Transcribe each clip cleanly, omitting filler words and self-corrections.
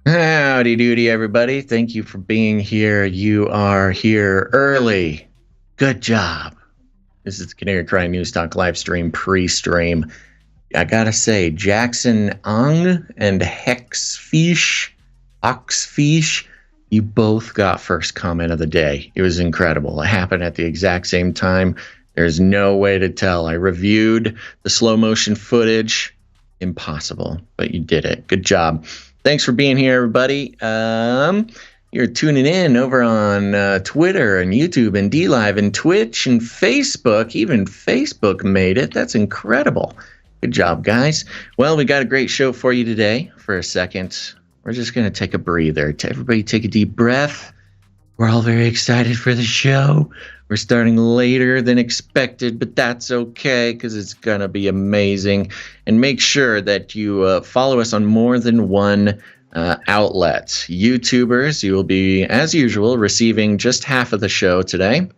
Howdy doody, everybody. Thank you for being here. You are here early. Good job. This is the Canary Cry News Talk live stream, pre-stream. I gotta say, Jackson Ung and Oxfish, you both got first comment of the day. It was incredible. It happened at the exact same time. There's no way to tell. I reviewed the slow motion footage. Impossible, but you did it. Good job. Thanks for being here, everybody. You're tuning in over on Twitter and YouTube and DLive and Twitch and Facebook. Even Facebook made it. That's incredible. Good job, guys. Well, we got a great show for you today. For a second, we're just going to take a breather. Everybody take a deep breath. We're all very excited for the show. We're starting later than expected, but that's okay because it's going to be amazing. And make sure that you follow us on more than one outlet. YouTubers, you will be, as usual, receiving just half of the show today.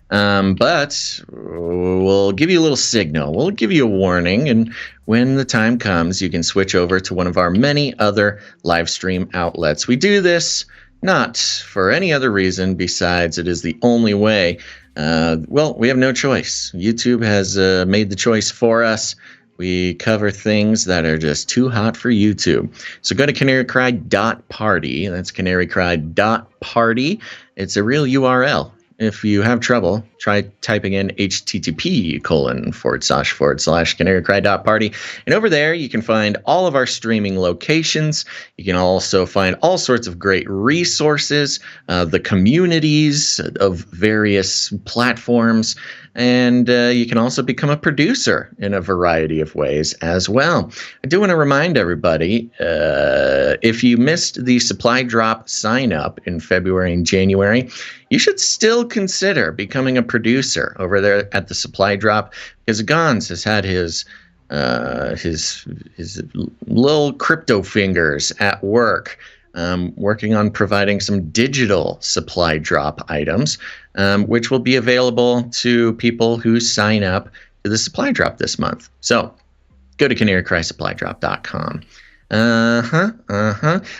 But we'll give you a little signal. We'll give you a warning. And when the time comes, you can switch over to one of our many other live stream outlets. We do this not for any other reason besides it is the only way. Well, we have no choice. YouTube has made the choice for us. We cover things that are just too hot for YouTube. So go to CanaryCry.Party. That's CanaryCry.Party. It's a real URL. If you have trouble, try typing in http://CanaryCry.Party. And over there, you can find all of our streaming locations. You can also find all sorts of great resources, the communities of various platforms, and you can also become a producer in a variety of ways as well. I do want to remind everybody, if you missed the supply drop sign up in February and January, you should still consider becoming a producer over there at the supply drop, because Gonz has had his little crypto fingers at work, working on providing some digital supply drop items, which will be available to people who sign up to the supply drop this month. So go to CanaryCry.Supply.com.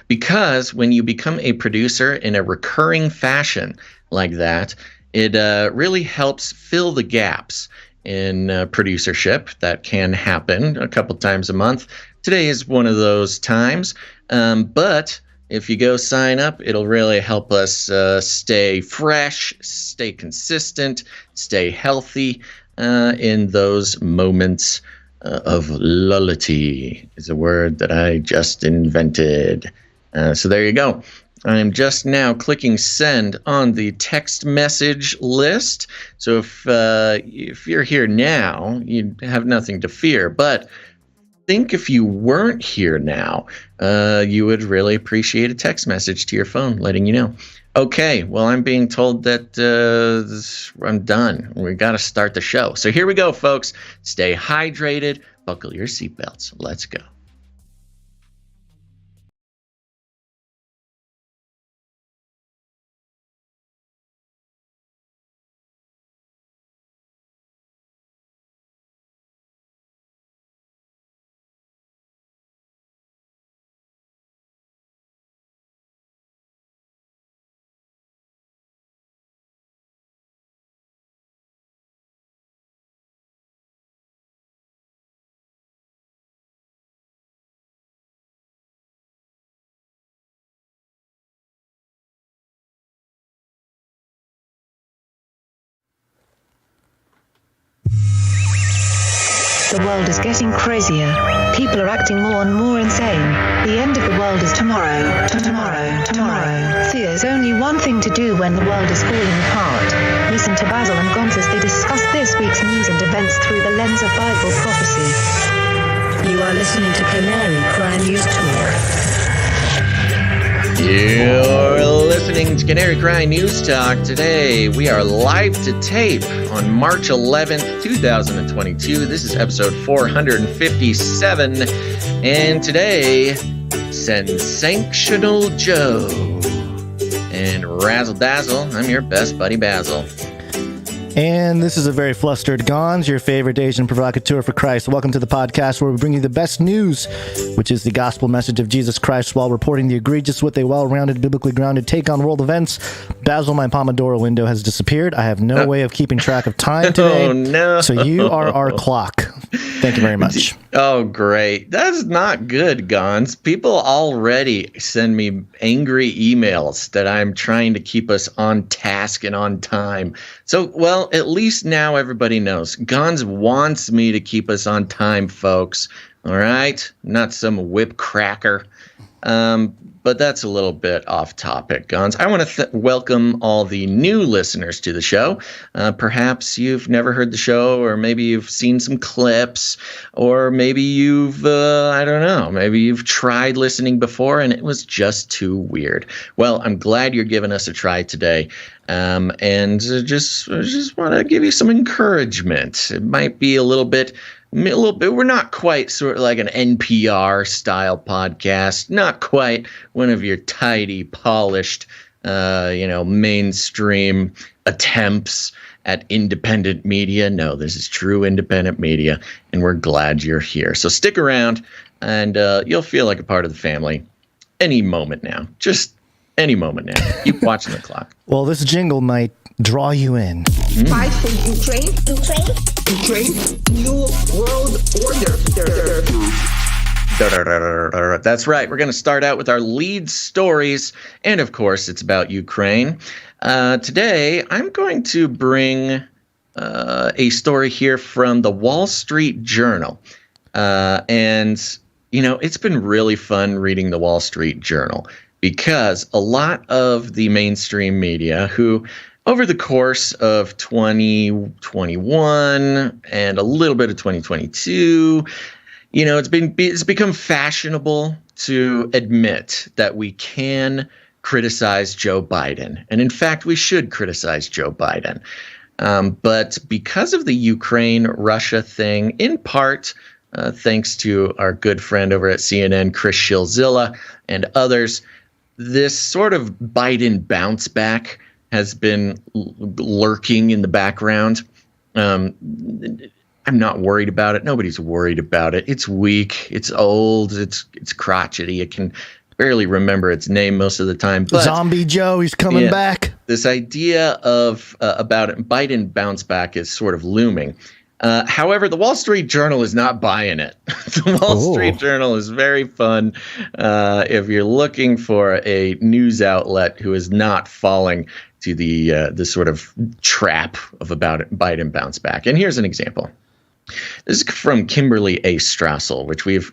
Because when you become a producer in a recurring fashion like that, it really helps fill the gaps in producership that can happen a couple times a month. Today is one of those times, but if you go sign up, it'll really help us stay fresh, stay consistent, stay healthy in those moments of lullity is a word that I just invented. So there you go. I'm just now clicking send on the text message list. So if you're here now, you have nothing to fear. But think if you weren't here now, you would really appreciate a text message to your phone letting you know. Okay, well, I'm being told that I'm done. We got to start the show. So here we go, folks. Stay hydrated. Buckle your seatbelts. Let's go. The world is getting crazier. People are acting more and more insane. The end of the world is tomorrow. Tomorrow. There's only one thing to do when the world is falling apart. Listen to Basil and Gonz as they discuss this week's news and events through the lens of Bible prophecy. You are listening to Canary Cry News Talk. You're listening to Canary Cry News Talk. Today, we are live to tape on March 11th, 2022. This is episode 457. And today, Sensanctional Joe. And razzle dazzle, I'm your best buddy Basil. And this is a very flustered Gonz, your favorite Asian provocateur for Christ. Welcome to the podcast where we bring you the best news, which is the gospel message of Jesus Christ, while reporting the egregious with a well-rounded, biblically grounded take on world events. Basil, my Pomodoro window has disappeared. I have no way of keeping track of time today. Oh, no. So you are our clock. Thank you very much. Oh, great. That's not good, Gonz. People already send me angry emails that I'm trying to keep us on task and on time. So, well, at least now everybody knows. Gonz wants me to keep us on time, folks. All right? Not some whip cracker. But that's a little bit off topic, Gonz. I want to welcome all the new listeners to the show. Perhaps you've never heard the show, or maybe you've seen some clips, or maybe you've, I don't know, maybe you've tried listening before and it was just too weird. Well, I'm glad you're giving us a try today. And just want to give you some encouragement. It might be a little bit, we're not quite sort of like an NPR style podcast, not quite one of your tidy, polished, mainstream attempts at independent media. No, this is true independent media, and we're glad you're here. So stick around, and you'll feel like a part of the family any moment now. Just any moment now. Keep watching the clock. Well, this jingle might draw you in. Fight for Ukraine. New world order. That's right. We're going to start out with our lead stories. And of course, it's about Ukraine. Today, I'm going to bring a story here from the Wall Street Journal. And, it's been really fun reading the Wall Street Journal because a lot of the mainstream media who over the course of 2021 and a little bit of 2022, it's become fashionable to admit that we can criticize Joe Biden. And in fact, we should criticize Joe Biden. But because of the Ukraine-Russia thing, in part, thanks to our good friend over at CNN, Chris Shilzilla, and others, this sort of Biden bounce back has been lurking in the background. I'm not worried about it. Nobody's worried about it. It's weak. It's old. It's crotchety. It can barely remember its name most of the time. But Zombie Joe, he's coming back. This idea of about Biden bounce back is sort of looming. However, the Wall Street Journal is not buying it. The Wall Street Journal is very fun if you're looking for a news outlet who is not falling to the sort of trap of about Biden bounce back. And here's an example. This is from Kimberly A. Strassel, which we've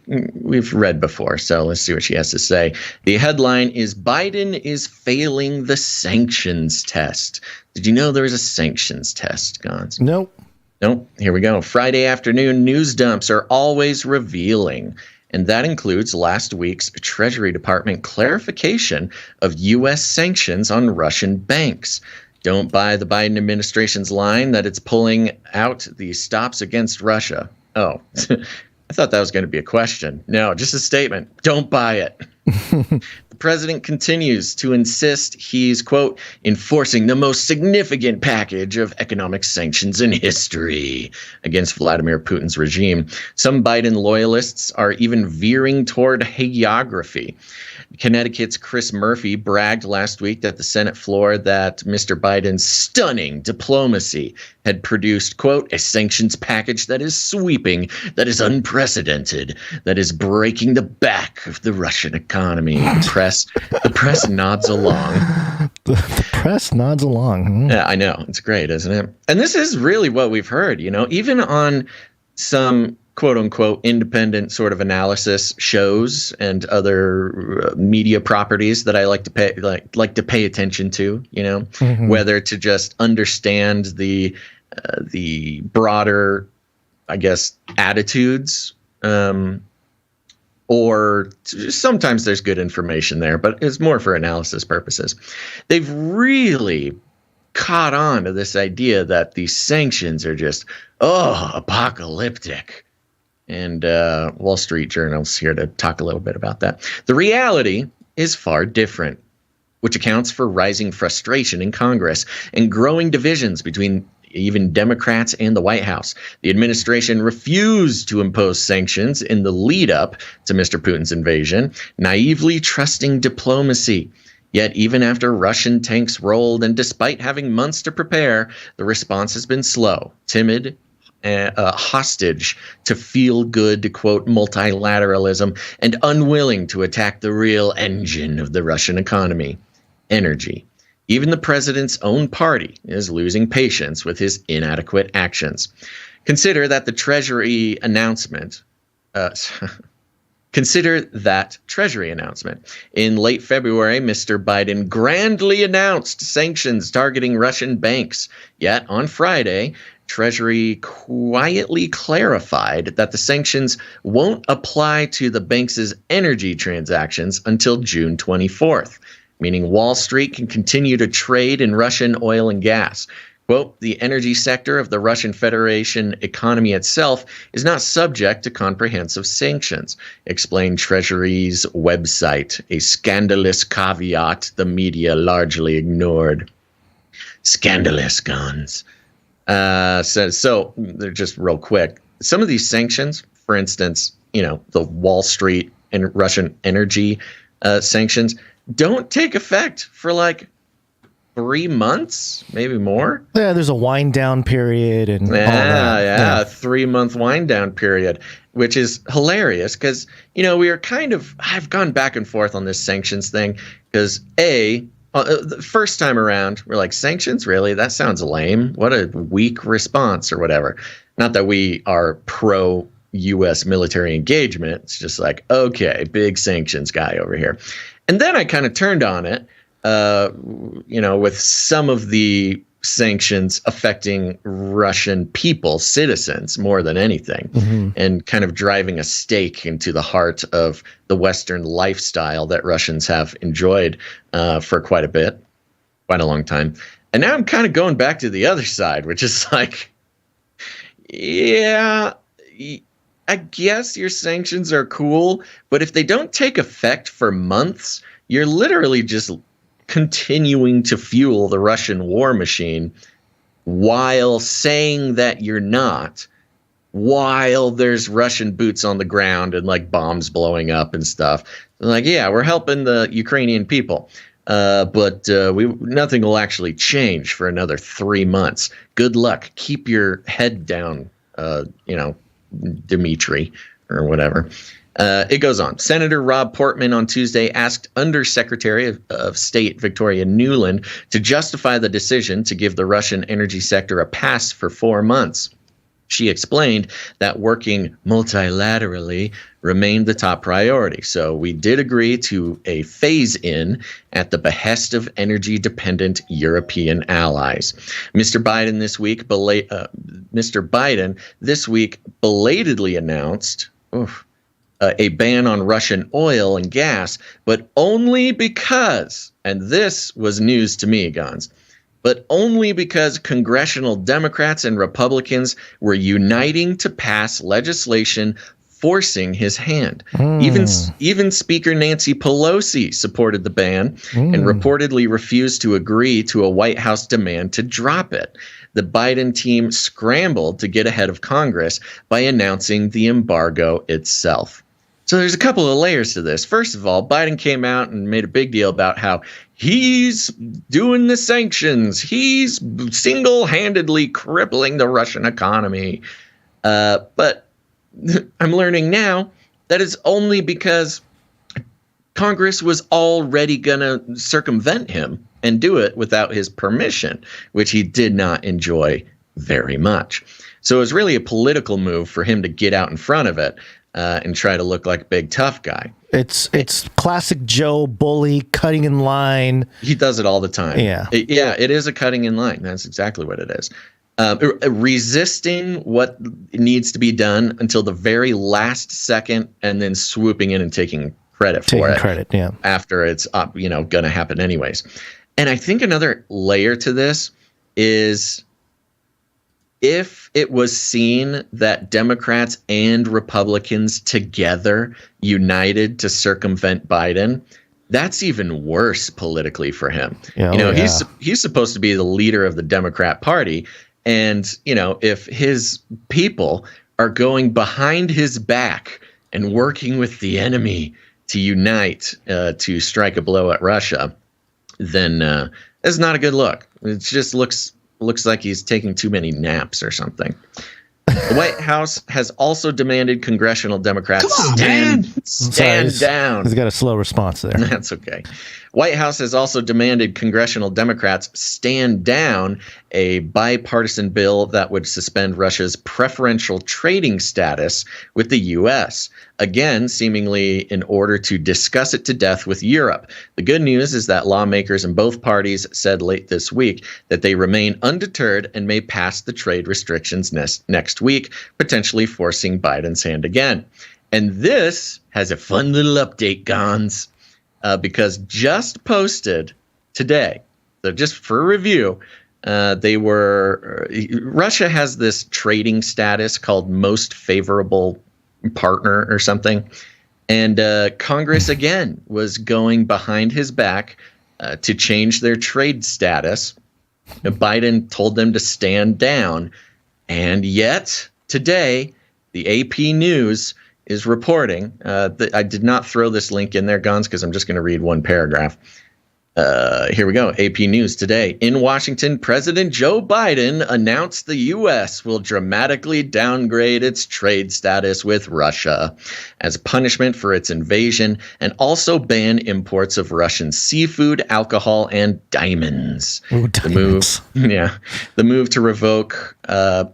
read before. So let's see what she has to say. The headline is Biden is failing the sanctions test. Did you know there was a sanctions test, Gonz? Nope. Here we go. Friday afternoon news dumps are always revealing. And that includes last week's Treasury Department clarification of U.S. sanctions on Russian banks. Don't buy the Biden administration's line that it's pulling out the stops against Russia. Oh, I thought that was going to be a question. No, just a statement. Don't buy it. The president continues to insist he's, quote, enforcing the most significant package of economic sanctions in history against Vladimir Putin's regime. Some Biden loyalists are even veering toward hagiography. Connecticut's Chris Murphy bragged last week at the Senate floor that Mr. Biden's stunning diplomacy had produced, quote, a sanctions package that is sweeping, that is unprecedented, that is breaking the back of the Russian economy. The press nods along. The press nods along. Yeah, I know. It's great, isn't it? And this is really what we've heard, even on some quote unquote independent sort of analysis shows and other media properties that I like to pay attention to, whether to just understand the broader, I guess, attitudes, or sometimes there's good information there, but it's more for analysis purposes. They've really caught on to this idea that these sanctions are just, apocalyptic. And Wall Street Journal's here to talk a little bit about that. The reality is far different. which accounts for rising frustration in Congress and growing divisions between even Democrats and the White House. The administration refused to impose sanctions in the lead up to Mr. Putin's invasion, naively trusting diplomacy. Yet even after Russian tanks rolled and despite having months to prepare, the response has been slow, timid, hostage to feel-good, quote, multilateralism, and unwilling to attack the real engine of the Russian economy, energy. Even the president's own party is losing patience with his inadequate actions. Consider that Treasury announcement. In late February, Mr. Biden grandly announced sanctions targeting Russian banks. Yet on Friday, Treasury quietly clarified that the sanctions won't apply to the banks' energy transactions until June 24th. Meaning Wall Street can continue to trade in Russian oil and gas. Quote, the energy sector of the Russian Federation economy itself is not subject to comprehensive sanctions, explained Treasury's website, a scandalous caveat the media largely ignored. Scandalous, Gonz. So they're just real quick. Some of these sanctions, for instance, the Wall Street and Russian energy sanctions, don't take effect for like 3 months, maybe more. Yeah, there's a wind down period and all that. Yeah, a 3-month wind down period, which is hilarious because, I've gone back and forth on this sanctions thing because the first time around, we're like, sanctions? Really? That sounds lame. What a weak response or whatever. Not that we are pro U.S. military engagement. It's just like, okay, big sanctions guy over here. And then I kind of turned on it, with some of the sanctions affecting Russian people, citizens, more than anything, and kind of driving a stake into the heart of the Western lifestyle that Russians have enjoyed for quite a long time. And now I'm kind of going back to the other side, which is like, yeah, I guess your sanctions are cool, but if they don't take effect for months, you're literally just continuing to fuel the Russian war machine while saying that you're not, while there's Russian boots on the ground and like bombs blowing up and stuff. Like, yeah, we're helping the Ukrainian people, but nothing will actually change for another 3 months. Good luck. Keep your head down, Dmitry, or whatever. It goes on. Senator Rob Portman on Tuesday asked Undersecretary of State Victoria Nuland to justify the decision to give the Russian energy sector a pass for 4 months. She explained that working multilaterally remained the top priority. So we did agree to a phase-in at the behest of energy-dependent European allies. Mr. Biden this week belatedly announced a ban on Russian oil and gas, but only because, and this was news to me, Gonz, but only because congressional Democrats and Republicans were uniting to pass legislation forcing his hand. Even Speaker Nancy Pelosi supported the ban and reportedly refused to agree to a White House demand to drop it. The Biden team scrambled to get ahead of Congress by announcing the embargo itself. So there's a couple of layers to this. First of all, Biden came out and made a big deal about how he's doing the sanctions. He's single-handedly crippling the Russian economy. But I'm learning now that it's only because Congress was already going to circumvent him and do it without his permission, which he did not enjoy very much. So it was really a political move for him to get out in front of it and try to look like a big tough guy. It's classic Joe bully, cutting in line. He does it all the time. Yeah. It is a cutting in line. That's exactly what it is. Resisting what needs to be done until the very last second and then swooping in and taking credit for it. After it's going to happen anyways. And I think another layer to this is if it was seen that Democrats and Republicans together united to circumvent Biden, that's even worse politically for him. Yeah, he's supposed to be the leader of the Democrat Party. And, if his people are going behind his back and working with the enemy to unite to strike a blow at Russia, then that's not a good look. It just looks like he's taking too many naps or something. The White House has also demanded congressional Democrats stand down. He's got a slow response there. That's okay. White House has also demanded congressional Democrats stand down a bipartisan bill that would suspend Russia's preferential trading status with the U.S., again, seemingly in order to discuss it to death with Europe. The good news is that lawmakers in both parties said late this week that they remain undeterred and may pass the trade restrictions next week, potentially forcing Biden's hand again. And this has a fun little update, Gonz. Because just posted today, so just for review, Russia has this trading status called most favorable partner or something. And Congress, again, was going behind his back to change their trade status. Biden told them to stand down. And yet today, the AP News is reporting, I did not throw this link in there, Gonz, because I'm just going to read one paragraph. Here we go. AP News today. In Washington, President Joe Biden announced the U.S. will dramatically downgrade its trade status with Russia as punishment for its invasion and also ban imports of Russian seafood, alcohol, and diamonds. Ooh, diamonds. The move to revoke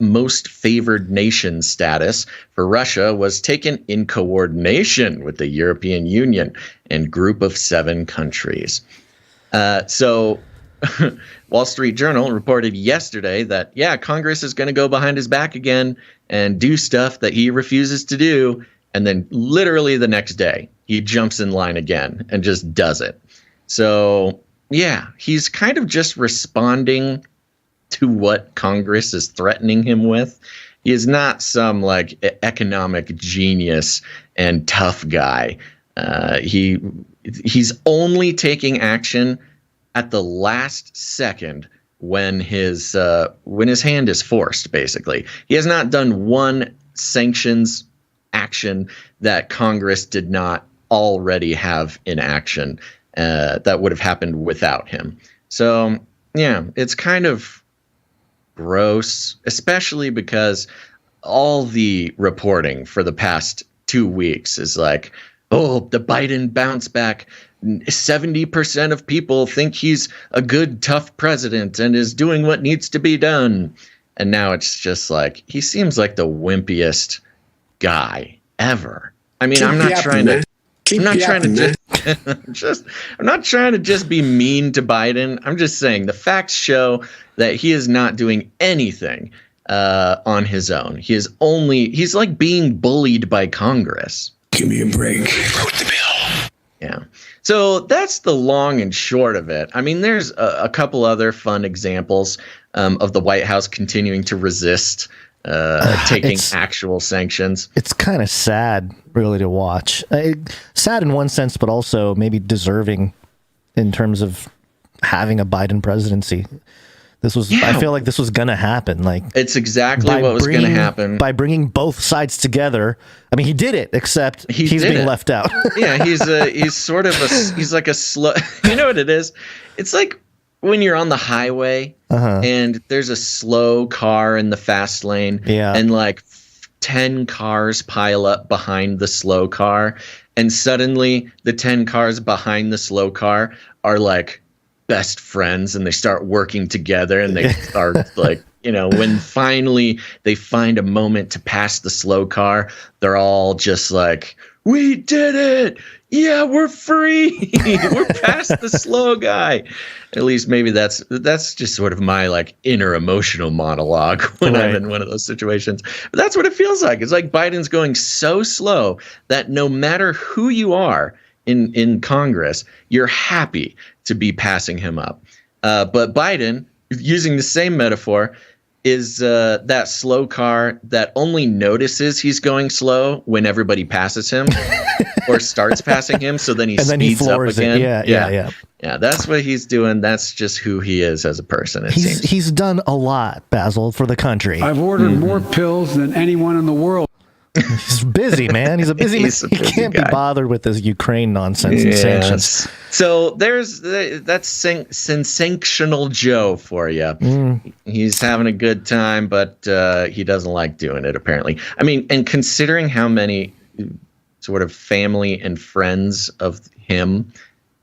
most favored nation status for Russia was taken in coordination with the European Union and Group of 7 countries. So Wall Street Journal reported yesterday that, Congress is going to go behind his back again and do stuff that he refuses to do. And then literally the next day, he jumps in line again and just does it. So, he's kind of just responding to what Congress is threatening him with. He is not some economic genius and tough guy. He's only taking action at the last second when his hand is forced, basically. He has not done one sanctions action that Congress did not already have in action that would have happened without him. So, it's kind of gross, especially because all the reporting for the past 2 weeks is like, the Biden bounce back. 70% of people think he's a good, tough president and is doing what needs to be done. And now it's just like, he seems like the wimpiest guy ever. I mean, I'm not trying to just be mean to Biden. I'm just saying the facts show that he is not doing anything on his own. He's like being bullied by Congress. Give me a break. Wrote the bill. Yeah. So that's the long and short of it. I mean, there's a couple other fun examples of the White House continuing to resist taking actual sanctions. It's kind of sad, really, to watch. Sad in one sense, but also maybe deserving in terms of having a Biden presidency. I feel like this was going to happen. It's exactly what was going to happen. By bringing both sides together. I mean, he did it, except he's being left out. He's like a slow, you know what it is? It's like when you're on the highway and there's a slow car in the fast lane and 10 cars pile up behind the slow car. And suddenly the 10 cars behind the slow car are best friends and they start working together and they are when finally they find a moment to pass the slow car, they're all just like, we did it. Yeah, we're free. We're past the slow guy. At least maybe that's just sort of my inner emotional monologue when I'm in one of those situations. But that's what it feels like. It's like Biden's going so slow that no matter who you are in Congress, you're happy to be passing him up. But Biden, using the same metaphor, is that slow car that only notices he's going slow when everybody passes him or starts passing him. So then he speeds up again. Yeah. That's what he's doing. That's just who he is as a person. He's done a lot, Basil, for the country. I've ordered more pills than anyone in the world. He's busy, man. He's a busy man. He can't be bothered with this Ukraine nonsense and sanctions. So that's sensational Joe for you. He's having a good time, but he doesn't like doing it, apparently. I mean, and considering how many sort of family and friends of him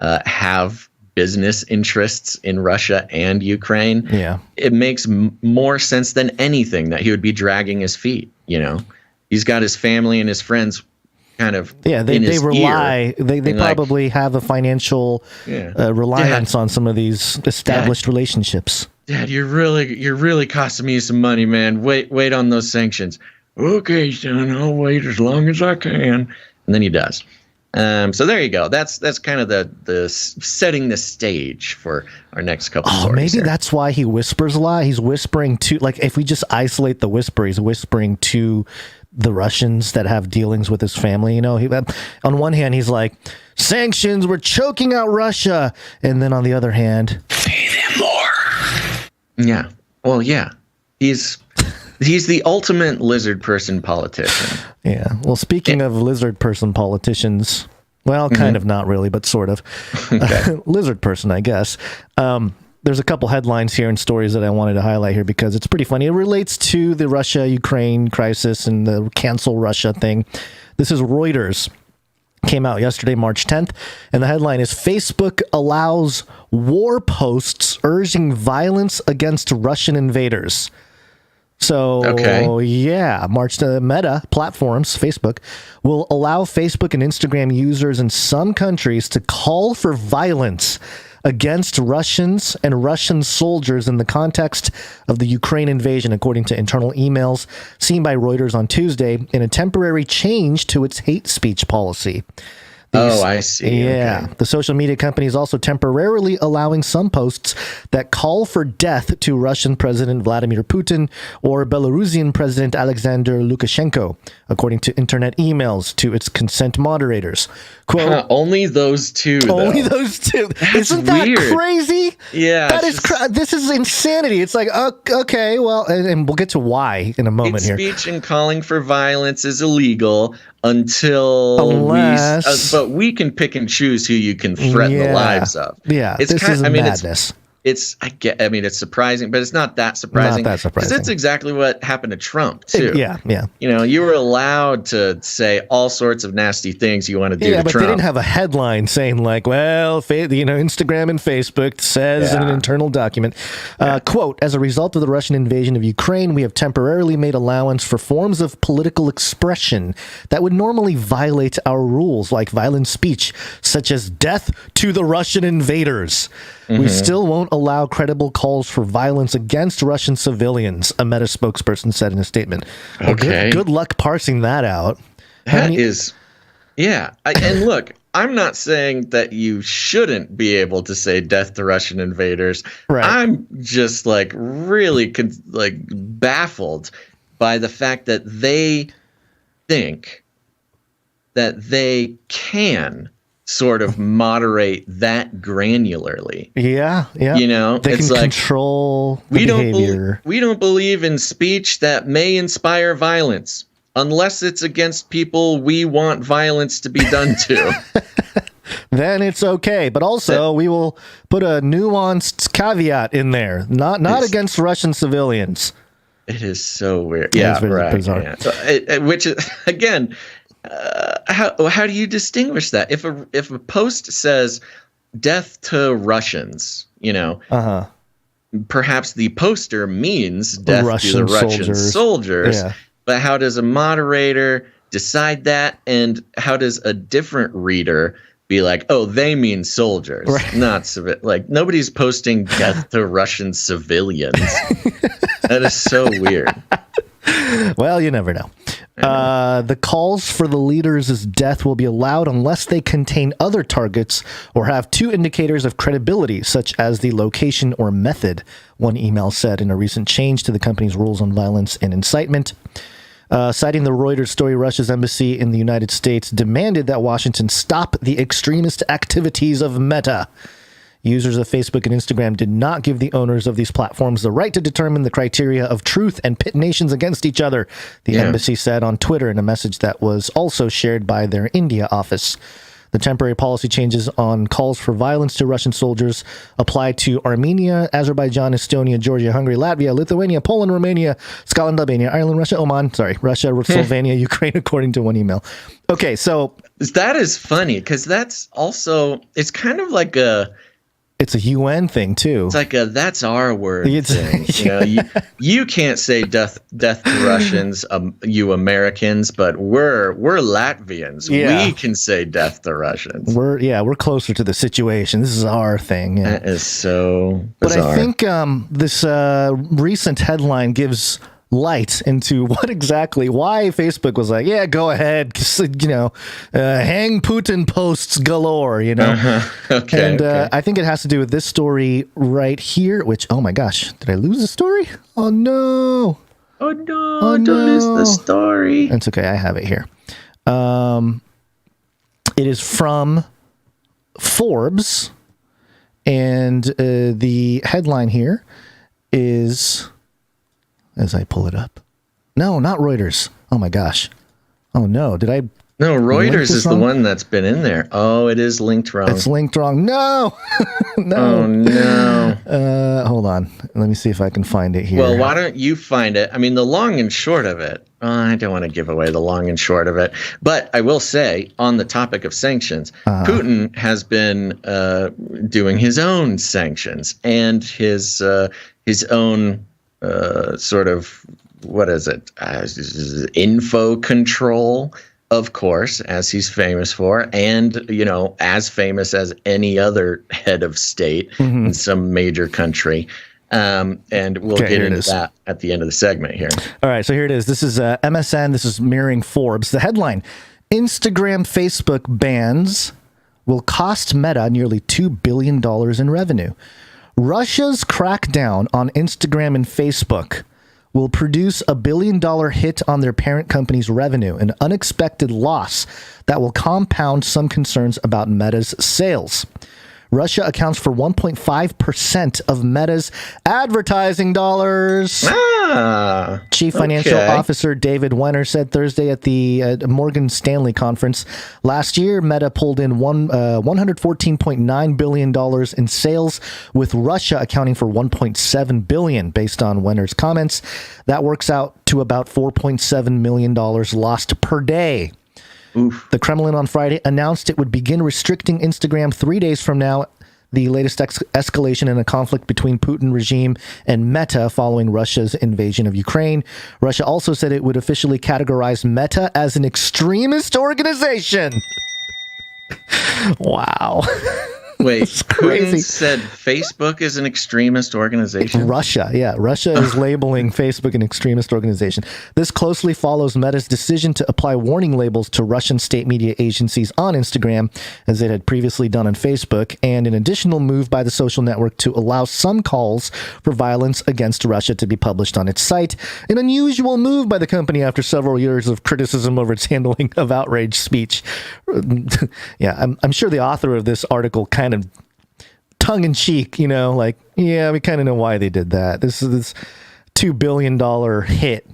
have business interests in Russia and Ukraine, it makes more sense than anything that he would be dragging his feet, you know? He's got his family and his friends kind of they rely. They probably have a financial reliance on some of these established relationships. Dad, you're really costing me some money, man. Wait on those sanctions. Okay, son, I'll wait as long as I can. And then he does. So there you go. That's kind of the setting the stage for our next couple. Maybe that's why he whispers a lot. He's whispering to, like, if we just isolate the whisper, he's whispering to the Russians that have dealings with his family. You know, on one hand, he's like, sanctions, we're choking out Russia. And then on the other hand, pay them more. Yeah. Well, yeah. He's the ultimate lizard person politician. Yeah. Well, speaking of lizard person politicians, well, kind of not really, but sort of. Lizard person, I guess. There's a couple headlines here and stories that I wanted to highlight here because it's pretty funny. It relates to the Russia-Ukraine crisis and the cancel Russia thing. This is Reuters. Came out yesterday, March 10th. And the headline is Facebook allows war posts urging violence against Russian invaders. So, Meta platforms, Facebook, will allow Facebook and Instagram users in some countries to call for violence against Russians and Russian soldiers in the context of the Ukraine invasion, according to internal emails seen by Reuters on Tuesday, in a temporary change to its hate speech policy. I see. Yeah. Okay. The social media company is also temporarily allowing some posts that call for death to Russian President Vladimir Putin or Belarusian President Alexander Lukashenko, according to internet emails to its consent moderators. Quote, only those two, Only those two. Isn't that weird. Crazy? Yeah. This is insanity. It's like, okay, well, and we'll get to why in a moment here. Speech and calling for violence is illegal but we can pick and choose who you can threaten the lives of. Yeah, this is madness. It's surprising, but it's not that surprising. Not that surprising. Because that's exactly what happened to Trump, too. Yeah. You know, you were allowed to say all sorts of nasty things you want to do to Trump. Yeah, but they didn't have a headline saying like, well, Instagram and Facebook says in an internal document, quote, as a result of the Russian invasion of Ukraine, we have temporarily made allowance for forms of political expression that would normally violate our rules, like violent speech, such as death to the Russian invaders. We still won't allow credible calls for violence against Russian civilians, a Meta spokesperson said in a statement. Well, good luck parsing that out. And look, I'm not saying that you shouldn't be able to say death to Russian invaders. Right. I'm just really baffled by the fact that they think that they can sort of moderate that granularly. Yeah. You know, they can control the behavior. We don't believe in speech that may inspire violence unless it's against people we want violence to be done to. Then it's okay. But also, we will put a nuanced caveat in there. Not against Russian civilians. It is so weird. It's very bizarre. Yeah. So, which is, again, how do you distinguish that? If a post says death to Russians, you know, perhaps the poster means death to the Russian soldiers. Yeah. But how does a moderator decide that? And how does a different reader be like, oh, they mean soldiers, not nobody's posting death to Russian civilians. That is so weird. Well, you never know. The calls for the leader's death will be allowed unless they contain other targets or have two indicators of credibility, such as the location or method, one email said in a recent change to the company's rules on violence and incitement. Citing the Reuters story, Russia's embassy in the United States demanded that Washington stop the extremist activities of Meta. Users of Facebook and Instagram did not give the owners of these platforms the right to determine the criteria of truth and pit nations against each other, the embassy said on Twitter in a message that was also shared by their India office. The temporary policy changes on calls for violence to Russian soldiers apply to Armenia, Azerbaijan, Estonia, Georgia, Hungary, Latvia, Lithuania, Poland, Romania, Scotland, Albania, Ireland, Russia, Slovenia, Ukraine, according to one email. Okay, so that is funny because that's also, it's kind of like it's a UN thing too. It's like that's our word thing. You can't say death to Russians, you Americans, but we're Latvians. Yeah. We can say death to Russians. We're closer to the situation. This is our thing. Yeah. That is so bizarre. But I think this recent headline gives light into why Facebook was like, yeah, go ahead, hang Putin posts galore, Okay, and okay. I think it has to do with this story right here, which, oh my gosh, did I lose the story? Oh no, don't lose the story. It's okay, I have it here. It is from Forbes, and the headline here is, as I pull it up. No, not Reuters. Oh my gosh. Oh no, did I? No, Reuters is the one that's been in there. Oh, it is linked wrong. It's linked wrong. No. No. Oh no. Hold on. Let me see if I can find it here. Well, why don't you find it? I mean, the long and short of it. I don't want to give away the long and short of it, but I will say, on the topic of sanctions, Putin has been doing his own sanctions and his own sort of, what is it? Info control, of course, as he's famous for, and, as famous as any other head of state in some major country. And we'll get into that at the end of the segment here. All right, so here it is. This is MSN. This is mirroring Forbes. The headline: Instagram Facebook bans will cost Meta nearly $2 billion in revenue. Russia's crackdown on Instagram and Facebook will produce $1 billion hit on their parent company's revenue, an unexpected loss that will compound some concerns about Meta's sales. Russia accounts for 1.5% of Meta's advertising dollars. Chief Financial Officer David Wenner said Thursday at the Morgan Stanley conference. Last year, Meta pulled in $114.9 billion in sales, with Russia accounting for $1.7 billion, based on Wenner's comments. That works out to about $4.7 million lost per day. Oof. The Kremlin on Friday announced it would begin restricting Instagram 3 days from now, the latest escalation in a conflict between Putin regime and Meta following Russia's invasion of Ukraine. Russia also said it would officially categorize Meta as an extremist organization. Wow. Wait, Putin said Facebook is an extremist organization? Russia is labeling Facebook an extremist organization. This closely follows Meta's decision to apply warning labels to Russian state media agencies on Instagram, as it had previously done on Facebook, and an additional move by the social network to allow some calls for violence against Russia to be published on its site. An unusual move by the company after several years of criticism over its handling of outrage speech. Yeah, I'm sure the author of this article kind of tongue-in-cheek, we kind of know why they did that. This $2 billion hit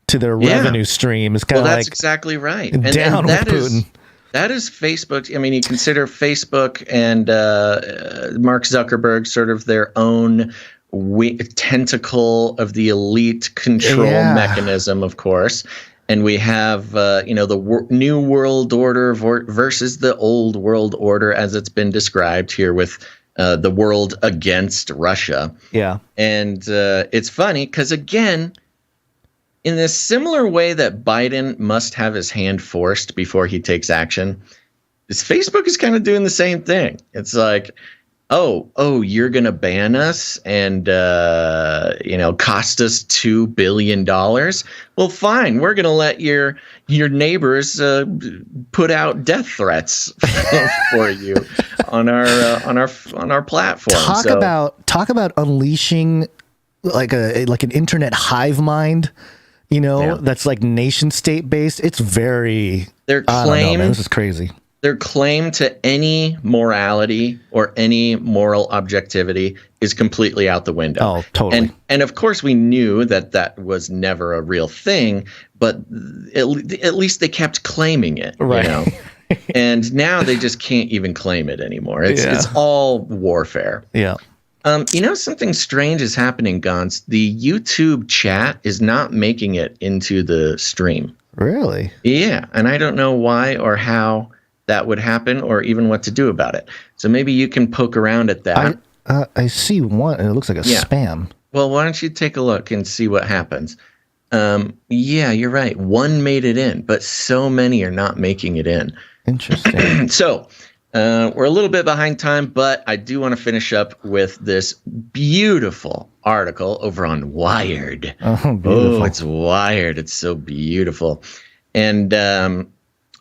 to their revenue stream is kind of that's exactly right. And down with Putin. That is Facebook. I mean, you consider Facebook and Mark Zuckerberg sort of their own tentacle of the elite control mechanism, of course. And we have, the new world order versus the old world order, as it's been described here with the world against Russia. Yeah. And it's funny because, again, in this similar way that Biden must have his hand forced before he takes action, Facebook is kind of doing the same thing. It's like, oh, you're going to ban us and, cost us $2 billion. Well, fine. We're going to let your neighbors put out death threats for you on our platform. Talk about unleashing like an internet hive mind, that's like nation state based. It's very, their claim, this is crazy. Their claim to any morality or any moral objectivity is completely out the window. Oh, totally. And of course, we knew that was never a real thing, but at least they kept claiming it, right? And now they just can't even claim it anymore. It's all warfare. Yeah. Something strange is happening, Gonz. The YouTube chat is not making it into the stream. Really? Yeah, and I don't know why or how that would happen or even what to do about it. So maybe you can poke around at that. I see one, and it looks like a spam. Well, why don't you take a look and see what happens? Yeah, you're right. One made it in, but so many are not making it in. Interesting. So we're a little bit behind time, but I do want to finish up with this beautiful article over on Wired. Oh, beautiful. Oh, it's Wired. It's so beautiful. And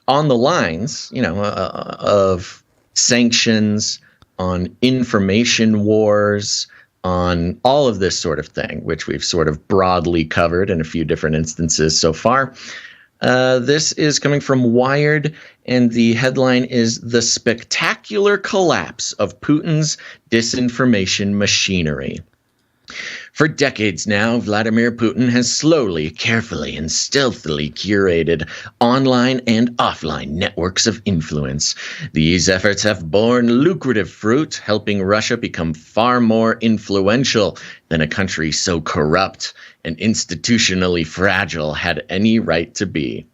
on the lines, of sanctions, on information wars, on all of this sort of thing, which we've sort of broadly covered in a few different instances so far. This is coming from Wired, and the headline is "The Spectacular Collapse of Putin's Disinformation Machinery." For decades now, Vladimir Putin has slowly, carefully, and stealthily curated online and offline networks of influence. These efforts have borne lucrative fruit, helping Russia become far more influential than a country so corrupt and institutionally fragile had any right to be.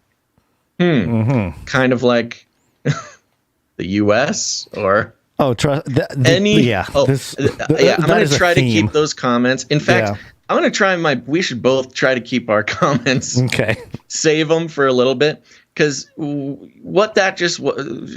Kind of like the U.S. or... Oh, trust I'm going to try to keep those comments. In fact, I'm going to try we should both try to keep our comments. Okay. Save them for a little bit, because what that just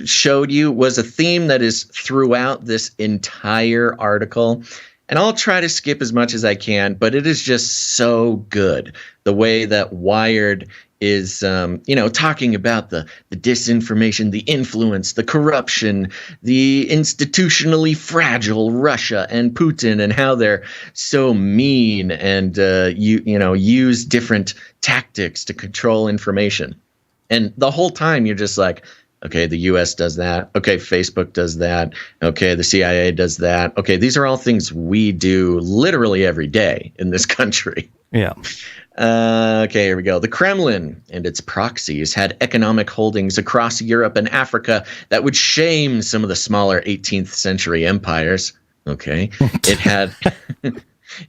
showed you was a theme that is throughout this entire article. And I'll try to skip as much as I can, but it is just so good. The way that Wired is, talking about the disinformation, the influence, the corruption, the institutionally fragile Russia and Putin, and how they're so mean and, use different tactics to control information. And the whole time you're just like, okay, the U.S. does that. Okay, Facebook does that. Okay, the CIA does that. Okay, these are all things we do literally every day in this country. Yeah. Okay, here we go. The Kremlin and its proxies had economic holdings across Europe and Africa that would shame some of the smaller 18th century empires. Okay.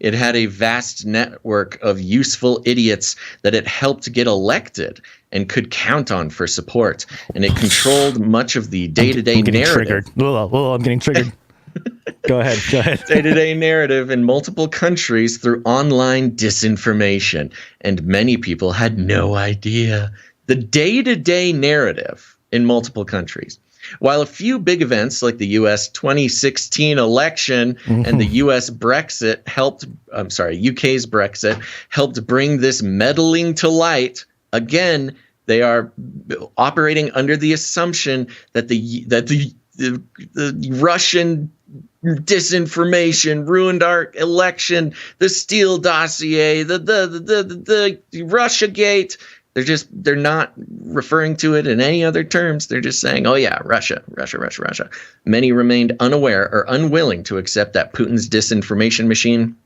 It had a vast network of useful idiots that it helped get elected and could count on for support. And it controlled much of the day-to-day narrative. I'm getting triggered. Go ahead. Day-to-day narrative in multiple countries through online disinformation. And many people had no idea. The day-to-day narrative in multiple countries. While a few big events like the U.S. 2016 election and the UK's Brexit helped bring this meddling to light, again, they are operating under the assumption that the Russian disinformation ruined our election, the Steele dossier, the Russiagate. They're not referring to it in any other terms. They're just saying, oh yeah, Russia. Many remained unaware or unwilling to accept that Putin's disinformation machine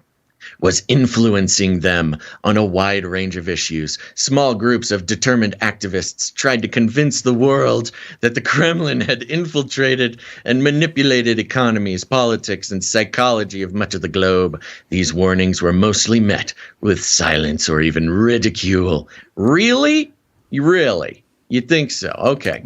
was influencing them on a wide range of issues. Small groups of determined activists tried to convince the world that the Kremlin had infiltrated and manipulated economies, politics, and psychology of much of the globe. These warnings were mostly met with silence or even ridicule. Really? Really? You think so? Okay.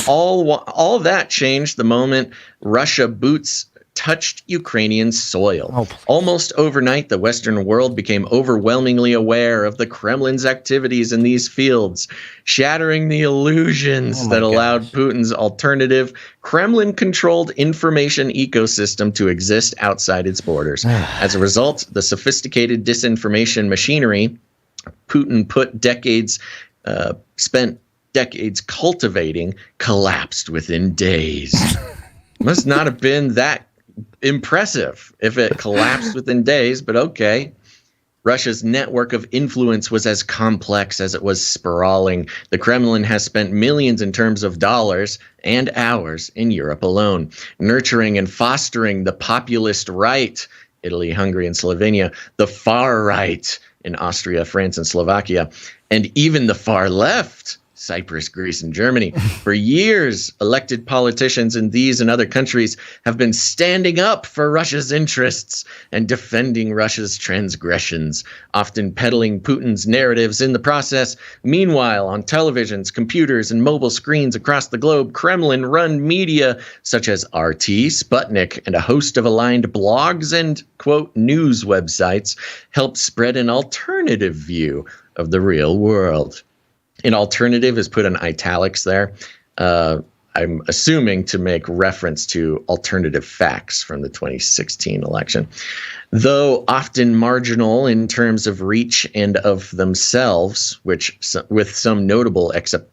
All that changed the moment Russia boots touched Ukrainian soil. Oh, please. Almost overnight, the Western world became overwhelmingly aware of the Kremlin's activities in these fields, shattering the illusions that allowed Putin's alternative, Kremlin-controlled information ecosystem to exist outside its borders. As a result, the sophisticated disinformation machinery Putin spent decades cultivating collapsed within days. Must not have been that impressive if it collapsed within days, but okay. Russia's network of influence was as complex as it was sprawling. The Kremlin has spent millions in terms of dollars and hours in Europe alone, nurturing and fostering the populist right, Italy, Hungary, and Slovenia, the far right in Austria, France, and Slovakia, and even the far left, Cyprus, Greece, and Germany. For years, elected politicians in these and other countries have been standing up for Russia's interests and defending Russia's transgressions, often peddling Putin's narratives in the process. Meanwhile, on televisions, computers, and mobile screens across the globe, Kremlin-run media such as RT, Sputnik, and a host of aligned blogs and, quote, news websites help spread an alternative view of the real world. An alternative is put in italics there. I'm assuming to make reference to alternative facts from the 2016 election. Though often marginal in terms of reach and of themselves, which with some notable exceptions,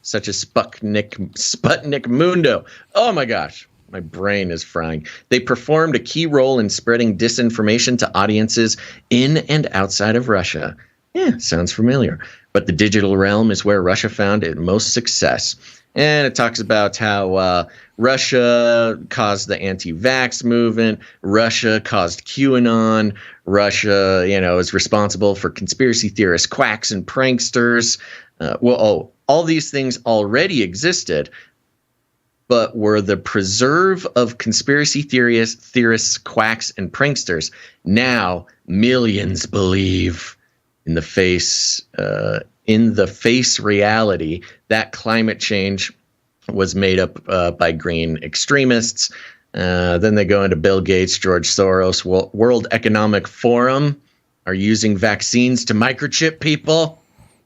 such as Sputnik Mundo. Oh my gosh. My brain is frying. They performed a key role in spreading disinformation to audiences in and outside of Russia. Yeah, sounds familiar. But the digital realm is where Russia found its most success. And it talks about how Russia caused the anti-vax movement. Russia caused QAnon. Russia, is responsible for conspiracy theorists, quacks, and pranksters. All these things already existed, but were the preserve of conspiracy theorists, quacks, and pranksters. Now millions believe in the face reality that climate change was made up by green extremists. Then they go into Bill Gates, George Soros, World Economic Forum are using vaccines to microchip people.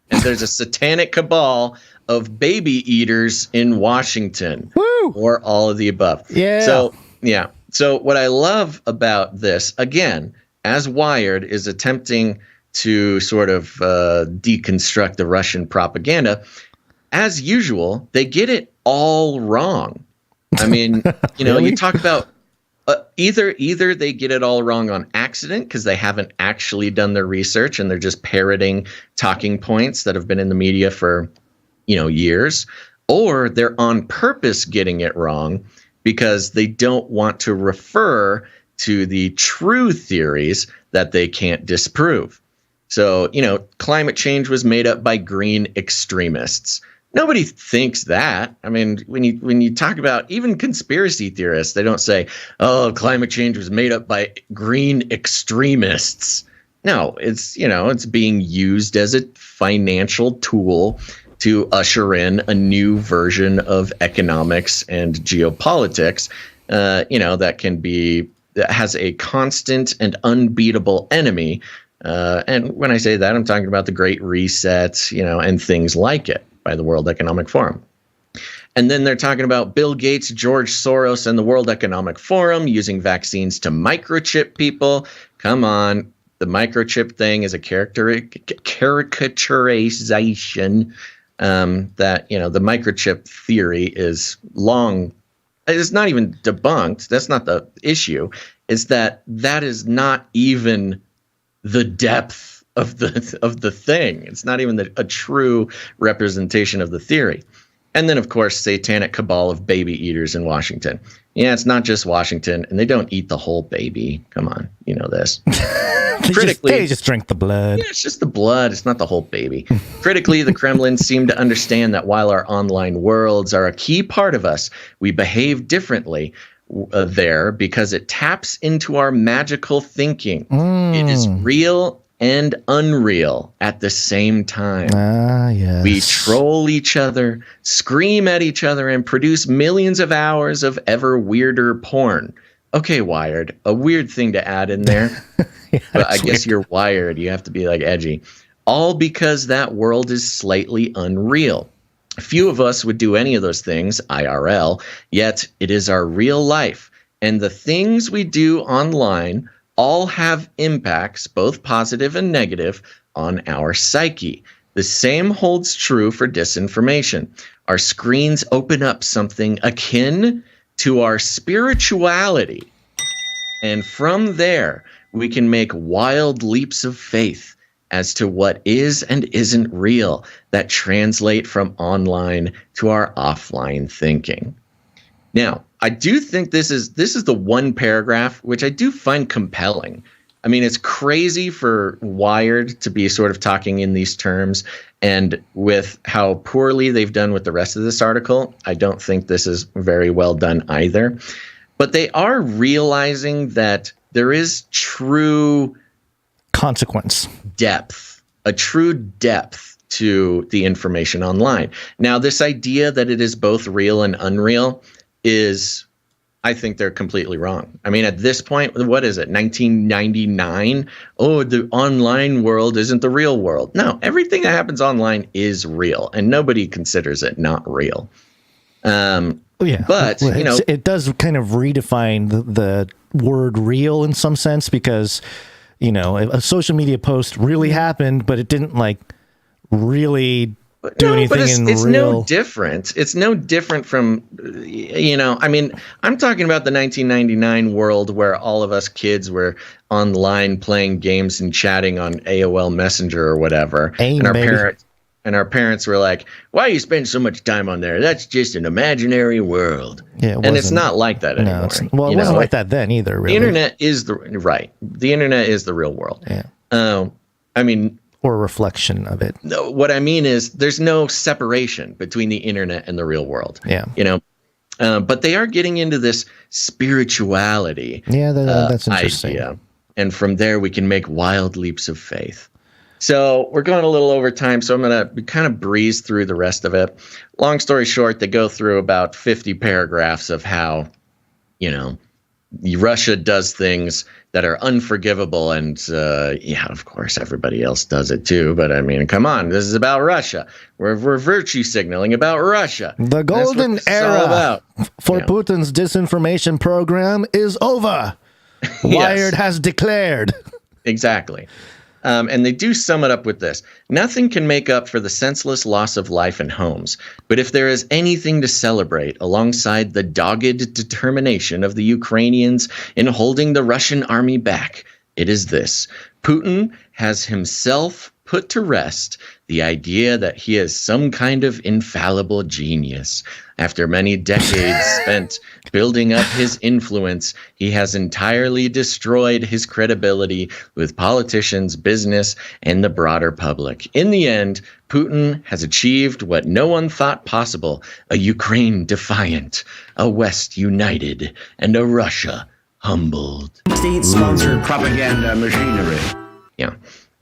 And there's a satanic cabal of baby eaters in Washington. Woo! Or all of the above. Yeah. So what I love about this, again, as Wired is attempting to sort of deconstruct the Russian propaganda, as usual, they get it all wrong. I mean, Really? You talk about either they get it all wrong on accident because they haven't actually done their research and they're just parroting talking points that have been in the media for, years, or they're on purpose getting it wrong because they don't want to refer to the true theories that they can't disprove. So, climate change was made up by green extremists. Nobody thinks that. I mean, when you talk about even conspiracy theorists, they don't say, "Oh, climate change was made up by green extremists." No, it's being used as a financial tool to usher in a new version of economics and geopolitics. That has a constant and unbeatable enemy. And when I say that, I'm talking about the Great Reset, and things like it by the World Economic Forum. And then they're talking about Bill Gates, George Soros, and the World Economic Forum using vaccines to microchip people. Come on. The microchip thing is a caricaturization that, the microchip theory is it's not even debunked. That's not the issue. It's that is not even the depth of the thing. It's not even a true representation of the theory. And then, of course, satanic cabal of baby eaters in Washington. Yeah, it's not just Washington, and they don't eat the whole baby. Come on, you know this. They just drink the blood. Yeah, it's just the blood. It's not the whole baby. Critically, the Kremlin seem to understand that while our online worlds are a key part of us, we behave differently there because it taps into our magical thinking. It is real and unreal at the same time. Ah, yes. We troll each other, scream at each other, and produce millions of hours of ever weirder porn. Okay, Wired, a weird thing to add in there. Yeah, but I that's guess weird. you're Wired. You have to be like edgy. All because that world is slightly unreal. Few of us would do any of those things, IRL, yet it is our real life. And the things we do online all have impacts, both positive and negative, on our psyche. The same holds true for disinformation. Our screens open up something akin to our spirituality. And from there, we can make wild leaps of faith as to what is and isn't real that translate from online to our offline thinking. Now, I do think this is the one paragraph which I do find compelling. I mean, it's crazy for Wired to be sort of talking in these terms, and with how poorly they've done with the rest of this article, I don't think this is very well done either. But they are realizing that there is true consequence, a true depth to the information online. Now, this idea that it is both real and unreal is, I think they're completely wrong. I mean, at this point, what is it, 1999? Oh, the online world isn't the real world. No, everything that happens online is real, and nobody considers it not real. Yeah, but well, you know, it does kind of redefine the word real in some sense, because, you know, a social media post really happened, but it didn't like really do anything. But it's no different. It's no different from, you know, I mean, I'm talking about the 1999 world where all of us kids were online playing games and chatting on AOL Messenger or whatever. And our parents were like, why you spend so much time on there? That's just an imaginary world. Yeah, and it's not like that anymore. No, it wasn't like that then either, really. The internet is the internet is the real world. Yeah. I mean, or a reflection of it. No, what I mean is there's no separation between the internet and the real world. Yeah. You know, but they are getting into this spirituality. Yeah, that's interesting. Idea. And from there, we can make wild leaps of faith. So we're going a little over time, so I'm going to kind of breeze through the rest of it. Long story short, they go through about 50 paragraphs of how, you know, Russia does things that are unforgivable. And yeah, of course, everybody else does it too. But I mean, come on, this is about Russia. We're virtue signaling about Russia. The golden era for Putin's disinformation program is over. Wired has declared. Exactly. And they do sum it up with this. Nothing can make up for the senseless loss of life and homes. But if there is anything to celebrate alongside the dogged determination of the Ukrainians in holding the Russian army back, it is this. Putin has himself put to rest the idea that he is some kind of infallible genius. After many decades spent building up his influence, he has entirely destroyed his credibility with politicians, business, and the broader public. In the end, Putin has achieved what no one thought possible: a Ukraine defiant, a West united, and a Russia humbled. State-sponsored propaganda machinery. Yeah,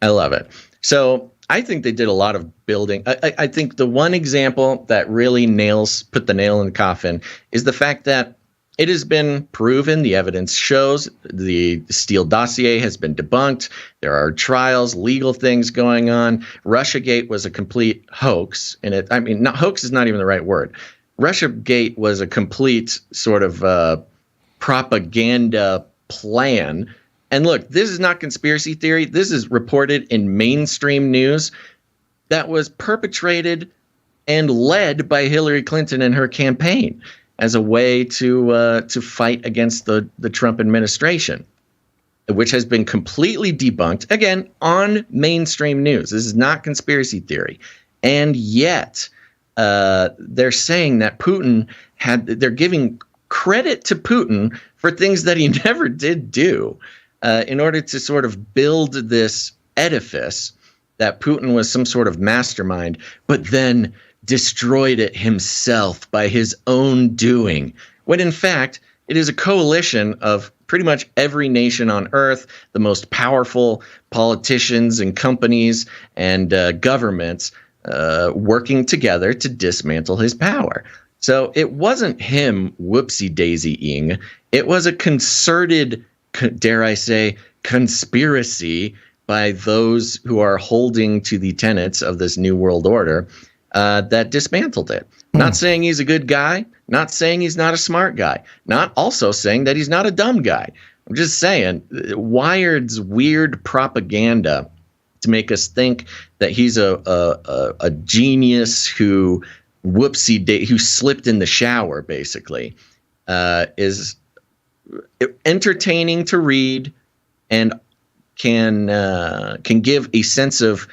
I love it. So I think they did a lot of building. I think the one example that really put the nail in the coffin is the fact that it has been proven, the evidence shows, the Steele dossier has been debunked. There are trials, legal things going on. Russiagate was a complete hoax. And hoax is not even the right word. Russiagate was a complete sort of propaganda plan. And look, this is not conspiracy theory. This is reported in mainstream news that was perpetrated and led by Hillary Clinton and her campaign as a way to fight against the Trump administration, which has been completely debunked, again, on mainstream news. This is not conspiracy theory. And yet they're saying that they're giving credit to Putin for things that he never did do. In order to sort of build this edifice that Putin was some sort of mastermind, but then destroyed it himself by his own doing, when in fact it is a coalition of pretty much every nation on Earth, the most powerful politicians and companies and governments working together to dismantle his power. So it wasn't him whoopsie-daisy-ing. It was a concerted, dare I say, conspiracy by those who are holding to the tenets of this New World Order that dismantled it. Not saying he's a good guy, not saying he's not a smart guy, not also saying that he's not a dumb guy. I'm just saying Wired's weird propaganda to make us think that he's a genius who who slipped in the shower, basically, is entertaining to read and can give a sense of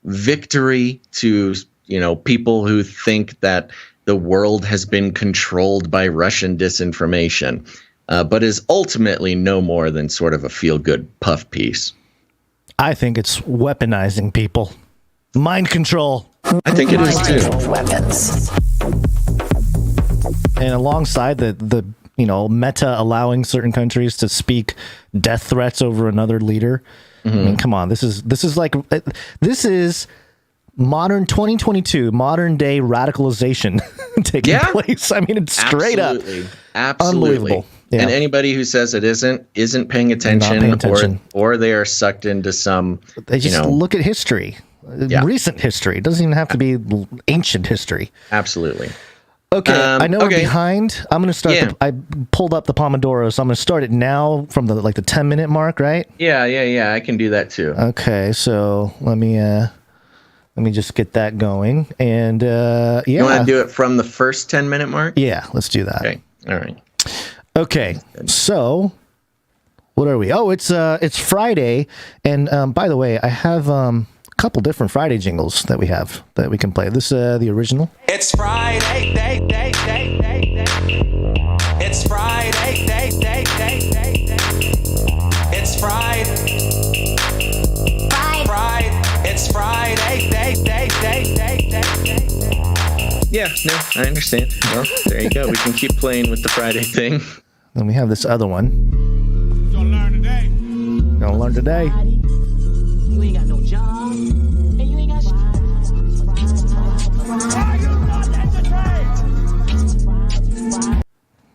victory to people who think that the world has been controlled by Russian disinformation, but is ultimately no more than sort of a feel-good puff piece. I think it's weaponizing people. Mind control. I think it is too. Weapons. And alongside the Meta allowing certain countries to speak death threats over another leader. I mean, come on, this is modern 2022, modern day radicalization taking place. I mean, it's straight up unbelievable. Yeah. And anybody who says it isn't paying attention, or they are sucked into some. They just look at history, recent history. It doesn't even have to be ancient history. Absolutely. Okay, I know we're behind. I'm going to start. I pulled up the Pomodoro, so I'm going to start it now from the 10-minute mark, right? Yeah. I can do that too. Okay, so let me just get that going. And you want to do it from the first 10-minute mark? Yeah, let's do that. Okay. All right. Okay. So what are we? Oh, it's Friday, and by the way, I have a couple different Friday jingles that we can play. This the original. It's Friday, It's Friday, It's Friday. It's Friday, Yeah, no, I understand. Well, there you go. We can keep playing with the Friday thing. Then we have this other one. Gonna learn today. You ain't got no job, and you ain't got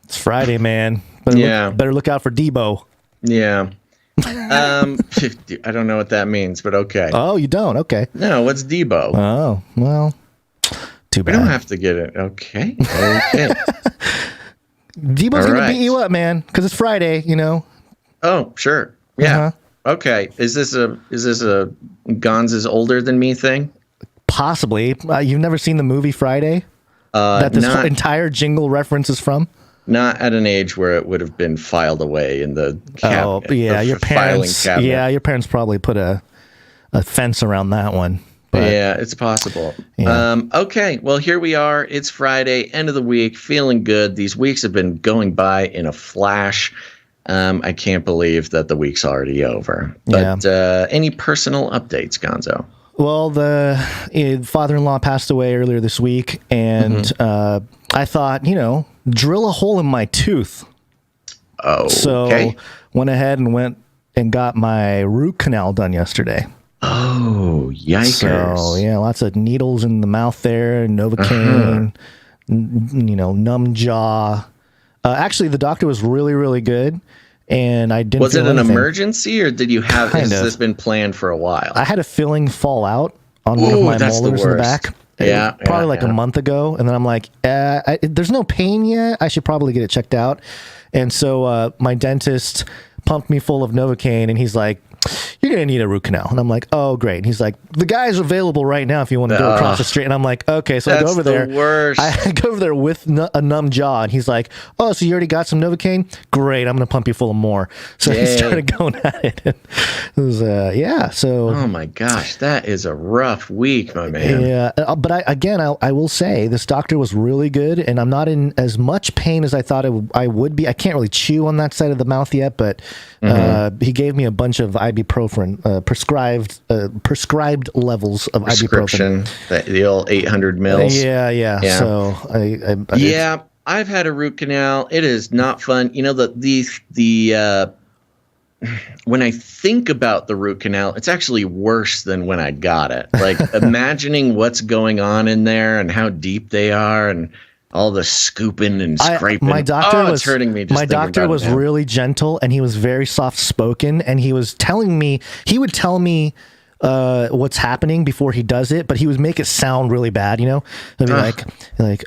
It's Friday, man. Better look out for Debo. Yeah. I don't know what that means, but okay. Oh, you don't? Okay. No, what's Debo? Oh, well, too bad. We don't have to get it. Okay. Okay. Debo's going to beat you up, man, because it's Friday, Oh, sure. Yeah. Okay. Is this a Gonz is older than me thing? Possibly. You've never seen the movie Friday? That this entire jingle reference is from? Not at an age where it would have been filed away in the cabinet. Oh, yeah, your parents. Yeah, your parents probably put a fence around that one. But, yeah, it's possible. Yeah. Okay, well, here we are. It's Friday, end of the week, feeling good. These weeks have been going by in a flash. I can't believe that the week's already over. But any personal updates, Gonzo? Well, the father-in-law passed away earlier this week, and I thought, drill a hole in my tooth. Oh, so went ahead and got my root canal done yesterday. Oh, yikers. So, yeah, lots of needles in the mouth there, Novocaine, numb jaw. Actually, the doctor was really, really good, and I didn't Was it an anything. Emergency, or did you have, has this been planned for a while? I had a filling fall out on one of my molars in the back. Probably like a month ago, and then I'm like, there's no pain yet. I should probably get it checked out. And so my dentist pumped me full of Novocaine, and he's like, you're going to need a root canal. And I'm like, oh, great. And he's like, the guy's available right now if you want to go across the street. And I'm like, okay. So I go over there. Worst. I go over there with a numb jaw, and he's like, oh, so you already got some Novocaine? Great. I'm going to pump you full of more. So he started going at it. It was, so. Oh, my gosh. That is a rough week, my man. Yeah. But I will say this doctor was really good, and I'm not in as much pain as I thought I would be. I can't really chew on that side of the mouth yet, but he gave me a bunch of ibuprofen, prescribed levels of ibuprofen. The old 800 mils. Yeah. So I've had a root canal. It is not fun. You know, when I think about the root canal, it's actually worse than when I got it. Like imagining what's going on in there and how deep they are and all the scooping and scraping. It's hurting me. My doctor was really gentle, and he was very soft spoken, and he would tell me what's happening before he does it, but he would make it sound really bad, you know? He'd be like,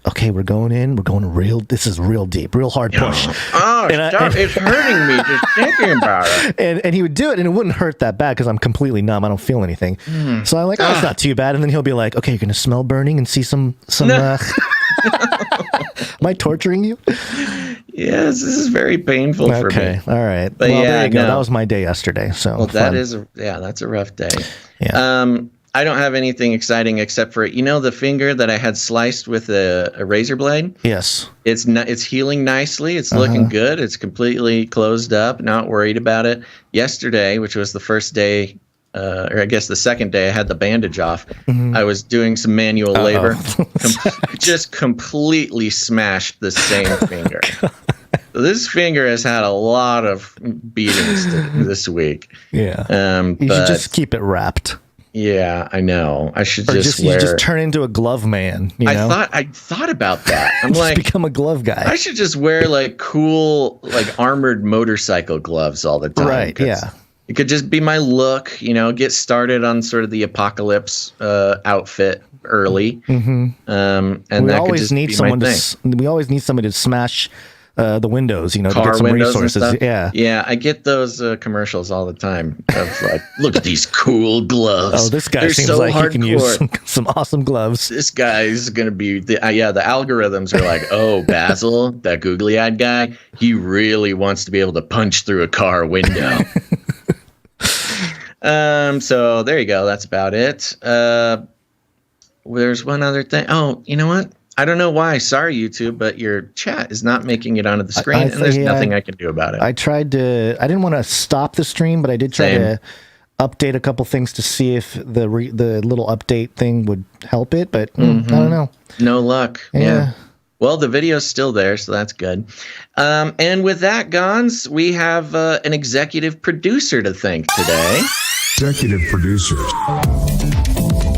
okay, this is real deep, real hard push. It's hurting me just thinking about it. And he would do it, and it wouldn't hurt that bad because I'm completely numb. I don't feel anything. So I'm like, it's not too bad. And then he'll be like, okay, you're going to smell burning and see some Am I torturing you? Yes, this is very painful for me. Okay, all right. But well, there you go. That was my day yesterday. So that's a rough day. Yeah. I don't have anything exciting except for the finger that I had sliced with a razor blade. Yes, it's healing nicely. It's looking good. It's completely closed up. Not worried about it. Yesterday, which was the first day. Or I guess the second day I had the bandage off. I was doing some manual labor, just completely smashed the same finger. So this finger has had a lot of beatings this week. Yeah, you should just keep it wrapped. Yeah, I know. I should you just turn into a glove man. You know? I thought about that. I'm just become a glove guy. I should just wear cool armored motorcycle gloves all the time. Right. Yeah. It could just be my look, get started on sort of the apocalypse outfit early. And we always need someone to smash the windows, to get some resources. Yeah, I get those commercials all the time of look at these cool gloves. Oh, this guy seems like he can use some awesome gloves. This guy's going to be the algorithms are like, oh, Basil, that googly-eyed guy, he really wants to be able to punch through a car window. So there you go. That's about it. There's one other thing. Oh, you know what? I don't know why. Sorry, YouTube, but your chat is not making it onto the screen, and there's nothing I can do about it. I didn't want to stop the stream, but I did try to update a couple things to see if the little update thing would help it, but I don't know. No luck. Yeah. Well, the video's still there, so that's good. And with that, Gonz, we have an executive producer to thank today. Executive producers.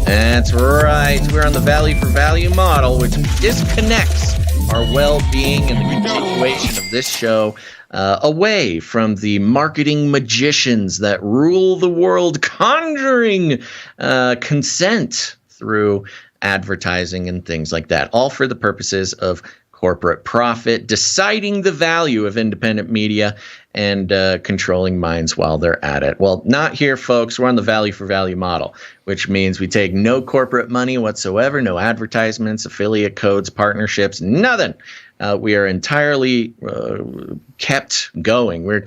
That's right. We're on the value for value model, which disconnects our well-being and the continuation of this show away from the marketing magicians that rule the world, conjuring consent through advertising and things like that, all for the purposes of corporate profit, deciding the value of independent media, and controlling minds while they're at it. Well, not here, folks. We're on the value for value model, which means we take no corporate money whatsoever, no advertisements, affiliate codes, partnerships, nothing. We are entirely kept going. We're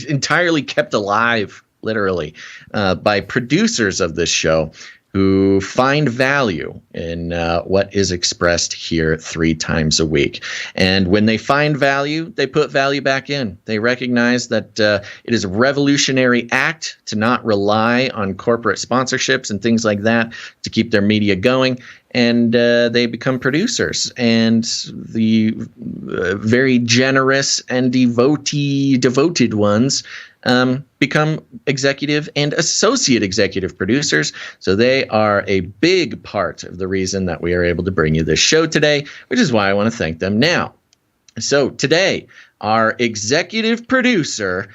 entirely kept alive, literally, by producers of this show who find value in what is expressed here 3 times a week. And when they find value, they put value back in. They recognize that it is a revolutionary act to not rely on corporate sponsorships and things like that to keep their media going. And they become producers. And the very generous and devoted ones become executive and associate executive producers. So they are a big part of the reason that we are able to bring you this show today, which is why I want to thank them now. So today, our executive producer,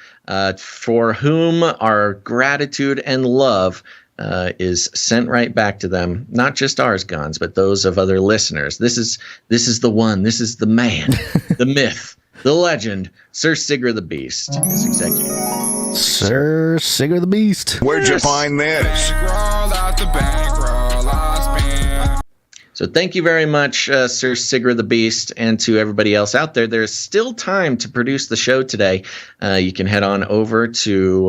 for whom our gratitude and love is sent right back to them, not just ours, Gonz, but those of other listeners. This is the one. This is the man, the myth, the legend, Sir Sigurd the Beast is executive. Sir Sigurd the Beast. Where'd you find this? So thank you very much, Sir Sigurd the Beast, and to everybody else out there. There's still time to produce the show today. You can head on over to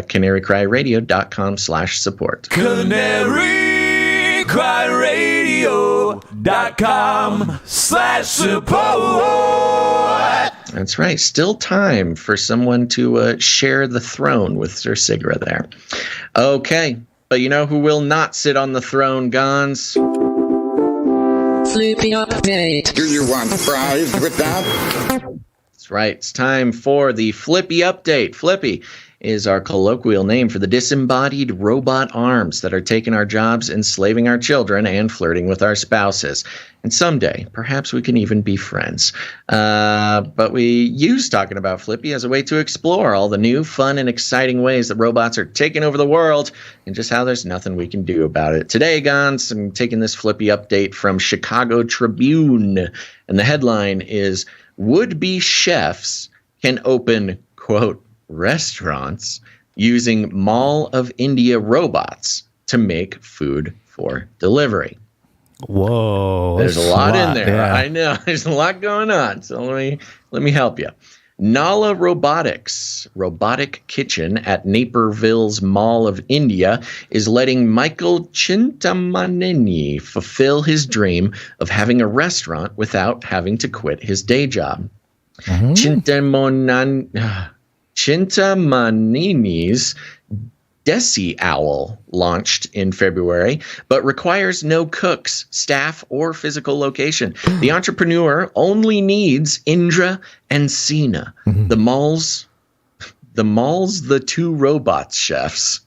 CanaryCry.Radio.com/support. CanaryCry.Radio.com/support. That's right. Still time for someone to share the throne with Sir Sigurd there. Okay. But you know who will not sit on the throne, Gonz? Flippy update. Do you want fries with that? That's right. It's time for the Flippy update. Flippy is our colloquial name for the disembodied robot arms that are taking our jobs, enslaving our children, and flirting with our spouses. And someday, perhaps we can even be friends. But we use talking about Flippy as a way to explore all the new, fun, and exciting ways that robots are taking over the world and just how there's nothing we can do about it. Today, Gonz, I'm taking this Flippy update from Chicago Tribune. And the headline is, would-be chefs can open, quote, restaurants using Mall of India robots to make food for delivery. Whoa. There's a lot in there. Yeah. I know. There's a lot going on. So let me help you. Nala Robotics, robotic kitchen at Naperville's Mall of India, is letting Michael Chintamaneni fulfill his dream of having a restaurant without having to quit his day job. Chintamaneni's Desi Owl launched in February, but requires no cooks, staff, or physical location. The entrepreneur only needs Indra and Sina, the mall's two robots chefs.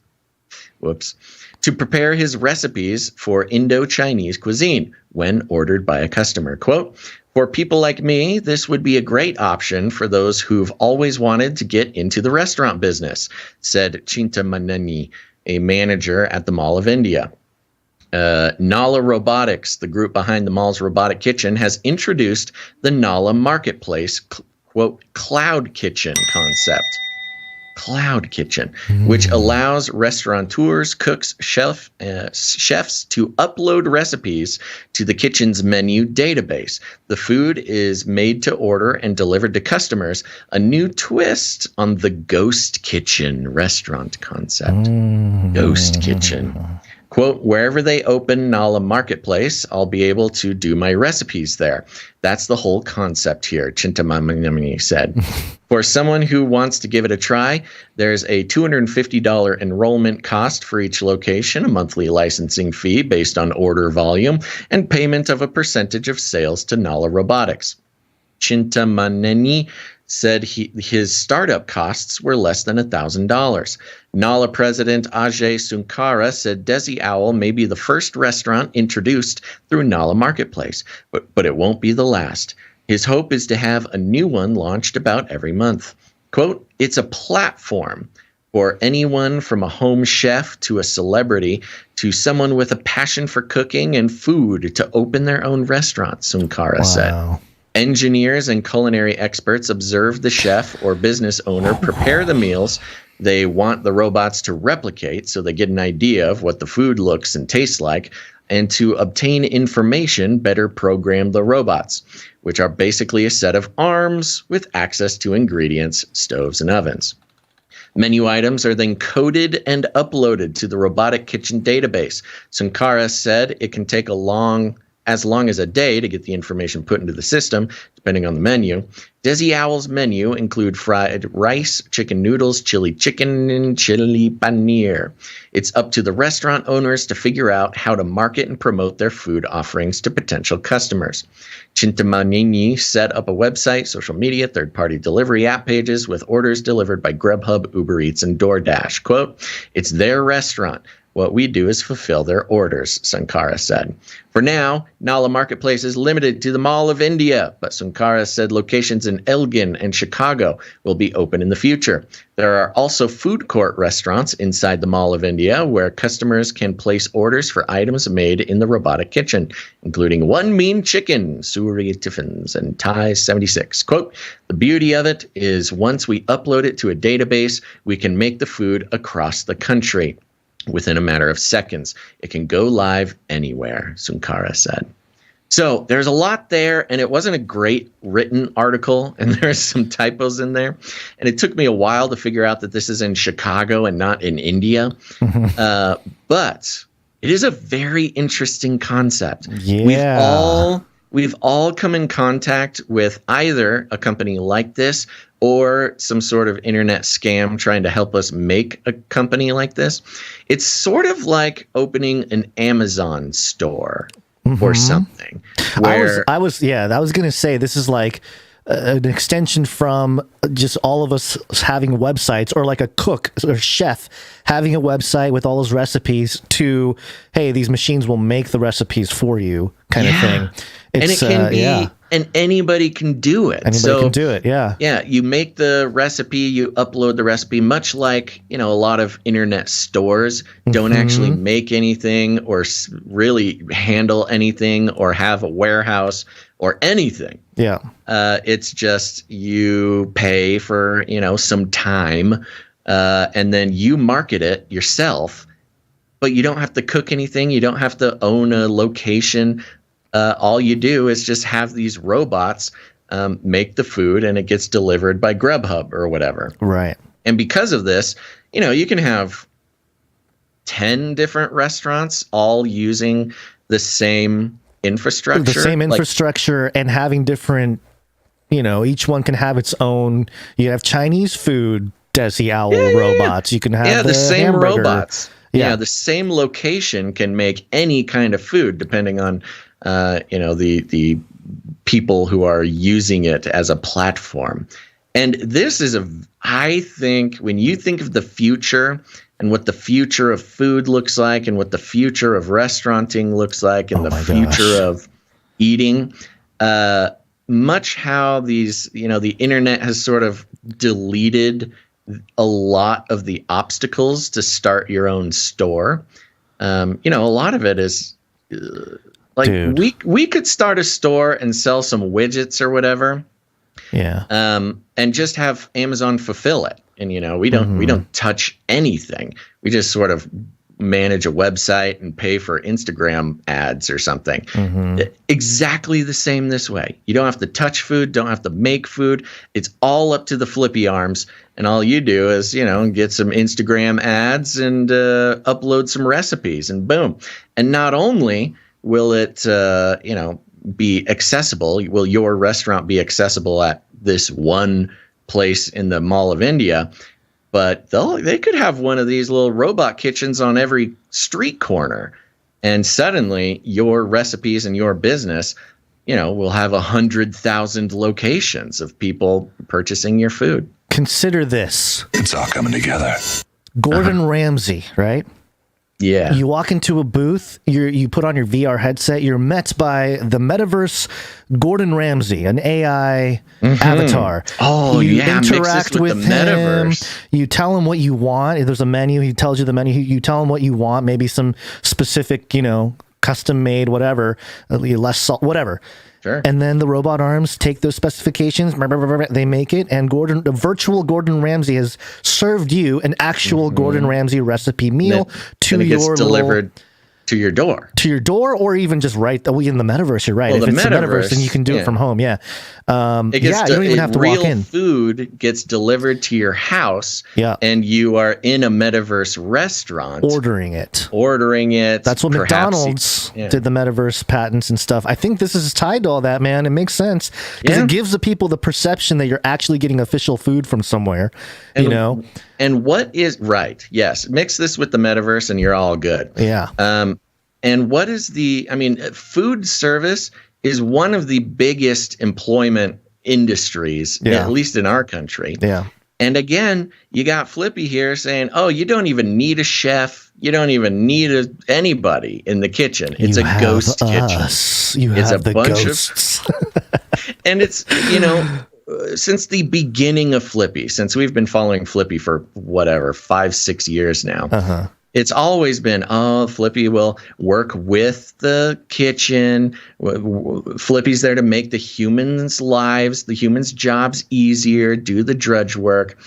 Whoops. To prepare his recipes for Indo-Chinese cuisine when ordered by a customer. Quote, for people like me, this would be a great option for those who've always wanted to get into the restaurant business, said Chintamaneni, a manager at the Mall of India. Nala Robotics, the group behind the mall's robotic kitchen, has introduced the Nala Marketplace, quote, cloud kitchen concept. Cloud kitchen, which allows restaurateurs, cooks, chefs to upload recipes to the kitchen's menu database. The food is made to order and delivered to customers, a new twist on the ghost kitchen restaurant concept. Ghost kitchen. Quote, wherever they open Nala Marketplace, I'll be able to do my recipes there. That's the whole concept here, Chintamaneni said. For someone who wants to give it a try, there's a $250 enrollment cost for each location, a monthly licensing fee based on order volume, and payment of a percentage of sales to Nala Robotics. Chintamaneni said his startup costs were less than $1,000. Nala president Ajay Sunkara said Desi Owl may be the first restaurant introduced through Nala Marketplace, but it won't be the last. His hope is to have a new one launched about every month. Quote, it's a platform for anyone from a home chef to a celebrity to someone with a passion for cooking and food to open their own restaurant, Sunkara said. Engineers and culinary experts observe the chef or business owner prepare the meals they want the robots to replicate so they get an idea of what the food looks and tastes like, and to obtain information, better program the robots, which are basically a set of arms with access to ingredients, stoves, and ovens. Menu items are then coded and uploaded to the robotic kitchen database. Sunkara said it can take as long as a day to get the information put into the system, depending on the menu. Desi Owl's menu include fried rice, chicken noodles, chili chicken, and chili paneer. It's up to the restaurant owners to figure out how to market and promote their food offerings to potential customers. Chintamaneni set up a website, social media, third-party delivery app pages with orders delivered by Grubhub, Uber Eats, and DoorDash. Quote, it's their restaurant. What we do is fulfill their orders, Sunkara said. For now, Nala Marketplace is limited to the Mall of India, but Sunkara said locations in Elgin and Chicago will be open in the future. There are also food court restaurants inside the Mall of India where customers can place orders for items made in the robotic kitchen, including One Mean Chicken, Suri Tiffins, and Thai 76. Quote, the beauty of it is once we upload it to a database, we can make the food across the country. Within a matter of seconds, it can go live anywhere, Sunkara said. So there's a lot there, and it wasn't a great written article, and there's some typos in there. And it took me a while to figure out that this is in Chicago and not in India. But it is a very interesting concept. Yeah. We've all come in contact with either a company like this or some sort of internet scam trying to help us make a company like this. It's sort of like opening an Amazon store. or something. Where I was going to say this is like an extension from just all of us having websites, or like a cook or chef having a website with all those recipes to, hey, these machines will make the recipes for you kind of thing. And it can be, and anybody can do it. Anybody can do it, yeah. Yeah, you make the recipe, you upload the recipe, much like, a lot of internet stores don't actually make anything or really handle anything or have a warehouse or anything. Yeah. It's just you pay for, some time, and then you market it yourself, but you don't have to cook anything. You don't have to own a location. All you do is just have these robots make the food, and it gets delivered by Grubhub or whatever. Right. And because of this, you can have 10 different restaurants all using the same infrastructure. The same infrastructure, and having different, each one can have its own. You have Chinese food, Desi Owl robots. You can have the same hamburger. robots. Yeah, the same location can make any kind of food depending on the people who are using it as a platform. And this is I think when you think of the future and what the future of food looks like and what the future of restauranting looks like and the future of eating, much how these, the internet has sort of deleted a lot of the obstacles to start your own store. A lot of it is like we could start a store and sell some widgets or whatever. Yeah. And just have Amazon fulfill it. And we don't touch anything. We just sort of manage a website and pay for Instagram ads or something. Exactly the same this way. You don't have to touch food, don't have to make food. It's all up to the flippy arms. And all you do is, get some Instagram ads and upload some recipes, and boom. And not only will it, be accessible, will your restaurant be accessible at this one place in the Mall of India, but they could have one of these little robot kitchens on every street corner, and suddenly your recipes and your business, will have 100,000 locations of people purchasing your food. Consider this. It's all coming together. Gordon Ramsay, right? Yeah. You walk into a booth, you put on your VR headset, you're met by the metaverse Gordon Ramsay, an AI avatar. Oh, you interact with the metaverse. You tell him what you want. If there's a menu, he tells you the menu. You tell him what you want, maybe some specific, custom made, whatever, less salt, whatever. Sure. And then the robot arms take those specifications, they make it, and the virtual Gordon Ramsay has served you an actual Gordon Ramsay recipe meal to your delivered to your door. To your door, or even just right in the metaverse. You're right. Well, if it's the metaverse, then you can do it from home. Yeah. You don't even have to walk in. Food gets delivered to your house. Yeah. And you are in a metaverse restaurant ordering it. That's what McDonald's did, the metaverse patents and stuff. I think this is tied to all that, man. It makes sense because it gives the people the perception that you're actually getting official food from somewhere. And what is right? Yes, mix this with the metaverse, and you're all good. Yeah. And what is food service is one of the biggest employment industries, at least in our country. Yeah. And again, you got Flippy here saying, "Oh, you don't even need a chef. You don't even need anybody in the kitchen. It's a ghost kitchen. It's a bunch of." And it's since the beginning of Flippy, since we've been following Flippy for 5-6 years now, it's always been, Flippy will work with the kitchen. Flippy's there to make the humans' jobs easier, do the drudge work.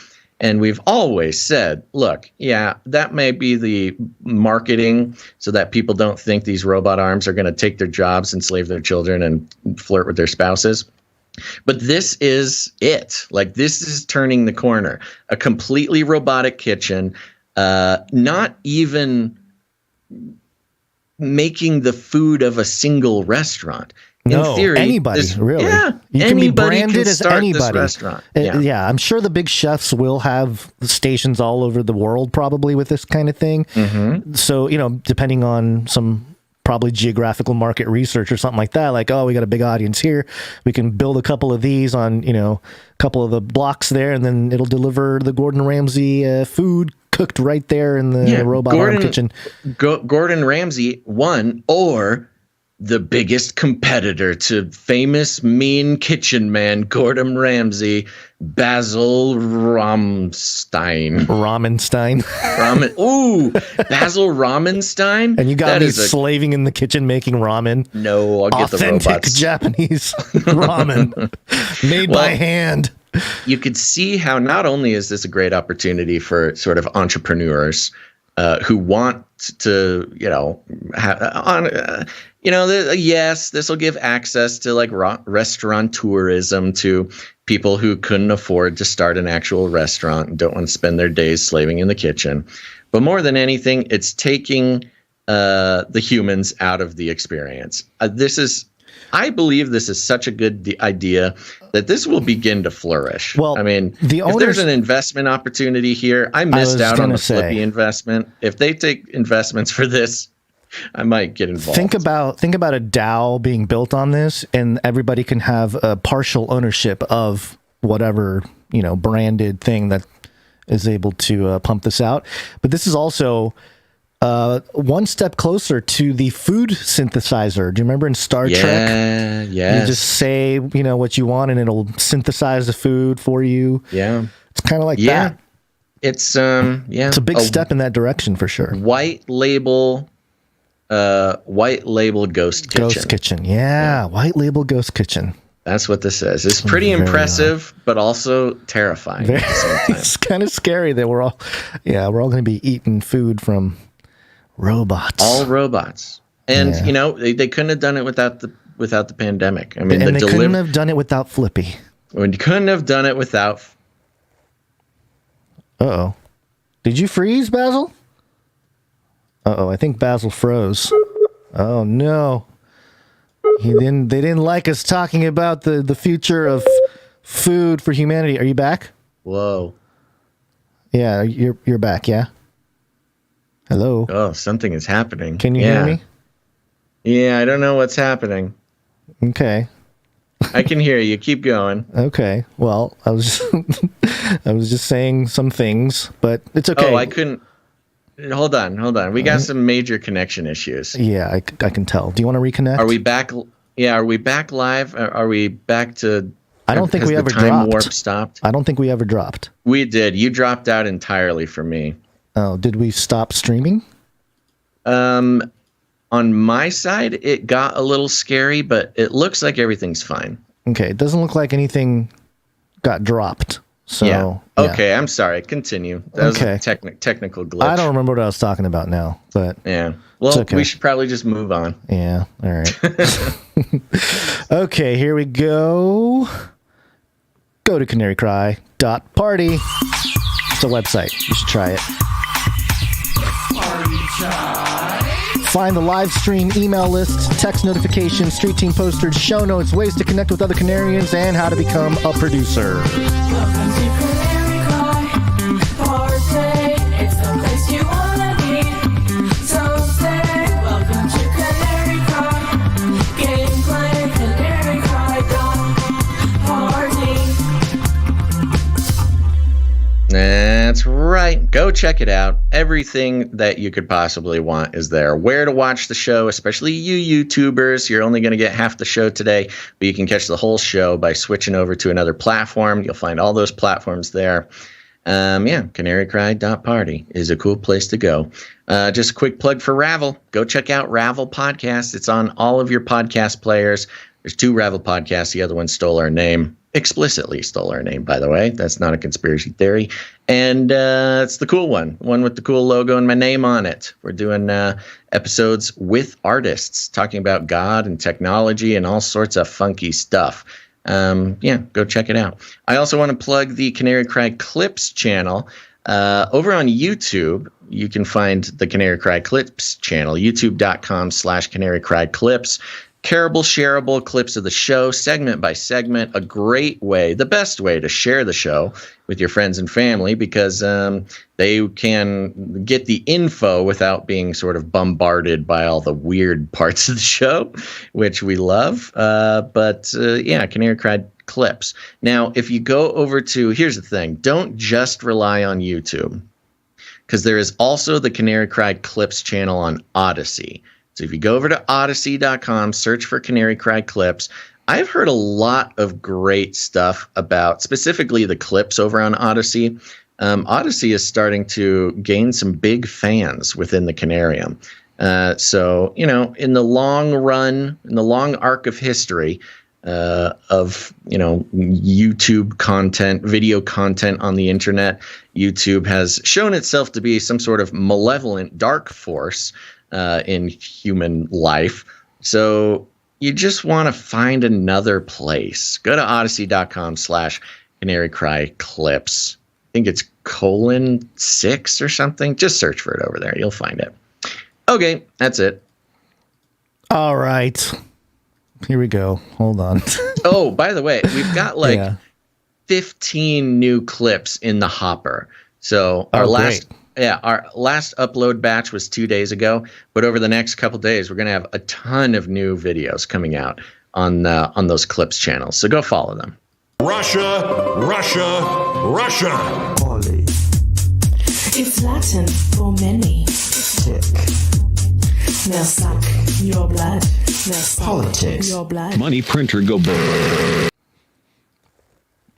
And we've always said, look, that may be the marketing so that people don't think these robot arms are going to take their jobs, enslave their children, and flirt with their spouses. But this is it. This is turning the corner. A completely robotic kitchen, not even making the food of a single restaurant. In theory, anybody, really. Yeah, you can be branded as anybody. This restaurant. Yeah, I'm sure the big chefs will have stations all over the world probably with this kind of thing. So, depending on some probably geographical market research or something like that. Like, oh, we got a big audience here. We can build a couple of these on, a couple of the blocks there, and then it'll deliver the Gordon Ramsay food cooked right there in the robot arm kitchen. Gordon Ramsay won, or the biggest competitor to famous mean kitchen man Gordon Ramsay, Basil Ramenstein. Ooh, Basil Ramenstein. And you got me slaving in the kitchen making ramen. No, I'll get the robots. Authentic Japanese ramen made by hand. You could see how not only is this a great opportunity for sort of entrepreneurs who want to, yes, this will give access to like restaurant tourism to people who couldn't afford to start an actual restaurant and don't want to spend their days slaving in the kitchen. But more than anything, it's taking the humans out of the experience. I believe this is such a good idea that this will begin to flourish. Well, I mean, if there's an investment opportunity here, I missed out on the FLIPPY investment. If they take investments for this, I might get involved. Think about a DAO being built on this, and everybody can have a partial ownership of whatever, branded thing that is able to pump this out. But this is also one step closer to the food synthesizer. Do you remember in Star Trek? Yeah. You just say, what you want, and it'll synthesize the food for you. Yeah. It's kind of like that. It's It's a big step in that direction for sure. White label ghost kitchen. Ghost kitchen. Yeah. White label ghost kitchen. That's what this is. It's pretty impressive, but also terrifying at the same time. It's kind of scary that we're all going to be eating food from robots. All robots. And they couldn't have done it without the pandemic. I mean, and they couldn't have done it without FLIPPY. We couldn't have done it without. Uh-oh. Did you freeze, Basil? Uh-oh, I think Basil froze. Oh no. They didn't like us talking about the future of food for humanity. Are you back? Whoa. Yeah, you're back, yeah? Hello? Oh, something is happening. Can you hear me? Yeah, I don't know what's happening. Okay. I can hear you. Keep going. Okay. Well, I was just saying some things, but it's okay. Oh, I couldn't. Hold on. We got some major connection issues. Yeah, I can tell. Do you want to reconnect? Are we back? Yeah, are we back live? Are we back to? I don't think we ever dropped. Time warp stopped. I don't think we ever dropped. We did. You dropped out entirely for me. Oh, did we stop streaming? On my side, it got a little scary, but it looks like everything's fine. Okay, it doesn't look like anything got dropped. So yeah. Okay, I'm sorry. Continue. That was a technical glitch. I don't remember what I was talking about now, but yeah. Well, we should probably just move on. Yeah. All right. Okay, here we go. Go to CanaryCry.Party. It's a website. You should try it. Find the live stream, email list, text notifications, street team posters, show notes, ways to connect with other Canarians, and how to become a producer. Welcome to CanaryCry.Party. It's the place you wanna be. So stay. Welcome to CanaryCry. Gameplay, CanaryCry.Party. That's right. Go check it out. Everything that you could possibly want is there. Where to watch the show, especially you YouTubers. You're only going to get half the show today, but you can catch the whole show by switching over to another platform. You'll find all those platforms there. CanaryCry.Party is a cool place to go. Just a quick plug for Ravel. Go check out Ravel Podcast. It's on all of your podcast players. There's 2 Ravel podcasts. The other one stole our name. Explicitly stole our name, by the way. That's not a conspiracy theory. And it's the cool one with the cool logo and my name on it. We're doing episodes with artists talking about God and technology and all sorts of funky stuff. Go check it out. I also want to plug the Canary Cry Clips channel. Over on YouTube, you can find the Canary Cry Clips channel, youtube.com/CanaryCry Clips. Careable, shareable clips of the show, segment by segment. A great way, the best way to share the show with your friends and family, because they can get the info without being sort of bombarded by all the weird parts of the show, which we love. Yeah, Canary Cry clips. Now, if you go over to, here's the thing, don't just rely on YouTube, because there is also the Canary Cry Clips channel on Odyssey. So if you go over to odyssey.com, search for Canary Cry Clips. I've heard a lot of great stuff about specifically the clips over on Odyssey. Odyssey is starting to gain some big fans within the Canarium. So, you know, in the long run, in the long arc of history of, you know, YouTube content, video content on the internet, YouTube has shown itself to be some sort of malevolent dark force in human life. So you just want to find another place. Go to odyssey.com/CanaryCry.Clips. I think it's :6 or something. Just search for it over there. You'll find it. Okay, that's it. All right. Here we go. Hold on. Oh, by the way, we've got 15 new clips in the hopper. So our last upload batch was 2 days ago, but over the next couple days, we're going to have a ton of new videos coming out on those clips channels. So go follow them. Russia, Russia, Russia. Poly. It's Latin for many. Tick. Now suck your blood. Now suck Politics. your blood. Money printer go burr.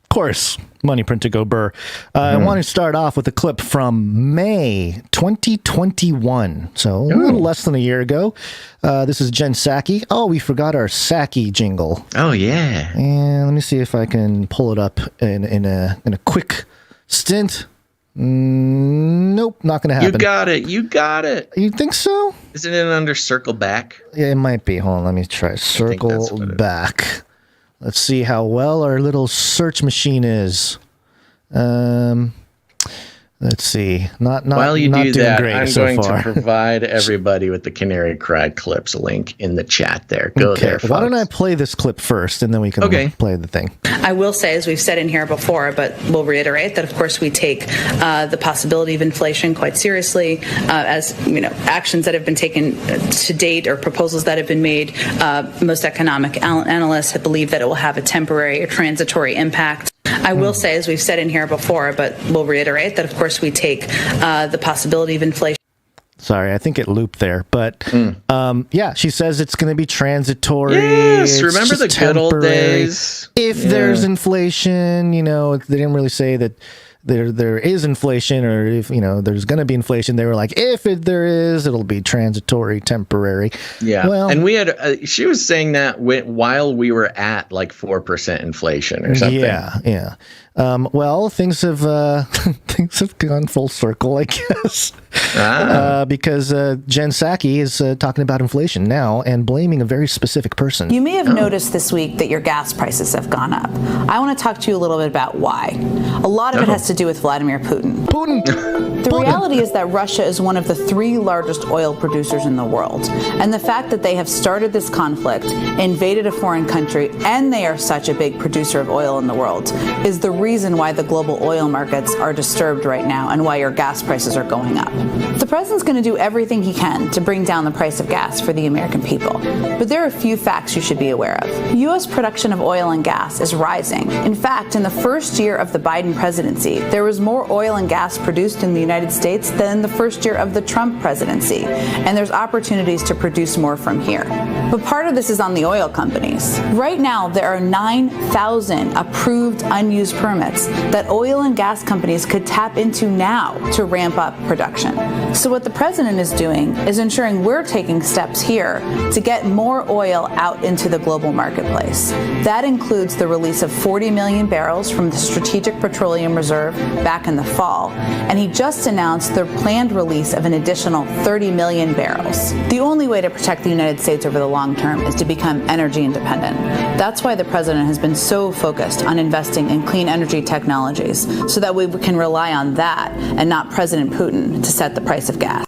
Of course, money printer go burr. I want to start off with a clip from May 2021. So a little less than a year ago. This is Jen Psaki. Oh, we forgot our Psaki jingle. Oh, yeah. And let me see if I can pull it up in a quick stint. Nope, not going to happen. You got it. You think so? Isn't it under circle back? Yeah, it might be. Hold on, let me try circle back. Let's see how well our little search machine is. Let's see. Not While you not do doing that, great I'm so going far. to provide everybody with the Canary Cry Clips link in the chat there. Go there, folks. Why don't I play this clip first, and then we can play the thing. I will say, as we've said in here before, but we'll reiterate that, of course, we take the possibility of inflation quite seriously. As you know, actions that have been taken to date or proposals that have been made, most economic analysts have believed that it will have a temporary or transitory impact. I will say, as we've said in here before, but we'll reiterate that, of course, we take the possibility of inflation. Sorry, I think it looped there. But yeah, she says it's going to be transitory. Yes, remember the good old days. If there's inflation, you know, they didn't really say that there is inflation, or if, you know, there's going to be inflation. They were like, if there is, it'll be transitory, temporary. Yeah. Well, and we had, she was saying that while we were at like 4% inflation or something. Yeah. Well, things have gone full circle, I guess, because Jen Psaki is talking about inflation now and blaming a very specific person. You may have noticed this week that your gas prices have gone up. I want to talk to you a little bit about why. A lot of it has to do with Vladimir Putin. The reality is that Russia is one of the 3 largest oil producers in the world. And the fact that they have started this conflict, invaded a foreign country, and they are such a big producer of oil in the world is the reason why the global oil markets are disturbed right now and why your gas prices are going up. The president's going to do everything he can to bring down the price of gas for the American people. But there are a few facts you should be aware of. U.S. production of oil and gas is rising. In fact, in the first year of the Biden presidency, there was more oil and gas produced in the United States than the first year of the Trump presidency. And there's opportunities to produce more from here. But part of this is on the oil companies. Right now, there are 9,000 approved unused permits that oil and gas companies could tap into now to ramp up production. So what the president is doing is ensuring we're taking steps here to get more oil out into the global marketplace. That includes the release of 40 million barrels from the Strategic Petroleum Reserve back in the fall, and he just announced the planned release of an additional 30 million barrels. The only way to protect the United States over the long term is to become energy independent. That's why the president has been so focused on investing in clean energy technologies, so that we can rely on that and not President Putin to set the price of gas.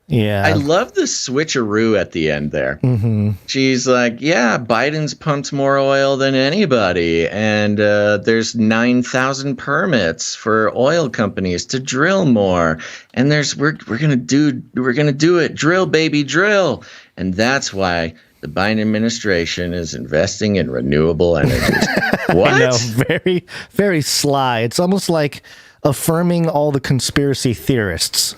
Yeah. I love the switcheroo at the end there. Mm-hmm. She's like, yeah, Biden's pumped more oil than anybody. And there's 9,000 permits for oil companies to drill more. And we're going to do it. Drill, baby, drill. And that's why the Biden administration is investing in renewable energies. What? I know, very, very sly. It's almost like affirming all the conspiracy theorists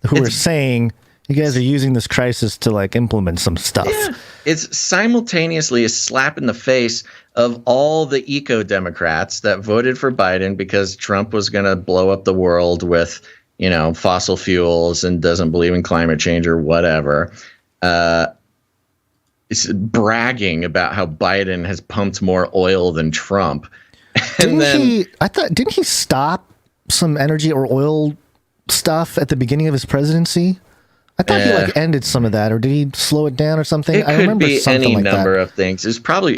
who are saying, you guys are using this crisis to like implement some stuff. Yeah. It's simultaneously a slap in the face of all the eco-democrats that voted for Biden because Trump was going to blow up the world with, fossil fuels and doesn't believe in climate change or whatever. It's bragging about how Biden has pumped more oil than Trump. Didn't he stop some energy or oil stuff at the beginning of his presidency? I thought he ended some of that, or did he slow it down or something? It could be any like number of things. It's probably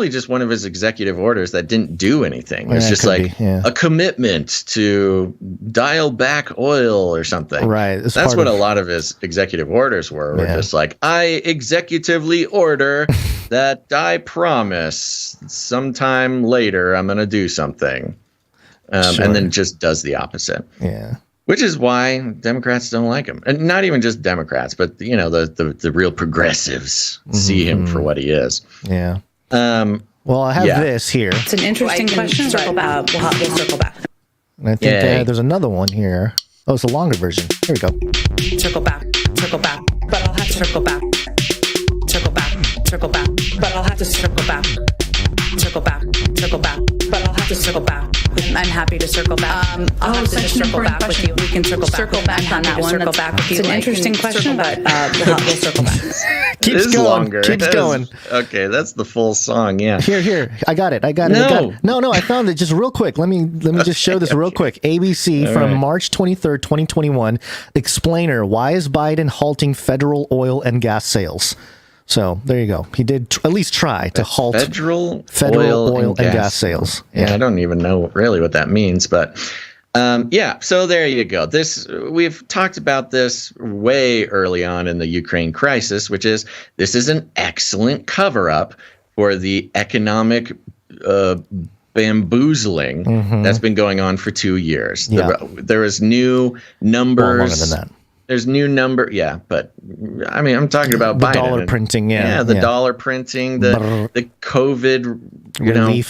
just one of his executive orders that didn't do anything. It's just like a commitment to dial back oil or something. Right. That's what a lot of his executive orders were. Were just like, I executively order that I promise sometime later I'm going to do something, and then just does the opposite. Yeah. Which is why Democrats don't like him. And not even just Democrats, but, the real progressives see him for what he is. Yeah. Well, I have this here. It's an interesting question. Circle back. We'll circle back. And I think there's another one here. Oh, it's a longer version. Here we go. Circle back. But I'll have to circle back. But I'll have to circle back. But I'll have to circle back. I'm happy to circle back. I'll have to circle back with you. We can circle back on that one. Circle back with you. It's an interesting question, but we'll circle back. Keeps going. Okay, that's the full song. Yeah. Here. I got it. No, I found it just real quick. Let me just show this real quick. ABC from March 23rd, 2021. Explainer: Why is Biden halting federal oil and gas sales? So there you go. He did at least try to halt federal oil and gas sales. Yeah, I don't even know really what that means, but so there you go. We've talked about this way early on in the Ukraine crisis, which is this is an excellent cover-up for the economic bamboozling that's been going on for 2 years. Yeah. There is new numbers. Longer than that. There's new number, but I mean, I'm talking about the Biden. Dollar printing, the dollar printing, the COVID relief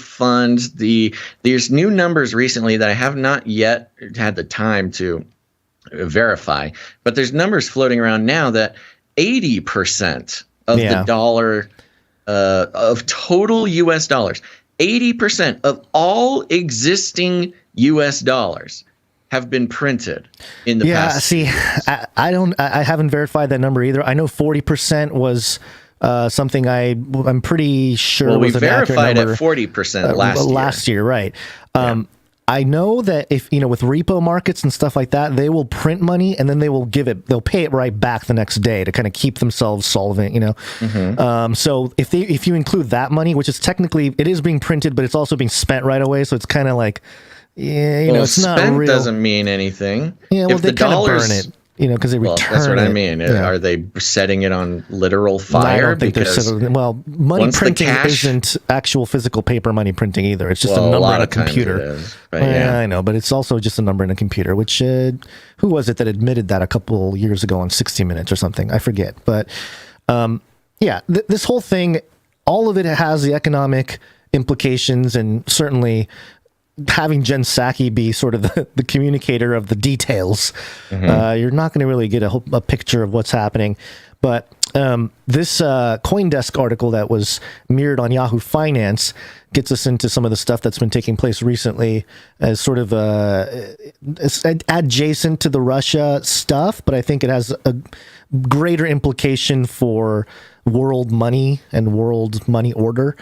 fund. There's new numbers recently that I have not yet had the time to verify, but there's numbers floating around now that 80% of the dollar of total U.S. dollars, 80% of all existing U.S. dollars have been printed in the past. Yeah, see, I haven't verified that number either. I know 40% was something I'm pretty sure was an accurate number. We verified at 40% last year, right. I know that if, with repo markets and stuff like that, they will print money and then they'll pay it right back the next day to kind of keep themselves solvent, So if you include that money, which is technically, it is being printed, but it's also being spent right away. So it's kind of like, it's not real. Doesn't mean anything. Yeah, well, they kind of burn it, because they return it. That's what I mean. Yeah. Are they setting it on literal fire? I don't think money printing isn't actual physical paper money printing either. It's just a number in a computer. I know, but it's also just a number in a computer, which, who was it that admitted that a couple years ago on 60 Minutes or something? I forget. But, this whole thing, all of it has the economic implications, and certainly having Jen Psaki be sort of the communicator of the details, you're not going to really get a picture of what's happening. But this Coindesk article that was mirrored on Yahoo Finance gets us into some of the stuff that's been taking place recently as sort of adjacent to the Russia stuff, but I think it has a greater implication for world money and world money order.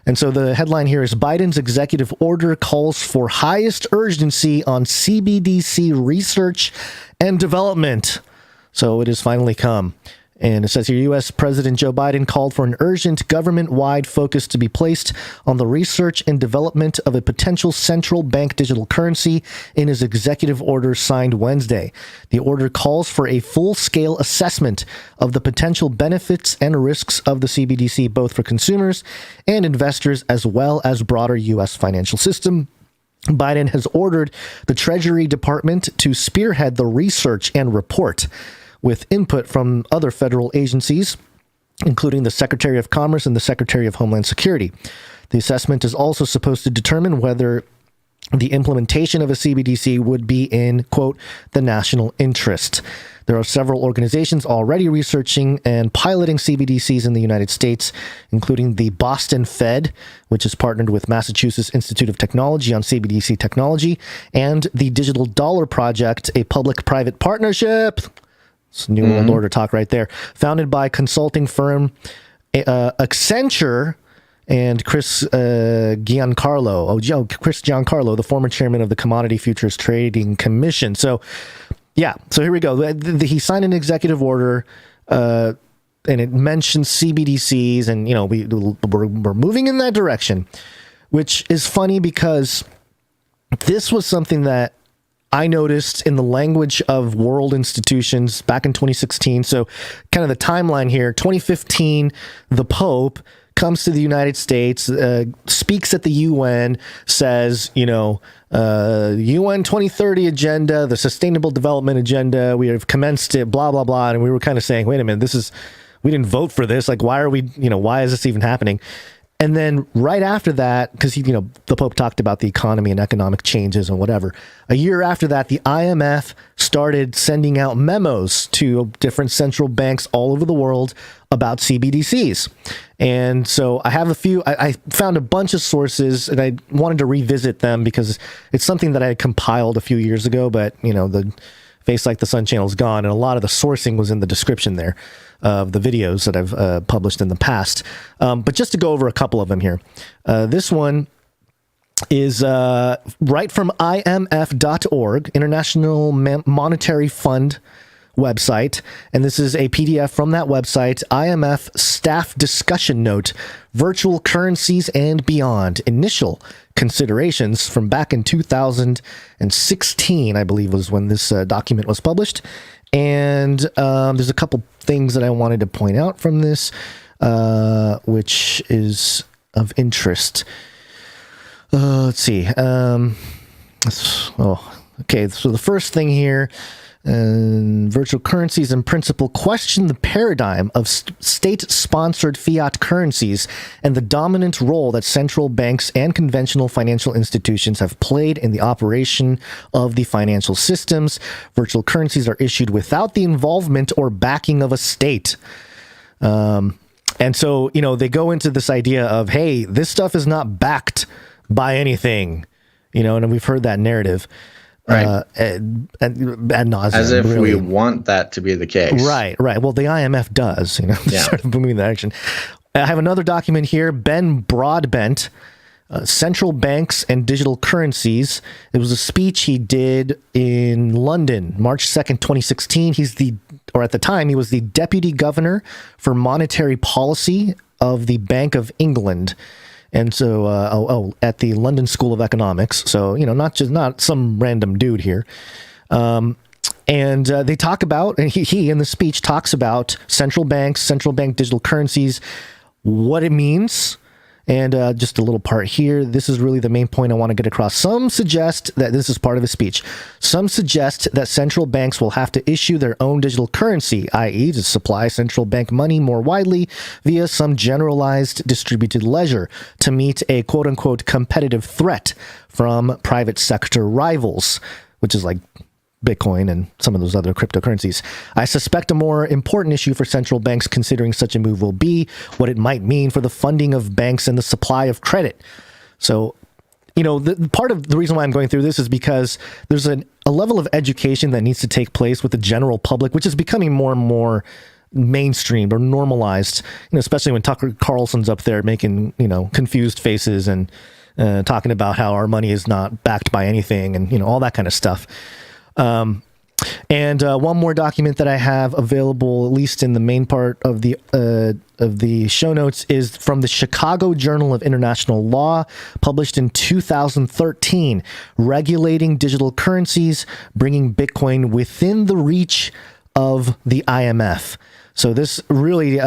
And so the headline here is Biden's executive order calls for highest urgency on CBDC research and development. So it has finally come. And it says here, U.S. President Joe Biden called for an urgent government-wide focus to be placed on the research and development of a potential central bank digital currency in his executive order signed Wednesday. The order calls for a full-scale assessment of the potential benefits and risks of the CBDC, both for consumers and investors, as well as broader U.S. financial system. Biden has ordered the Treasury Department to spearhead the research and report, with input from other federal agencies, including the Secretary of Commerce and the Secretary of Homeland Security. The assessment is also supposed to determine whether the implementation of a CBDC would be in, quote, the national interest. There are several organizations already researching and piloting CBDCs in the United States, including the Boston Fed, which is partnered with Massachusetts Institute of Technology on CBDC technology, and the Digital Dollar Project, a public-private partnership. It's New World Order talk right there. Founded by consulting firm Accenture and Chris Giancarlo, the former chairman of the Commodity Futures Trading Commission. So, yeah. So here we go. He signed an executive order, and it mentions CBDCs, and we're moving in that direction, which is funny because this was something that I noticed in the language of world institutions back in 2016. So kind of the timeline here, 2015, the Pope comes to the United States, speaks at the UN, says, UN 2030 agenda, the Sustainable Development Agenda, we have commenced it, blah, blah, blah. And we were kind of saying, wait a minute, we didn't vote for this. Like, why is this even happening? And then right after that, because the Pope talked about the economy and economic changes and whatever. A year after that, the IMF started sending out memos to different central banks all over the world about CBDCs. And so I have I found a bunch of sources, and I wanted to revisit them because it's something that I had compiled a few years ago, but the Facelikethesun channel is gone, and a lot of the sourcing was in the description there of the videos that I've published in the past. But just to go over a couple of them here. This one is right from IMF.org, International Monetary Fund website. And this is a PDF from that website, IMF Staff Discussion Note, Virtual Currencies and Beyond, Initial Considerations, from back in 2016, I believe was when this document was published. And there's a couple things that I wanted to point out from this, which is of interest. Let's see. Okay, so the first thing here, virtual currencies in principle question the paradigm of state-sponsored fiat currencies and the dominant role that central banks and conventional financial institutions have played in the operation of the financial systems. Virtual currencies are issued without the involvement or backing of a state. And so, they go into this idea of, hey, this stuff is not backed by anything, and we've heard that narrative. Right. Ad nauseum, as if really. we want that to be the case. Right. Well, the IMF does, Yeah. sort of moving that direction. I have another document here, Ben Broadbent, Central Banks and Digital Currencies. It was a speech he did in London, March 2nd, 2016. At the time, he was the Deputy Governor for Monetary Policy of the Bank of England. And so, at the London School of Economics. So, not some random dude here. And they talk about, and he in the speech talks about central banks, central bank digital currencies, what it means. And just a little part here. This is really the main point I want to get across. Some suggest that this is part of his speech. Some suggest that central banks will have to issue their own digital currency, i.e. to supply central bank money more widely via some generalized distributed ledger to meet a quote-unquote competitive threat from private sector rivals, which is like Bitcoin and some of those other cryptocurrencies. I suspect a more important issue for central banks considering such a move will be what it might mean for the funding of banks and the supply of credit. So, the part of the reason why I'm going through this is because there's a level of education that needs to take place with the general public, which is becoming more and more mainstream or normalized, especially when Tucker Carlson's up there making, confused faces and talking about how our money is not backed by anything and, all that kind of stuff. And one more document that I have available, at least in the main part of the show notes, is from the Chicago Journal of International Law, published in 2013, regulating digital currencies, bringing Bitcoin within the reach of the IMF. So this really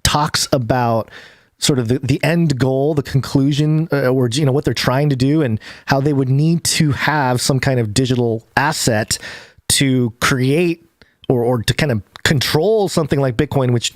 talks about sort of the end goal, the conclusion, or what they're trying to do, and how they would need to have some kind of digital asset to create or to kind of control something like Bitcoin, which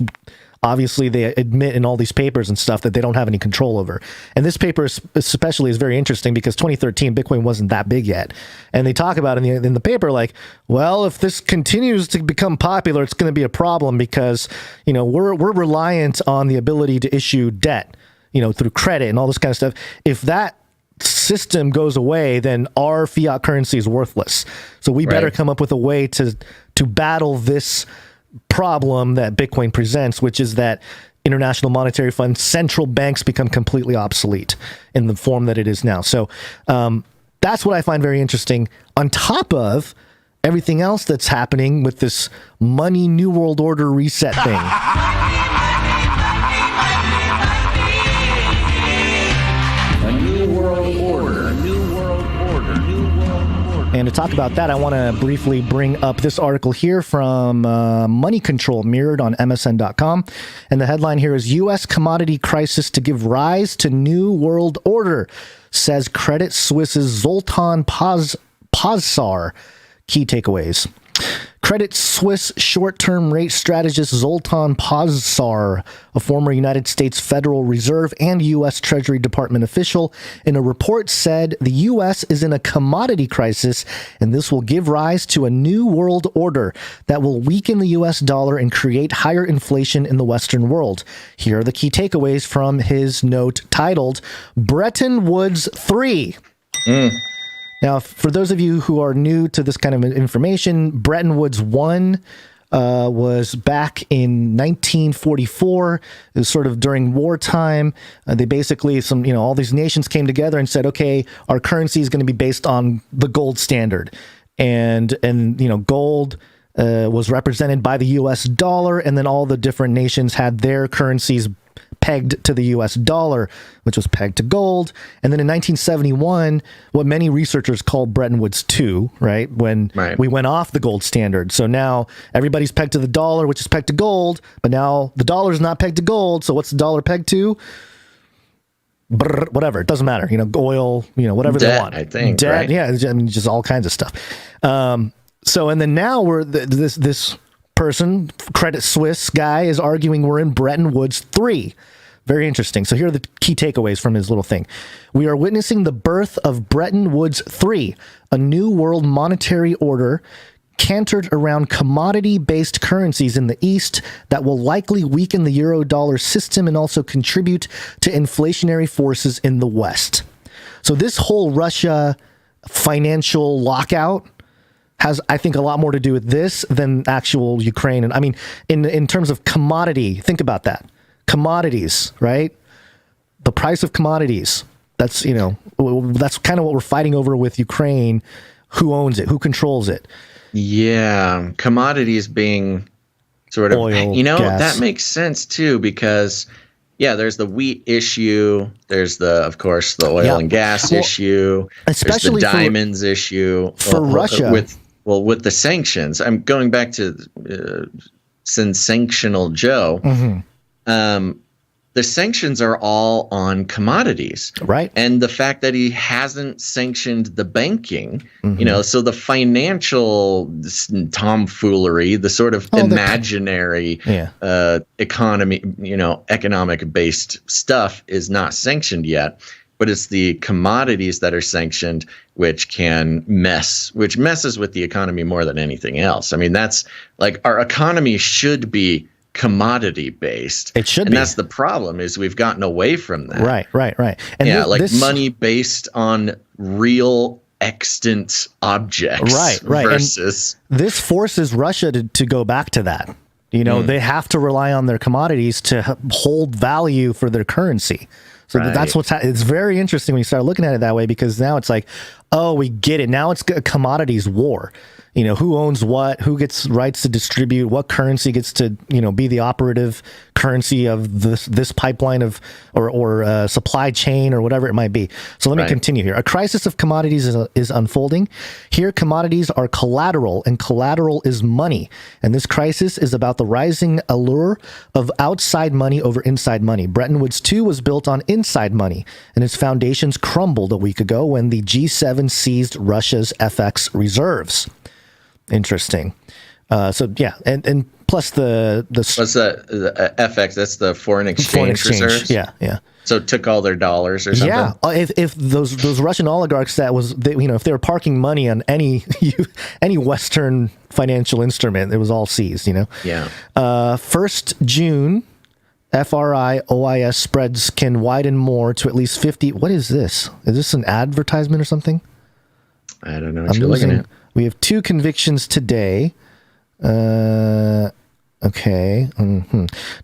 obviously they admit in all these papers and stuff that they don't have any control over. And this paper especially is very interesting because 2013 Bitcoin wasn't that big yet. And they talk about in the paper, like, well, if this continues to become popular, it's going to be a problem because, we're reliant on the ability to issue debt, through credit and all this kind of stuff. If that system goes away, then our fiat currency is worthless. So we better come up with a way to battle this problem that Bitcoin presents, which is that International Monetary Fund central banks become completely obsolete in the form that it is now. So that's what I find very interesting, on top of everything else that's happening with this money New World Order reset thing. And to talk about that, I want to briefly bring up this article here from Money Control, mirrored on MSN.com. And the headline here is U.S. commodity crisis to give rise to new world order, says Credit Suisse's Zoltan Pozsar. Key takeaways. Credit Suisse short-term rate strategist Zoltan Pozsar, a former United States Federal Reserve and U.S. Treasury Department official, in a report said the U.S. is in a commodity crisis, and this will give rise to a new world order that will weaken the U.S. dollar and create higher inflation in the Western world. Here are the key takeaways from his note titled Bretton Woods 3. Now, for those of you who are new to this kind of information, Bretton Woods 1 was back in 1944. It was sort of during wartime. They basically, all these nations came together and said, okay, our currency is going to be based on the gold standard. And gold was represented by the U.S. dollar, and then all the different nations had their currencies pegged to the U.S. dollar, which was pegged to gold. And then in 1971, what many researchers call Bretton Woods 2, right? When we went off the gold standard. So now everybody's pegged to the dollar, which is pegged to gold, but now the dollar is not pegged to gold. So what's the dollar pegged to? Whatever. It doesn't matter. Oil, whatever debt, they want. I think. Debt, right? Yeah. Just all kinds of stuff. And then now we're this person, Credit Suisse guy, is arguing we're in Bretton Woods 3. Very interesting. So here are the key takeaways from his little thing. We are witnessing the birth of Bretton Woods 3, a new world monetary order centered around commodity-based currencies in the East that will likely weaken the euro-dollar system and also contribute to inflationary forces in the West. So this whole Russia financial lockout has, I think, a lot more to do with this than actual Ukraine. And I mean, in terms of commodity, think about that. Commodities, right? The price of commodities. That's, that's kind of what we're fighting over with Ukraine. Who owns it? Who controls it? Yeah. Commodities being sort of, oil, gas. That makes sense too, because there's the wheat issue. There's of course, the oil and gas issue. Especially there's the diamonds issue. For Russia. With the sanctions. I'm going back to Sensanctional Joe. Mm-hmm. The sanctions are all on commodities, right? And the fact that he hasn't sanctioned the banking, so the financial tomfoolery, the sort of imaginary economy, economic based stuff is not sanctioned yet. But it's the commodities that are sanctioned, which messes with the economy more than anything else. I mean, that's like our economy should be commodity based. It should be. And that's the problem, is we've gotten away from that. Right. And this money based on real extant objects. Right. Versus and this forces Russia to go back to that. They have to rely on their commodities to hold value for their currency. So that's it's very interesting when you start looking at it that way, because now it's like, oh, we get it. Now it's a commodities war. who owns what, who gets rights to distribute, what currency gets to, be the operative currency of this pipeline of or supply chain or whatever it might be. So let me continue here. A crisis of commodities is unfolding. Here, commodities are collateral, and collateral is money. And this crisis is about the rising allure of outside money over inside money. Bretton Woods II was built on inside money, and its foundations crumbled a week ago when the G7 seized Russia's FX reserves. Interesting. So yeah, and plus the what's the FX? That's the foreign exchange reserves. Yeah. So it took all their dollars or something. Yeah, if those Russian oligarchs if they were parking money on any Western financial instrument, it was all seized. Yeah. 1st June, FRI OIS spreads can widen more to at least 50. What is this? Is this an advertisement or something? I don't know what you're looking at. We have 2 convictions today. Okay.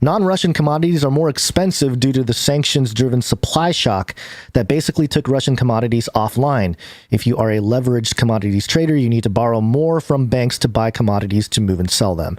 Non-Russian commodities are more expensive due to the sanctions-driven supply shock that basically took Russian commodities offline. If you are a leveraged commodities trader, you need to borrow more from banks to buy commodities to move and sell them.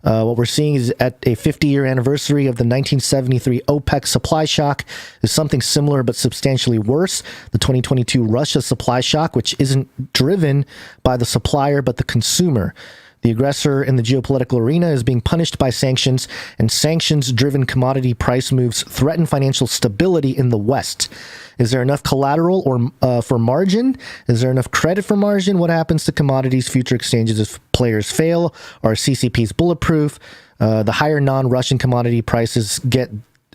What we're seeing is at a 50-year anniversary of the 1973 OPEC supply shock is something similar but substantially worse. The 2022 Russia supply shock, which isn't driven by the supplier but the consumer. The aggressor in the geopolitical arena is being punished by sanctions, and sanctions-driven commodity price moves threaten financial stability in the West. Is there enough collateral or for margin? Is there enough credit for margin? What happens to commodities future exchanges if players fail? Are CCPs bulletproof? The higher non-Russian commodity prices get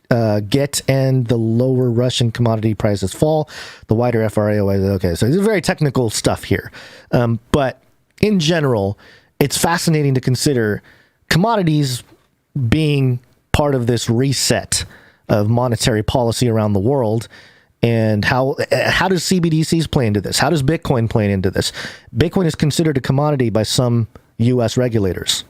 and the lower Russian commodity prices fall. The wider FRAO. Okay, so it's very technical stuff here. But in general, it's fascinating to consider commodities being part of this reset of monetary policy around the world. And how does CBDCs play into this? How does Bitcoin play into this? Bitcoin is considered a commodity by some U.S. regulators,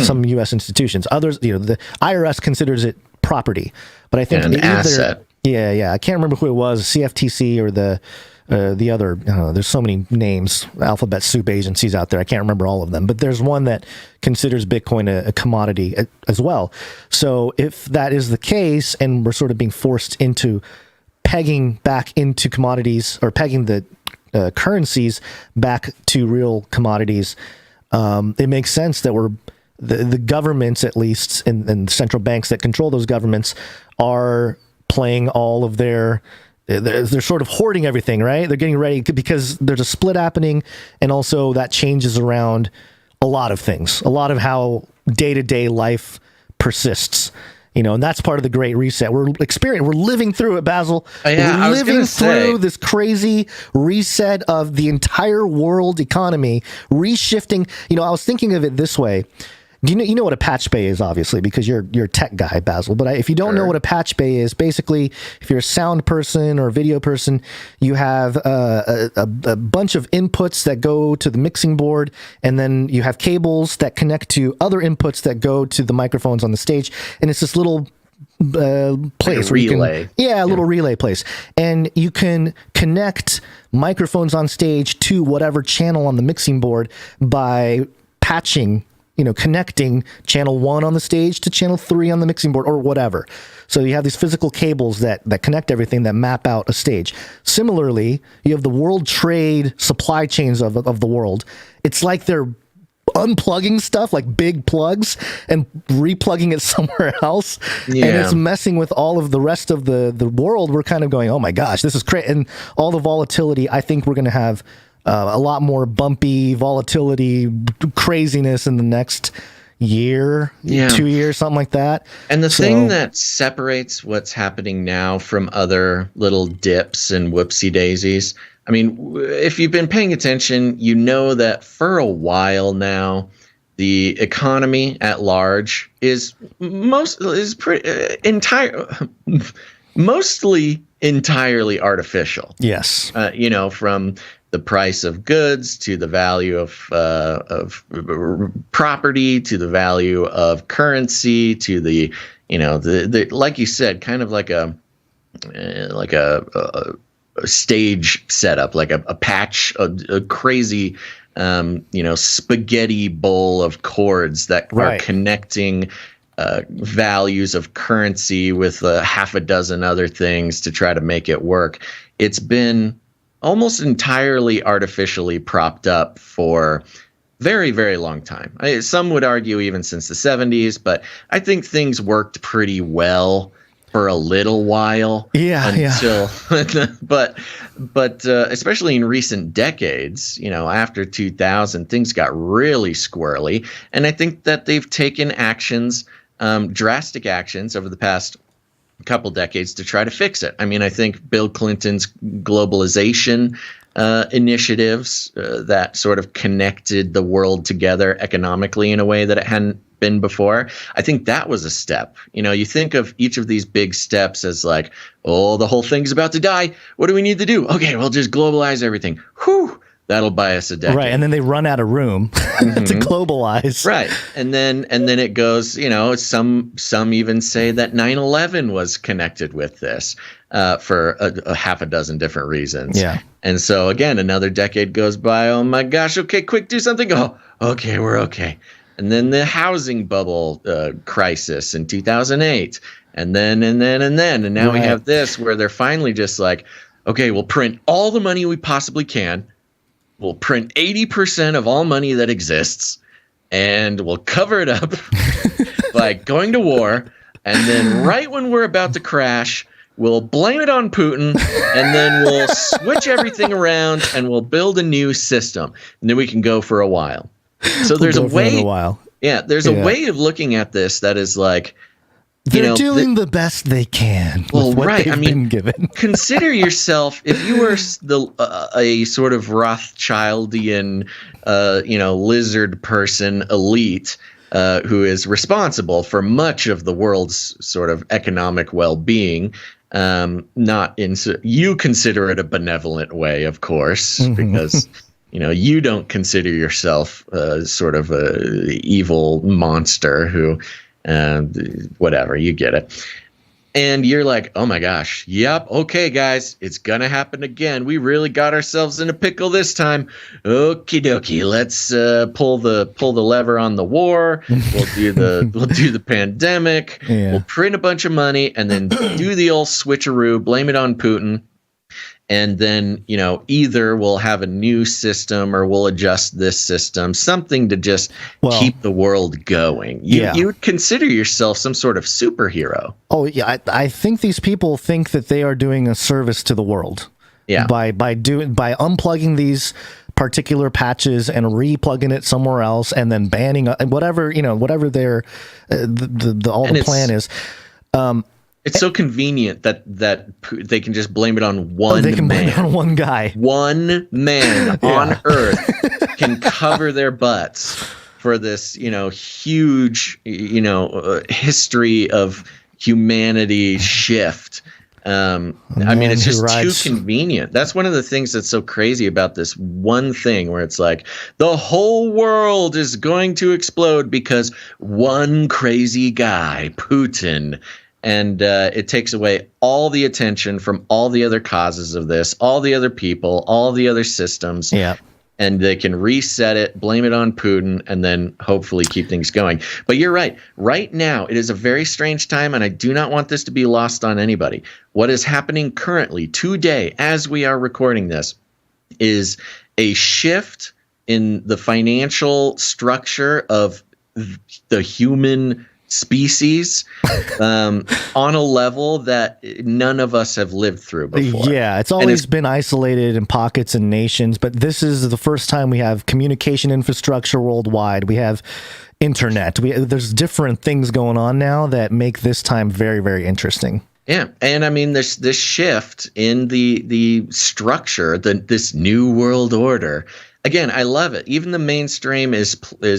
some U.S. institutions. Others, the IRS considers it property. But I think an asset. Yeah. I can't remember who it was, CFTC or the other. There's so many names, alphabet soup agencies out there. I can't remember all of them. But there's one that considers Bitcoin a commodity as well. So if that is the case, and we're sort of being forced into pegging back into commodities, or pegging the currencies back to real commodities, it makes sense that the governments, at least, and central banks that control those governments, are playing all of they're sort of hoarding everything, right? They're getting ready because there's a split happening, and also that changes around a lot of things, a lot of how day-to-day life persists. And that's part of the Great Reset. We're living through it, Basil. Yeah, we're living through this crazy reset of the entire world economy, reshifting. I was thinking of it this way. You know what a patch bay is, obviously, because you're a tech guy, Basil. But if you don't know what a patch bay is, basically, if you're a sound person or a video person, you have a bunch of inputs that go to the mixing board, and then you have cables that connect to other inputs that go to the microphones on the stage, and it's this little place, like a relay. Little relay place, and you can connect microphones on stage to whatever channel on the mixing board by patching. Connecting channel 1 on the stage to channel 3 on the mixing board, or whatever. So you have these physical cables that connect everything, that map out a stage. Similarly, you have the world trade supply chains of the world. It's like they're unplugging stuff, like big plugs, and replugging it somewhere else. Yeah. And it's messing with all of the rest of the world. We're kind of going, oh my gosh, this is crazy. And all the volatility, I think we're going to have a lot more bumpy volatility, craziness in the next year, 2 years, something like that. And the thing that separates what's happening now from other little dips and whoopsie daisies, I mean, if you've been paying attention, you know that for a while now, the economy at large is mostly entirely artificial. Yes. From the price of goods to the value of property to the value of currency to the like you said, kind of like a stage setup, like a patch, a crazy spaghetti bowl of chords that are connecting values of currency with half a dozen other things to try to make it work. It's been almost entirely artificially propped up for very, very long time. Some would argue even since the 70s, but I think things worked pretty well for a little while. But especially in recent decades, after 2000, things got really squirrely. And I think that they've taken actions, drastic actions over the past couple decades to try to fix it. I mean, I think Bill Clinton's globalization initiatives that sort of connected the world together economically in a way that it hadn't been before. I think that was a step. You think of each of these big steps as like, oh, the whole thing's about to die. What do we need to do? Okay, we'll just globalize everything. Whew. That'll buy us a decade. Right, and then they run out of room to globalize. Right, and then it goes. Some even say that 9/11 was connected with this for a half a dozen different reasons. Yeah, and so again, another decade goes by. Oh my gosh! Okay, quick, do something. Oh, okay, we're okay. And then the housing bubble crisis in 2008, and now we have this where they're finally just like, okay, we'll print all the money we possibly can. We'll print 80% of all money that exists, and we'll cover it up by going to war. And then right when we're about to crash, we'll blame it on Putin, and then we'll switch everything around, and we'll build a new system. And then we can go for a while. So there's a way. There's a way of looking at this that is like, they're doing the best they can. Well, right. I mean, given. Consider yourself, if you were a sort of Rothschildian, lizard person elite who is responsible for much of the world's sort of economic well-being. You consider it a benevolent way, of course, because you don't consider yourself sort of a evil monster who. Whatever, you get it. And you're like, oh my gosh, yep, okay, guys, it's gonna happen again. We really got ourselves in a pickle this time. Okie dokie, let's pull the lever on the war. We'll do the pandemic. Yeah. We'll print a bunch of money and then do the old switcheroo, blame it on Putin. And then, either we'll have a new system or we'll adjust this system, something to just keep the world going. You would consider yourself some sort of superhero. Oh, yeah. I think these people think that they are doing a service to the world. Yeah. By unplugging these particular patches and re-plugging it somewhere else and then banning whatever their the plan is. It's so convenient that they can just blame it on one man. They can blame it on one guy. One man on Earth can cover their butts for this, huge, history of humanity shift. It's just too convenient. That's one of the things that's so crazy about this one thing where it's like the whole world is going to explode because one crazy guy, Putin. And it takes away all the attention from all the other causes of this, all the other people, all the other systems. Yeah. And they can reset it, blame it on Putin, and then hopefully keep things going. But you're right. Right now, it is a very strange time, and I do not want this to be lost on anybody. What is happening currently, today, as we are recording this, is a shift in the financial structure of the human species on a level that none of us have lived through before. Yeah, it's always been isolated in pockets and nations, but this is the first time we have communication infrastructure worldwide. We have internet. There's different things going on now that make this time very, very interesting. Yeah, and I mean this shift in the structure, this new world order. Again, I love it. Even the mainstream is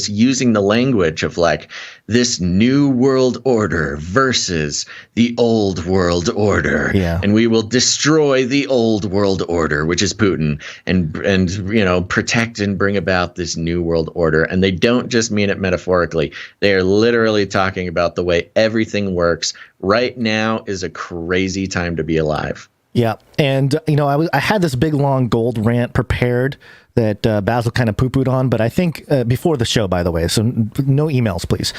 using the language of like this new world order versus the old world order. Yeah. And we will destroy the old world order, which is Putin, and protect and bring about this new world order. And they don't just mean it metaphorically. They are literally talking about the way everything works. Right now is a crazy time to be alive. Yeah. And, I had this big, long gold rant prepared that Basil kind of poo-pooed on, but I think before the show, by the way, so no emails, please.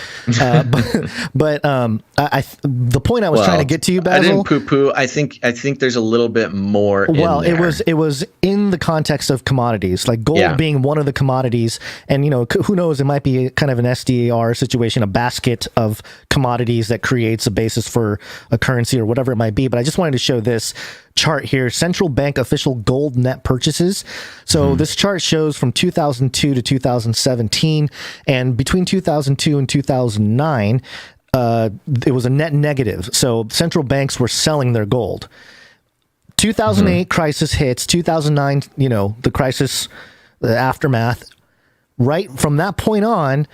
But the point I was trying to get to you, Basil. I didn't poo-poo. I think there's a little bit more. Well, in there. it was in the context of commodities, like gold being one of the commodities, and who knows, it might be kind of an SDR situation, a basket of commodities that creates a basis for a currency or whatever it might be. But I just wanted to show this chart here, central bank official gold net purchases. So this chart shows from 2002 to 2017, and between 2002 and 2009, it was a net negative. So central banks were selling their gold. 2008 crisis hits, 2009, the crisis, the aftermath. Right from that point on,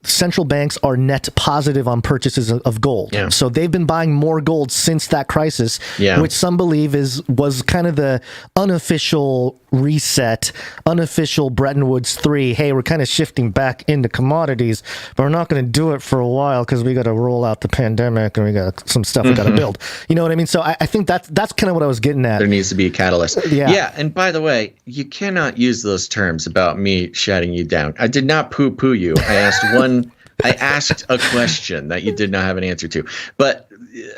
central banks are net positive on purchases of gold. Yeah. So they've been buying more gold since that crisis, which some believe was kind of the unofficial reset, unofficial Bretton Woods 3. Hey, we're kind of shifting back into commodities, but we're not going to do it for a while because we got to roll out the pandemic and we got some stuff we got to build. You know what I mean? So I think that's kind of what I was getting at. There needs to be a catalyst. Yeah. And by the way, you cannot use those terms about me shutting you down. I did not poo-poo you. I asked a question that you did not have an answer to. But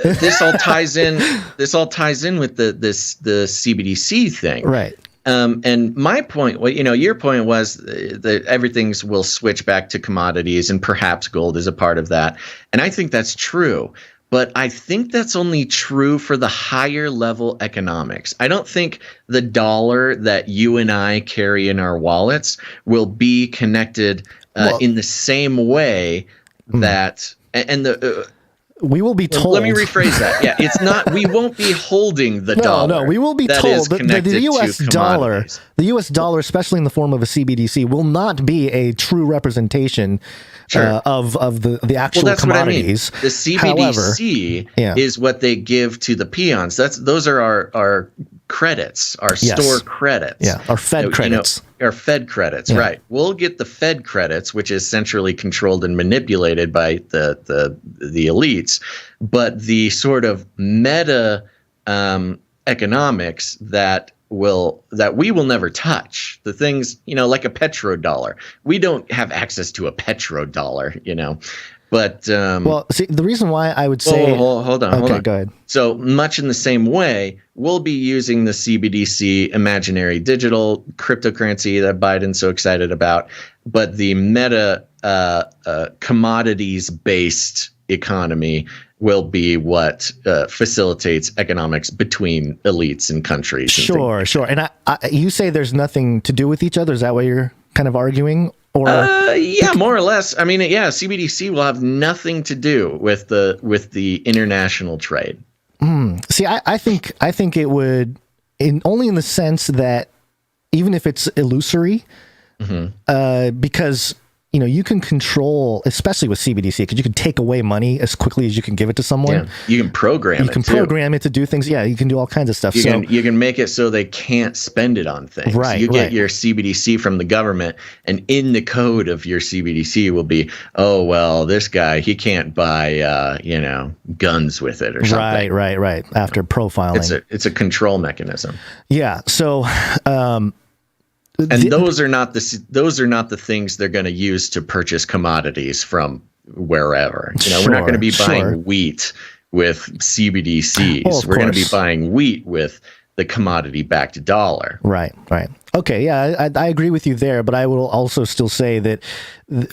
this all ties in. This all ties in with the CBDC thing, right? And my point, your point was that everything will switch back to commodities, and perhaps gold is a part of that. And I think that's true. But I think that's only true for the higher level economics. I don't think the dollar that you and I carry in our wallets will be connected in the same way that we will be told. Let me rephrase that. Yeah, it's not. We won't be holding the dollar. No, we will be told that the U.S. dollar, especially in the form of a CBDC, will not be a true representation of the actual commodities. What I mean. The CBDC is what they give to the peons. Those are our credits, our store credits. Yeah, our Fed credits. Our Fed credits, right. We'll get the Fed credits, which is centrally controlled and manipulated by the elites. But the sort of meta economics that we will never touch, the things, like a petrodollar. We don't have access to a petrodollar, But see, the reason why I would say hold on. Go ahead. So much in the same way, we'll be using the CBDC imaginary digital cryptocurrency that Biden's so excited about, but the meta commodities based economy will be what facilitates economics between elites and countries. Sure. And you say there's nothing to do with each other. Is that what you're kind of arguing? Or more or less. I mean, CBDC will have nothing to do with the international trade. See, I think it would, only in the sense that even if it's illusory, because you can control, especially with CBDC, because you can take away money as quickly as you can give it to someone. Yeah. You can program it. You can program it to do things. Yeah, you can do all kinds of stuff. You can make it so they can't spend it on things. Right. You get your CBDC from the government, and in the code of your CBDC will be, oh well, this guy, he can't buy guns with it or something. Right. After profiling, it's a control mechanism. Yeah. So. And those are not the things they're going to use to purchase commodities from wherever. We're not going to be buying wheat with CBDCs. We're going to be buying wheat with the commodity-backed dollar. Right. Okay, yeah, I agree with you there, but I will also still say that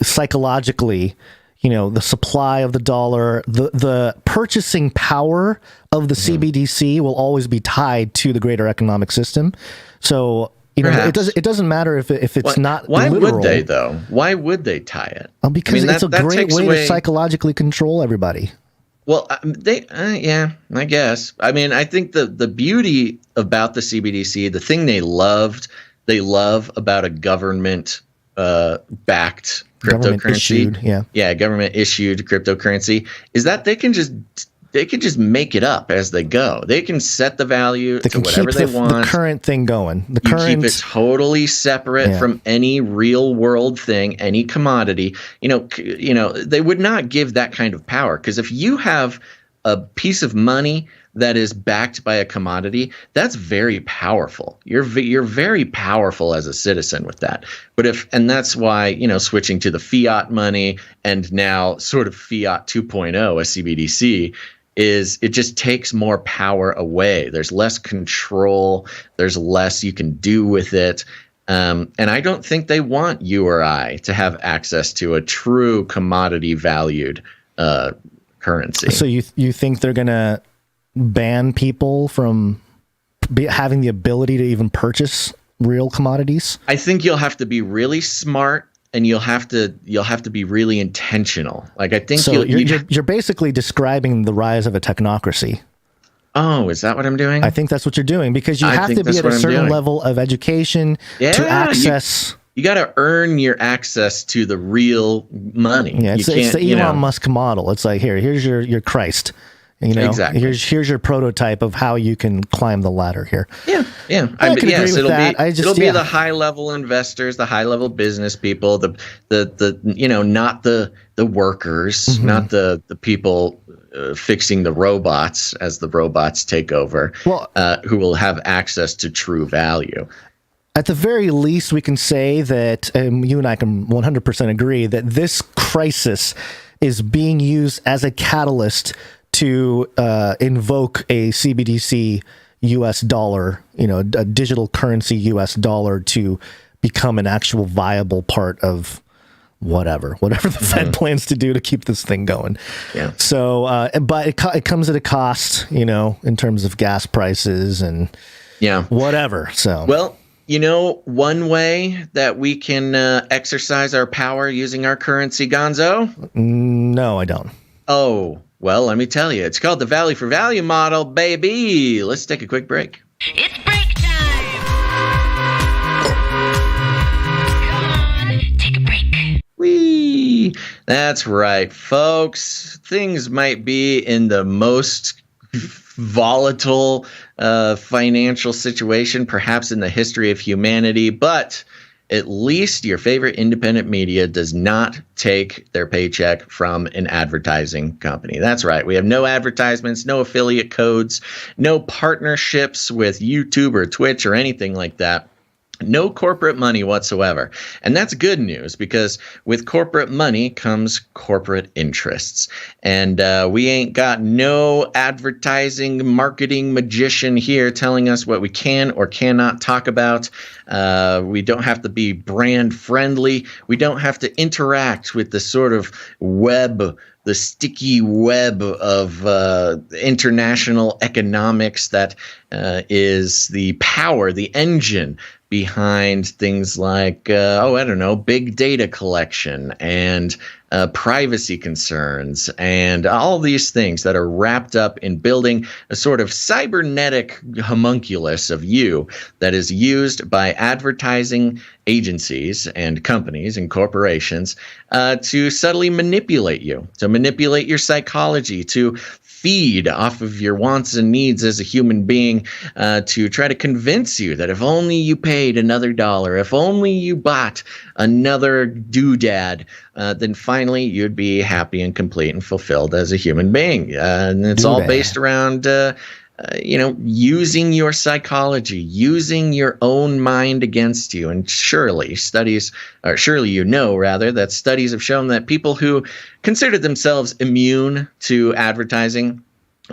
psychologically, the supply of the dollar, the purchasing power of the CBDC will always be tied to the greater economic system. So. It doesn't matter if it's not Why literal. Would they, though? Why would they tie it? Because it's a great way to psychologically control everybody. Well, I guess. I mean, I think the beauty about the CBDC, the thing they love about a government backed cryptocurrency, government issued cryptocurrency, is that they can just make it up as they go. They can set the value to whatever they want. The current thing going. Keep it totally separate from any real world thing, any commodity. They would not give that kind of power, because if you have a piece of money that is backed by a commodity, that's very powerful. You're very powerful as a citizen with that. And that's why, switching to the fiat money and now sort of fiat 2.0, a CBDC, it just takes more power away. There's less control. There's less you can do with it. And I don't think they want you or I to have access to a true commodity valued currency. So you think they're going to ban people from having the ability to even purchase real commodities? I think you'll have to be really smart, and you'll have to be really intentional. Like, I think so. You're basically describing the rise of a technocracy. Oh, is that what I'm doing? I think that's what you're doing, because you have to be at a certain level of education to access. You got to earn your access to the real money. Yeah, it's the Elon Musk model. It's like, here's your Christ. Exactly. Here's your prototype of how you can climb the ladder here. Yeah. It'll be the high level investors, the high level business people, the not the workers, not the people fixing the robots as the robots take over, who will have access to true value. At the very least, we can say that you and I can 100% agree that this crisis is being used as a catalyst to invoke a CBDC US dollar, a digital currency US dollar, to become an actual viable part of whatever the Fed plans to do to keep this thing going. Yeah. So, but it comes at a cost, in terms of gas prices and whatever. So, well, one way that we can exercise our power using our currency, Gonzo? No, I don't. Oh, well, let me tell you. It's called the value for value model, baby. Let's take a quick break. It's break time. Come on, take a break. Whee! That's right, folks. Things might be in the most volatile financial situation perhaps in the history of humanity, but at least your favorite independent media does not take their paycheck from an advertising company. That's right. We have no advertisements, no affiliate codes, no partnerships with YouTube or Twitch or anything like that. No corporate money whatsoever. And that's good news, because with corporate money comes corporate interests. And we ain't got no advertising, marketing magician here telling us what we can or cannot talk about. We don't have to be brand friendly. We don't have to interact with the sort of web, the sticky web of international economics that is the power, the engine behind things like, big data collection and privacy concerns and all these things that are wrapped up in building a sort of cybernetic homunculus of you that is used by advertising agencies and companies and corporations to subtly manipulate you, to manipulate your psychology, to feed off of your wants and needs as a human being, to try to convince you that if only you paid another dollar, if only you bought another doodad, then finally you'd be happy and complete and fulfilled as a human being. And it's all based around using your psychology, using your own mind against you. And surely that studies have shown that people who consider themselves immune to advertising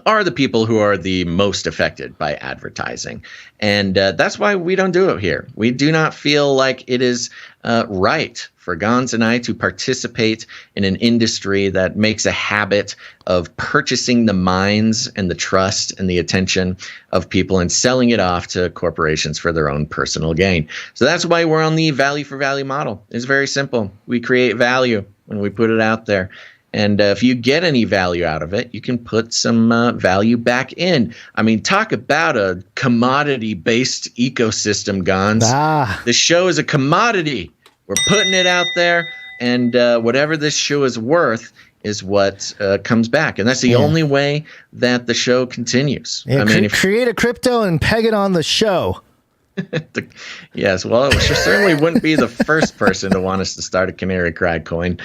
are the people who are the most affected by advertising. And that's why we don't do it here. We do not feel like it is right for Gonz and I to participate in an industry that makes a habit of purchasing the minds and the trust and the attention of people and selling it off to corporations for their own personal gain. So that's why we're on the value for value model. It's very simple. We create value when we put it out there. And if you get any value out of it, you can put some value back in. I mean, talk about a commodity-based ecosystem, Gonz. The show is a commodity. We're putting it out there, and whatever this show is worth is what comes back. And that's the only way that the show continues. Yeah, create a crypto and peg it on the show. Yes, well, it certainly wouldn't be the first person to want us to start a Canary Cry coin.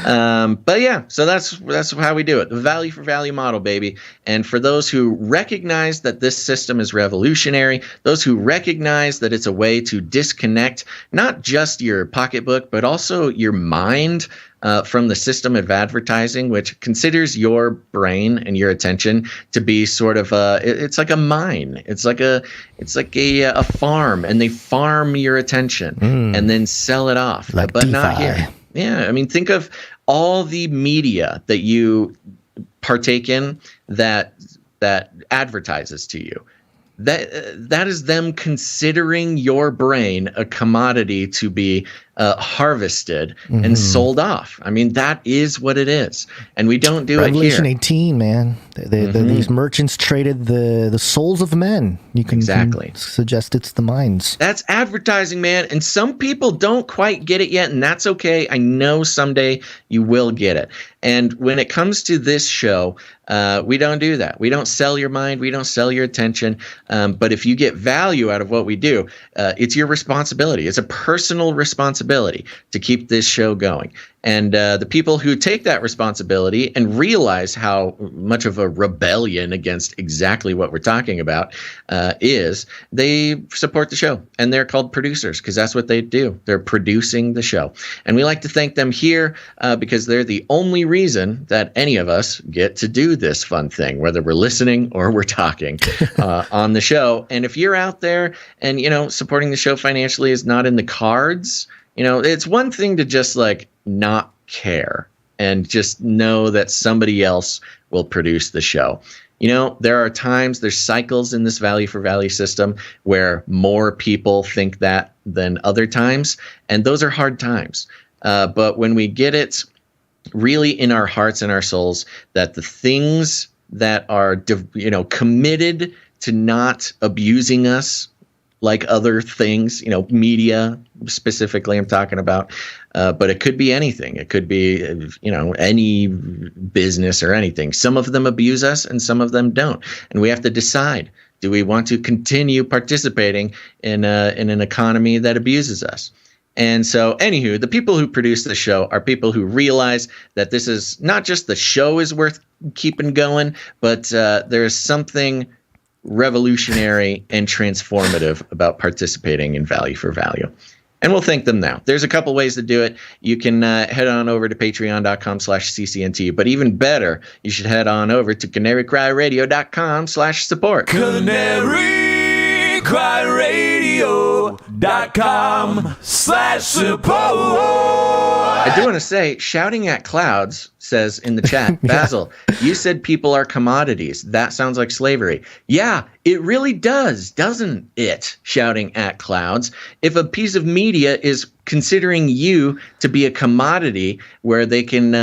But yeah, so that's how we do it. The value for value model, baby. And for those who recognize that this system is revolutionary, those who recognize that it's a way to disconnect not just your pocketbook, but also your mind from the system of advertising, which considers your brain and your attention to be sort of it's like a mine. It's like a farm, and they farm your attention and then sell it off. Like but DeFi. not here. Yeah, I mean, think of all the media that you partake in that advertises to you. That is them considering your brain a commodity to be harvested and sold off. I mean, that is what it is, and we don't do Revelation it here. 18, man. These merchants traded the souls of men. You can suggest it's the minds. That's advertising, man, and some people don't quite get it yet, and that's okay. I know someday you will get it. And when it comes to this show, we don't do that. We don't sell your mind. We don't sell your attention. But if you get value out of what we do, it's your responsibility. It's a personal responsibility to keep this show going. And the people who take that responsibility and realize how much of a rebellion against exactly what we're talking about is, they support the show. And they're called producers because that's what they do. They're producing the show. And we like to thank them here because they're the only reason that any of us get to do this fun thing, whether we're listening or we're talking on the show. And if you're out there and, supporting the show financially is not in the cards, it's one thing to just not care and just know that somebody else will produce the show. There are times, there's cycles in this value for value system where more people think that than other times. And those are hard times. But when we get it really in our hearts and our souls that the things that are, committed to not abusing us like other things, media specifically I'm talking about, but it could be anything. It could be, any business or anything. Some of them abuse us and some of them don't. And we have to decide, do we want to continue participating in an economy that abuses us? And so, anywho, the people who produce the show are people who realize that this is not just the show is worth keeping going, but there is something revolutionary and transformative about participating in value for value. And we'll thank them now. There's a couple ways to do it. You can head on over to patreon.com/CCNT, but even better, you should head on over to CanaryCry.Radio.com/support. CanaryCry.Radio.com/support. I do want to say, Shouting at Clouds says in the chat, Basil, you said people are commodities. That sounds like slavery. Yeah, it really does, doesn't it? Shouting at Clouds. If a piece of media is considering you to be a commodity where they can,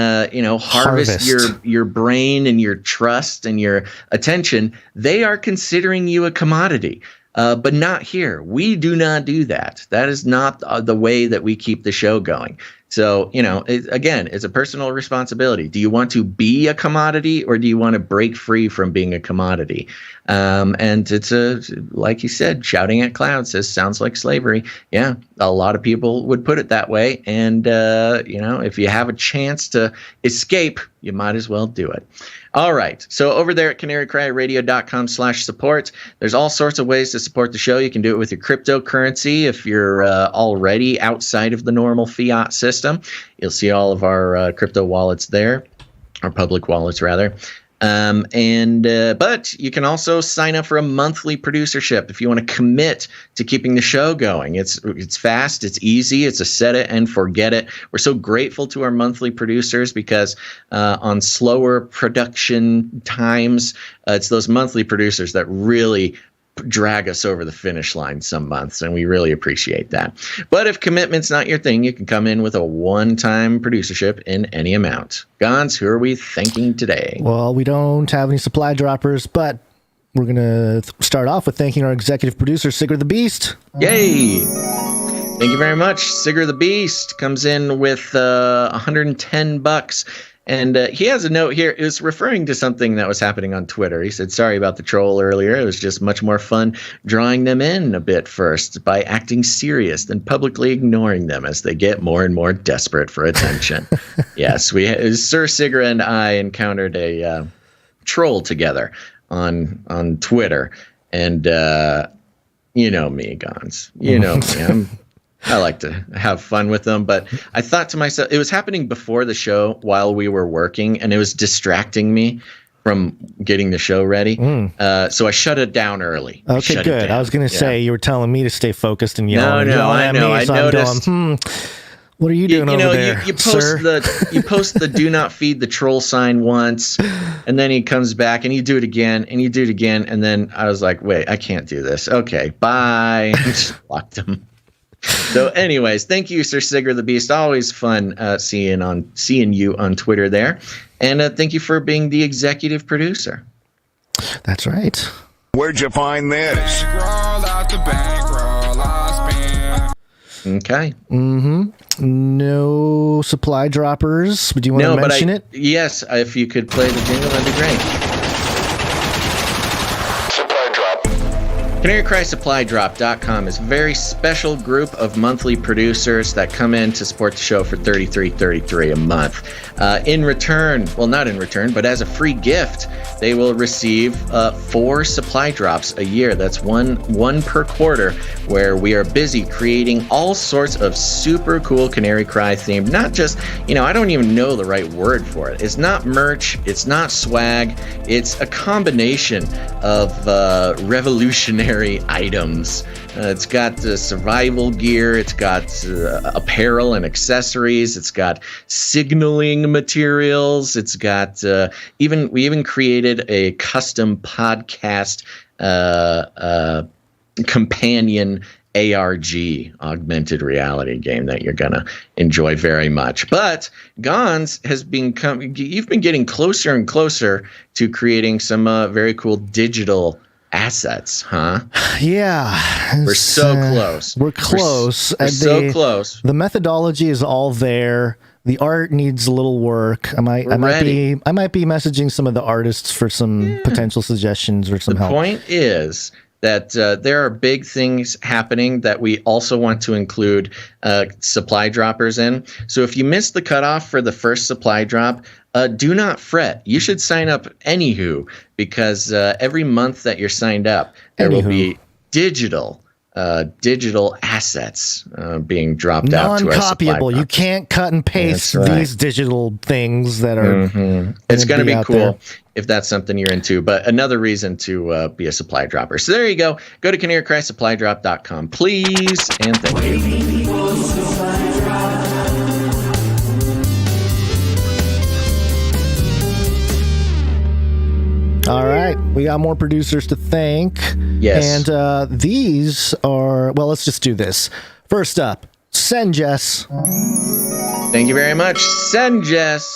harvest your brain and your trust and your attention, they are considering you a commodity. But not here. We do not do that. That is not the way that we keep the show going. So, again, it's a personal responsibility. Do you want to be a commodity or do you want to break free from being a commodity? And it's like you said, Shouting at Clouds says, sounds like slavery. Yeah, a lot of people would put it that way. And, if you have a chance to escape, you might as well do it. All right. So over there at CanaryCry.Radio.com/support, there's all sorts of ways to support the show. You can do it with your cryptocurrency. If you're already outside of the normal fiat system, you'll see all of our crypto wallets there, or public wallets rather. But you can also sign up for a monthly producership if you want to commit to keeping the show going. It's fast, it's easy, it's a set it and forget it. We're so grateful to our monthly producers because on slower production times, it's those monthly producers that really drag us over the finish line some months, and we really appreciate that. But if commitment's not your thing, you can come in with a one-time producership in any amount. Gonz, who are we thanking today? Well, we don't have any supply droppers, but we're going to start off with thanking our executive producer, Sigurd the Beast. Yay! Thank you very much. Sigurd the Beast comes in with $110. And he has a note here. It was referring to something that was happening on Twitter. He said, sorry about the troll earlier. It was just much more fun drawing them in a bit first by acting serious than publicly ignoring them as they get more and more desperate for attention. Yes, Sir Sigra and I encountered a troll together on Twitter. And you know me, Gonz. You know me. I like to have fun with them, but I thought to myself, it was happening before the show while we were working, and it was distracting me from getting the show ready. So I shut it down early. Okay, good. I was going to say, you were telling me to stay focused and yelling. No, I know. I noticed. What are you doing over there, you post you post the do not feed the troll sign once, and then he comes back and you do it again and you do it again, and then I was like, wait, I can't do this. Okay, bye. I just blocked him. So anyways, thank you, Sir Sigra the Beast. Always fun seeing you on Twitter there. And thank you for being the executive producer. That's right. Where'd you find this? Okay. No supply droppers. Do you want to mention it? Yes, if you could play the jingle, that'd be great. CanaryCry.Supply.com is a very special group of monthly producers that come in to support the show for $33.33 a month. In return, well, not in return, but as a free gift, they will receive 4 supply drops a year. That's one per quarter, where we are busy creating all sorts of super cool Canary Cry themed, not just, I don't even know the right word for it. It's not merch. It's not swag. It's a combination of revolutionary items. It's got survival gear. It's got apparel and accessories. It's got signaling materials. It's got we even created a custom podcast companion ARG, augmented reality game that you're going to enjoy very much. But Gonz you've been getting closer and closer to creating some very cool digital assets, huh? Yeah. We're so close. We're close. We're so close. The methodology is all there. The art needs a little work. I might be messaging some of the artists for some potential suggestions or some help. The point is that there are big things happening that we also want to include supply droppers in. So if you missed the cutoff for the first supply drop, do not fret. You should sign up anywho, because every month that you're signed up, there will be digital assets being dropped out to our supply non-copyable. You can't cut and paste these digital things that are. It's going to be cool there. if that's something you're into. But another reason to be a supply dropper. So there you go. Go to CanaryCry.Supply.com, please, and thank you. All right, we got more producers to thank. Yes. And these are, well, let's just do this. First up, Senjess. Thank you very much, Senjess.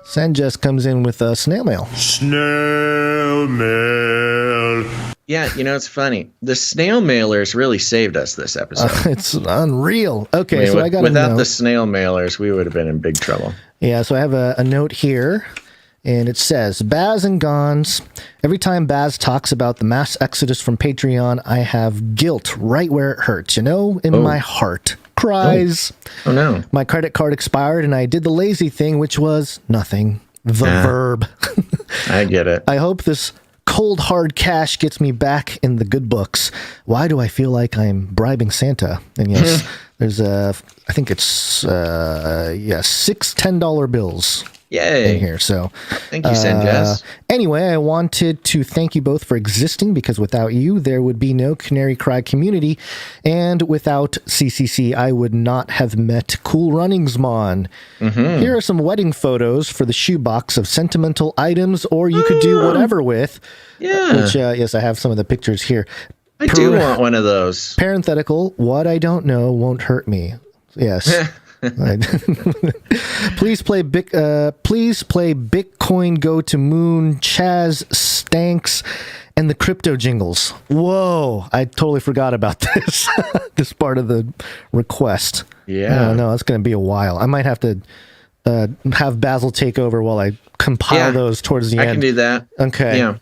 Senjess comes in with snail mail. Snail mail. Yeah, it's funny. The snail mailers really saved us this episode. It's unreal. Okay, so I got without the snail mailers, we would have been in big trouble. Yeah, so I have a note here. And it says, Baz and Gonz, every time Baz talks about the mass exodus from Patreon, I have guilt right where it hurts, in my heart. Cries. Oh, no. My credit card expired, and I did the lazy thing, which was nothing. The verb. I get it. I hope this cold, hard cash gets me back in the good books. Why do I feel like I'm bribing Santa? And yes, there's I think it's 6 $10 bills. Yay. In here. So thank you, Senjess. Anyway, I wanted to thank you both for existing, because without you, there would be no Canary Cry community. And without CCC, I would not have met Cool Runningsmon. Here are some wedding photos for the shoebox of sentimental items, or you could do whatever with. Yeah. Which, yes, I have some of the pictures here. I do want one of those. Parenthetical, what I don't know won't hurt me. Yes. Please play Bitcoin Go to Moon, Chaz Stanks, and the crypto jingles. Whoa, I totally forgot about this. This part of the request. Yeah. No, it's going to be a while. I might have to have Basil take over while I compile those towards the end. I can do that. Okay. Yeah.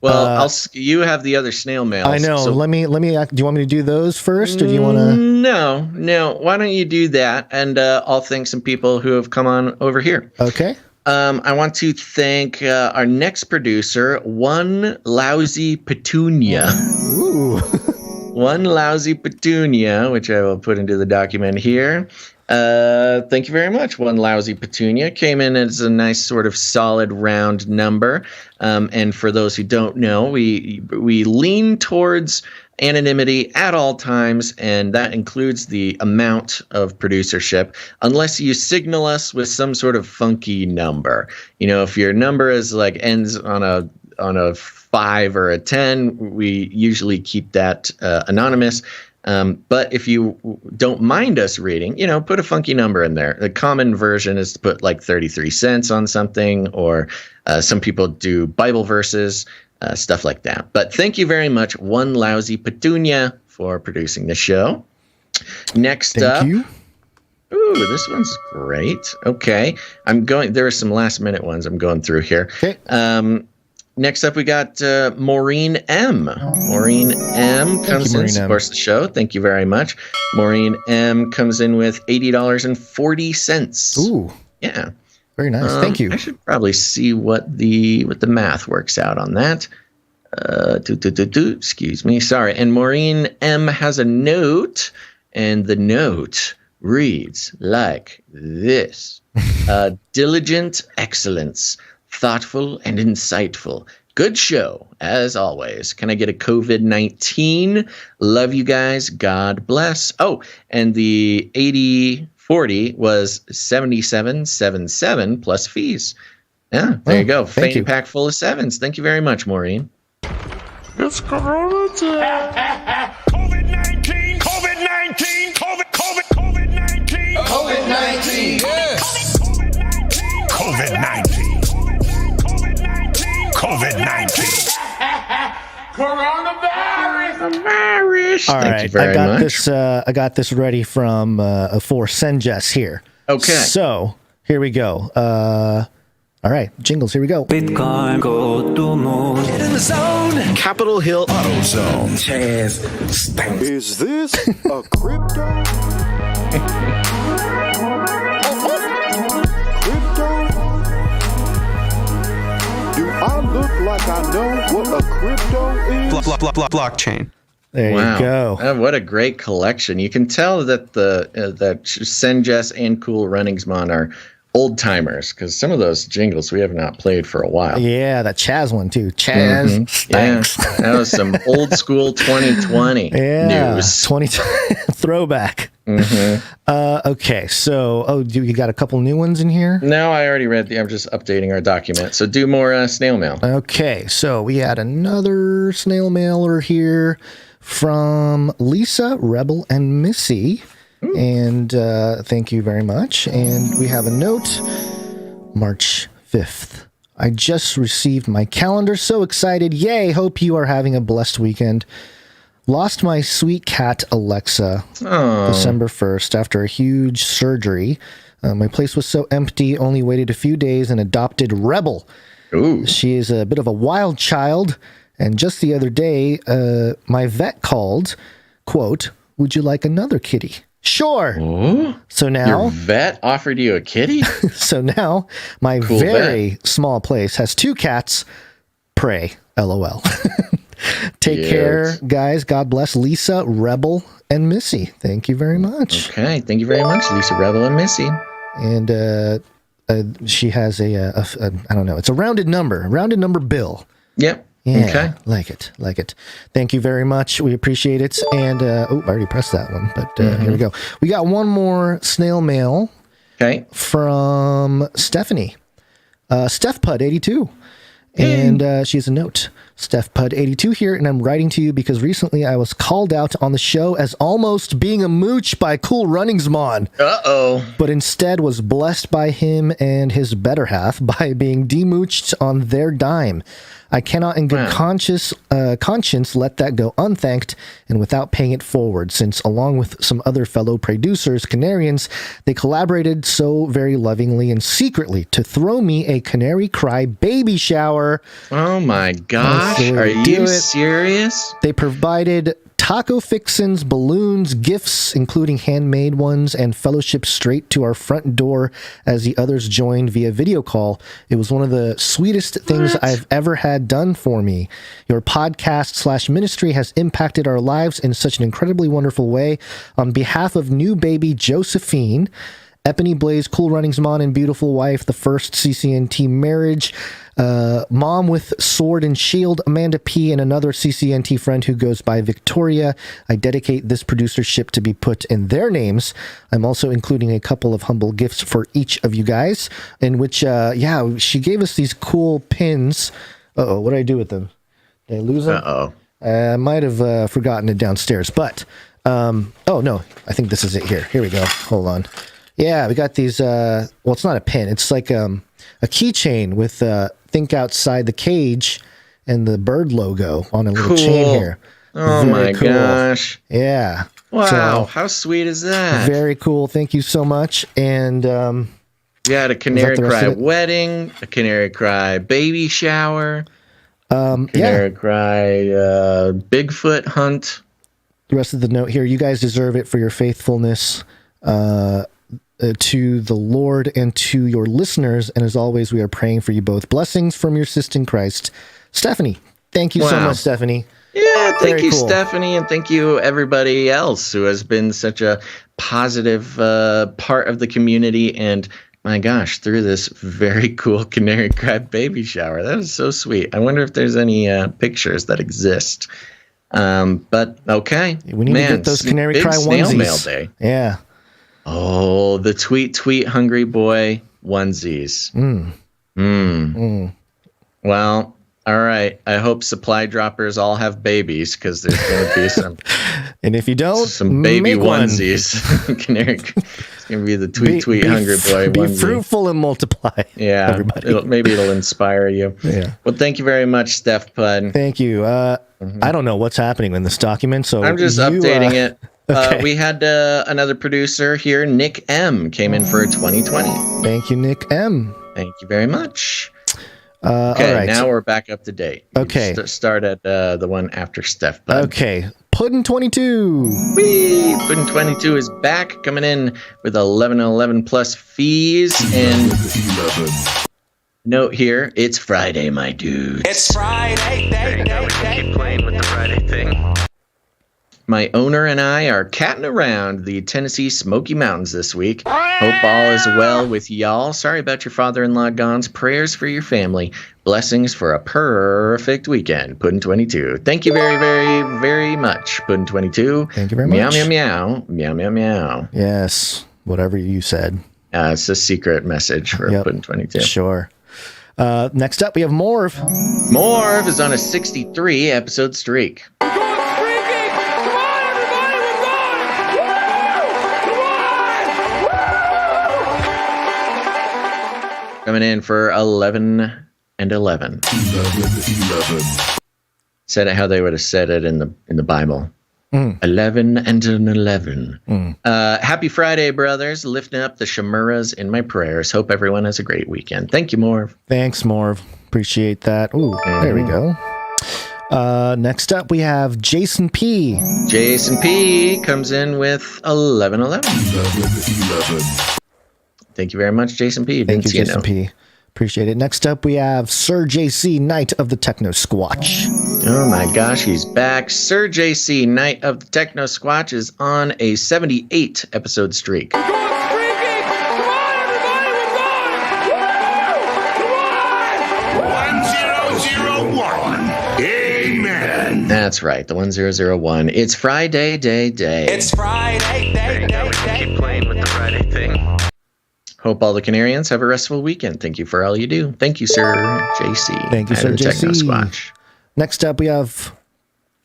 Well, you have the other snail mails. I know. So let me. Do you want me to do those first, or do you want to? No. Why don't you do that? And I'll thank some people who have come on over here. Okay. I want to thank our next producer, One Lousy Petunia. Ooh. One Lousy Petunia, which I will put into the document here. Thank you very much. One Lousy Petunia came in as a nice sort of solid round number. And for those who don't know, we lean towards anonymity at all times, and that includes the amount of producership, unless you signal us with some sort of funky number. If your number is ends on a 5 or a 10, we usually keep that anonymous. But if you don't mind us reading, put a funky number in there. The common version is to put 33 cents on something, or some people do Bible verses, stuff like that. But thank you very much, One Lousy Petunia, for producing the show. Next up. Thank you. Ooh, this one's great. Okay. There are some last minute ones I'm going through here. Okay. Next up, we got Maureen M. Maureen M comes in, supports the show. Thank you very much. Maureen M comes in with $80.40. Ooh. Yeah. Very nice. Thank you. I should probably see what the math works out on that. Excuse me. Sorry. And Maureen M has a note, and the note reads like this. Diligent excellence. Thoughtful and insightful. Good show, as always. Can I get a COVID-19? Love you guys. God bless. Oh, and the 80/40 was 77.77 plus fees. Yeah, there you go. Fanny pack full of sevens. Thank you very much, Maureen. It's Corona time. COVID-19. COVID-19. COVID-19. COVID-19. Yes. COVID-19. COVID-19. Coronavirus. All Thank right, you very much. I got this ready from for SENSANCTIONAL here. Okay. So here we go. All right, jingles. Here we go. Bitcoin, go to moon. Get in the zone. Capitol Hill Auto Zone. Chaz stinks. Is this a crypto? Do I look like I know what a crypto is? Blockchain. There you go. What a great collection. You can tell that that Senjess and Cool Runningsman are old timers, because some of those jingles we have not played for a while. Yeah, that Chaz one too. Chaz. Thanks. Yeah, that was some old school 2020 news. 20 throwback. Okay, so you got a couple new ones in here? No, I already read I'm just updating our document. So do more snail mail. Okay, so we had another snail mailer here from Lisa, Rebel, and Missy. Ooh. And thank you very much. And we have a note, March 5th. I just received my calendar. So excited. Yay. Hope you are having a blessed weekend. Lost my sweet cat, Alexa, December 1st after a huge surgery. My place was so empty, only waited a few days and adopted Rebel. Ooh. She is a bit of a wild child. And just the other day, my vet called, quote, "Would you like another kitty?" Sure. Ooh. So now your vet offered you a kitty? So now my very small place has 2 cats. Pray, LOL. Take care, guys. God bless. Lisa, Rebel, and Missy. Thank you very much. Okay. Thank you very much, Lisa, Rebel, and Missy. And she has a I don't know. It's a rounded number bill. Yep. Yeah, okay. Like it. Thank you very much. We appreciate it. And, I already pressed that one, but here we go. We got one more snail mail. Okay. From Stephanie. StephPud82. And she has a note. StephPud82 here, and I'm writing to you because recently I was called out on the show as almost being a mooch by Cool Runningsmon. Uh-oh. But instead was blessed by him and his better half by being demooched on their dime. I cannot in good conscience let that go unthanked and without paying it forward, since along with some other fellow producers, Canarians, they collaborated so very lovingly and secretly to throw me a Canary Cry baby shower. Oh my gosh, are you serious? They provided taco fixins, balloons, gifts, including handmade ones, and fellowship straight to our front door as the others joined via video call. It was one of the sweetest things I've ever had done for me. Your podcast/ministry has impacted our lives in such an incredibly wonderful way. On behalf of new baby Josephine, Ebony Blaze, Cool Runningsmon, and beautiful wife, the first CCNT marriage, mom with sword and shield, Amanda P., and another CCNT friend who goes by Victoria, I dedicate this producership to be put in their names. I'm also including a couple of humble gifts for each of you guys, in which, she gave us these cool pins. Uh-oh, what did I do with them? Did I lose them? Uh-oh. I might have forgotten it downstairs, but, oh, no, I think this is it here. Here we go. Hold on. Yeah, we got these, it's not a pin. It's like a keychain with Think Outside the Cage and the bird logo on a little chain here. Oh, very cool. Gosh. Yeah. Wow, so, how sweet is that? Very cool. Thank you so much. And you had a Canary Cry wedding, a Canary Cry baby shower, Canary Cry Bigfoot hunt. The rest of the note here, you guys deserve it for your faithfulness to the Lord and to your listeners. And as always, we are praying for you both. Blessings from your sister in Christ, Stephanie. Thank you so much, Stephanie. Yeah, thank you, Stephanie, and thank you everybody else who has been such a positive part of the community. And my gosh, through this very cool Canary Cry baby shower. That is so sweet. I wonder if there's any pictures that exist. But okay. We need to get those Canary Cry onesies. Snail mail day. Yeah. Oh, the tweet hungry boy onesies. Well, all right. I hope supply droppers all have babies, because there's going to be some. And if you don't, some baby onesies. Canary, it's going to be the tweet hungry boy be onesie. Be fruitful and multiply. Yeah, everybody. Maybe it'll inspire you. Yeah. Well, thank you very much, Steph Pud. Thank you. I don't know what's happening in this document, so I'm just updating it. Okay. We had another producer here, Nick M, came in for 2020. Thank you, Nick M. Thank you very much. Okay, all right. Now we're back up to date. Okay. Start at the one after Steph Bud. Okay. Puddin22. Whee! Puddin22 is back, coming in with 11 plus fees. And note here, it's Friday, my dude. It's Friday. Keep playing with the Friday thing. My owner and I are catting around the Tennessee Smoky Mountains this week. Hope all is well with y'all. Sorry about your father-in-law, Gonz. Prayers for your family. Blessings for a perfect weekend. Puddin22. Thank you very, very, very much, Puddin22. Thank you very much. Meow, meow, meow. Meow, meow, meow. Yes, whatever you said. It's a secret message for Puddin22. Sure. Next up, we have Morv. Morv is on a 63-episode streak. Coming in for 11 and 11. Said it how they would have said it in the Bible. 11 and an 11. Happy Friday, brothers. Lifting up the Shamuras in my prayers. Hope everyone has a great weekend. Thank you, Morv. Thanks, Morv. Appreciate that. Ooh, there we go. Next up, we have Jason P. Jason P. comes in with 11. Thank you very much, Jason P. Thank you, Jason P. Appreciate it. Next up, we have Sir JC, Knight of the Techno Squatch. Oh my gosh, he's back. Sir JC, Knight of the Techno Squatch, is on a 78-episode streak. 1001. Amen. That's right, the 1001. It's Friday, day. It's Friday, day. Keep playing with the Friday thing. Hope all the Canarians have a restful weekend. Thank you for all you do. Thank you, Sir JC. Thank you, Sir JC. Techno Squatch. Next up, we have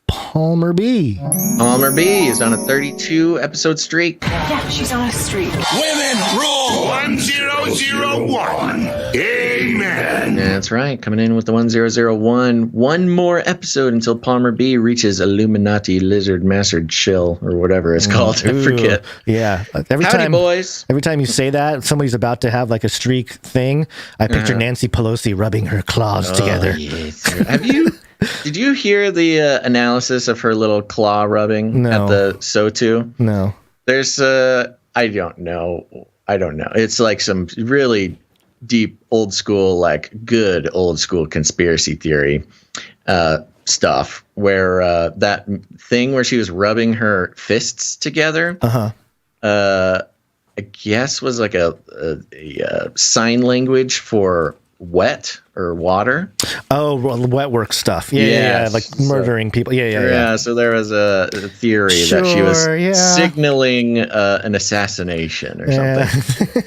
Palmer B. Palmer B is on a 32 episode streak. Yeah, she's on a streak. Women rule 1001. Amen. That's right. Coming in with the 1001. One more episode until Palmer B reaches Illuminati Lizard Master Chill or whatever it's called. I forget. Yeah. Howdy, boys. Every time you say that, somebody's about to have like a streak thing. I picture Nancy Pelosi rubbing her claws together. Yes. Did you hear the analysis of her little claw rubbing at the SO2? No. There's I don't know. It's like some really deep old school, like good old school conspiracy theory stuff where that thing where she was rubbing her fists together. I guess was like a sign language for wet or water. Oh, wet work stuff. Yeah, like murdering people. Yeah. So there was a theory that she was signaling an assassination or something.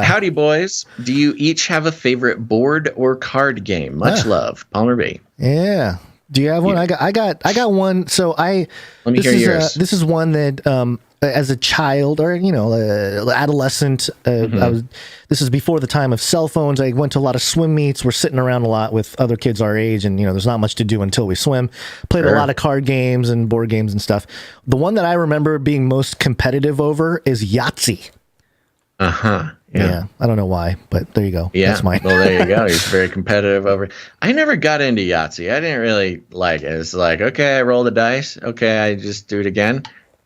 Howdy, boys. Do you each have a favorite board or card game? Much love, Palmer B. Yeah. Do you have one? Yeah. I got one. So let me hear yours. This is one that as a child or adolescent, this is before the time of cell phones. I went to a lot of swim meets. We're sitting around a lot with other kids our age, and there's not much to do until we swim. Played a lot of card games and board games and stuff. The one that I remember being most competitive over is Yahtzee. Yeah, I don't know why, but there you go. Yeah, that's mine. Well, there you go. He's very competitive over. I never got into Yahtzee. I didn't really like it. It's like, okay, I roll the dice. Okay, I just do it again.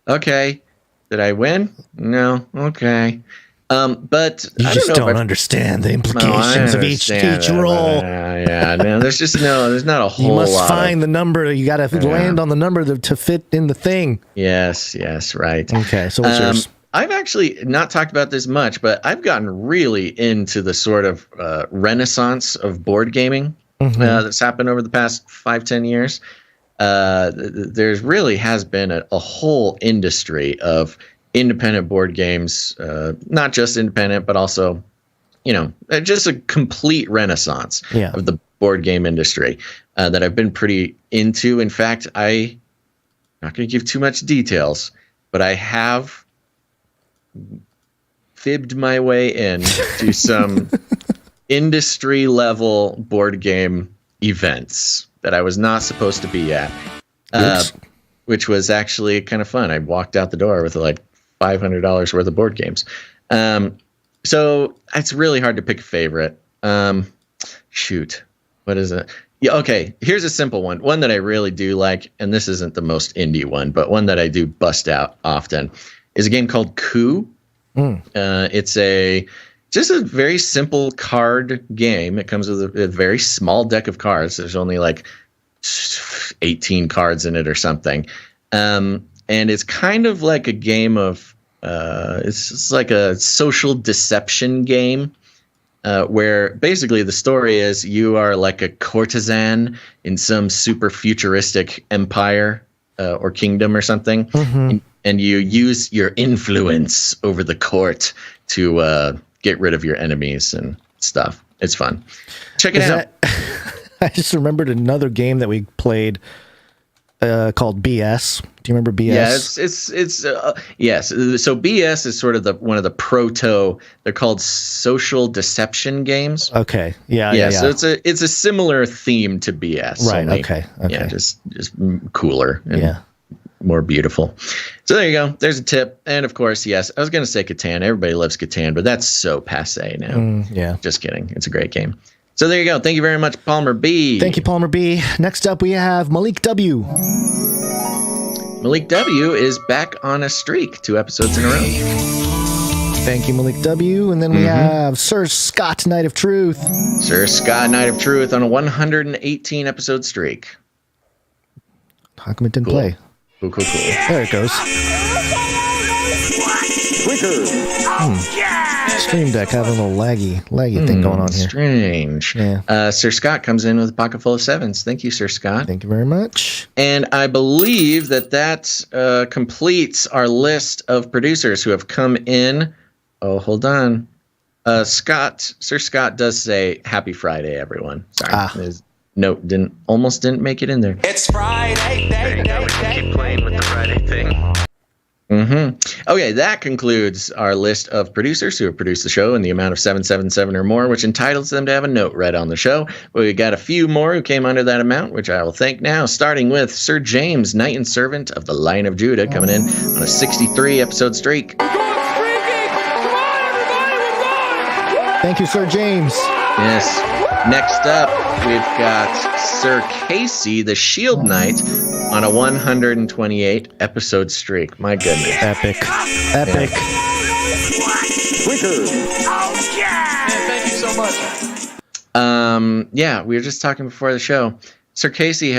Okay, did I win? No. Okay. But you just don't understand the implications of each roll. No, there's not a whole lot. You must find the number. You got to land on the number to fit in the thing. Yes, right. Okay, so what's yours? I've actually not talked about this much, but I've gotten really into the sort of renaissance of board gaming that's happened over the past 5-10 years. There's really has been a whole industry of independent board games, not just independent, but also, just a complete renaissance of the board game industry that I've been pretty into. In fact, I'm not going to give too much details, but I have fibbed my way in to some industry level board game events that I was not supposed to be at, which was actually kind of fun. I walked out the door with like $500 worth of board games. So it's really hard to pick a favorite. Shoot, what is it? Yeah, okay, here's a simple one that I really do like, and this isn't the most indie one, but one that I do bust out often is a game called Coup. It's just a very simple card game. It comes with a very small deck of cards. There's only like 18 cards in it or something. And it's kind of like a game of, it's just like a social deception game where basically the story is you are like a courtesan in some super futuristic empire or kingdom or something. And you use your influence over the court to get rid of your enemies and stuff. It's fun. Check it out. I just remembered another game that we played called BS. Do you remember BS? Yeah, yes. So BS is sort of one of the proto. They're called social deception games. Okay. Yeah. So it's a similar theme to BS. Right. Only, okay. Yeah, just cooler. And more beautiful. So there you go. There's a tip. And of course, yes, I was going to say Catan. Everybody loves Catan, but that's so passé now. Just kidding. It's a great game. So there you go. Thank you very much, Palmer B. Thank you, Palmer B. Next up, we have Malik W. Malik W is back on a streak, 2 episodes in a row. Thank you, Malik W. And then we have Sir Scott, Knight of Truth. Sir Scott, Knight of Truth on a 118 episode streak. How come it didn't play? Cool. There it goes. Stream Deck having a little laggy thing going on here. Strange. Yeah. Sir Scott comes in with a pocket full of 7s. Thank you, Sir Scott. Thank you very much. And I believe that completes our list of producers who have come in. Oh, hold on. Sir Scott does say Happy Friday, everyone. Sorry. note almost didn't make it in there. It's Friday. Keep playing with the Friday thing. Okay, that concludes our list of producers who have produced the show in the amount of 777 or more, which entitles them to have a note read on the show. We got a few more who came under that amount, which I will thank now, starting with Sir James, Knight and Servant of the Line of Judah, coming in on a 63-episode streak. Thank you, Sir James. Yes. Next up, we've got Sir Casey, the Shield Knight, on a 128-episode streak. My goodness. Epic. Yeah. Oh, yeah. Thank you so much. Yeah, we were just talking before the show. Sir Casey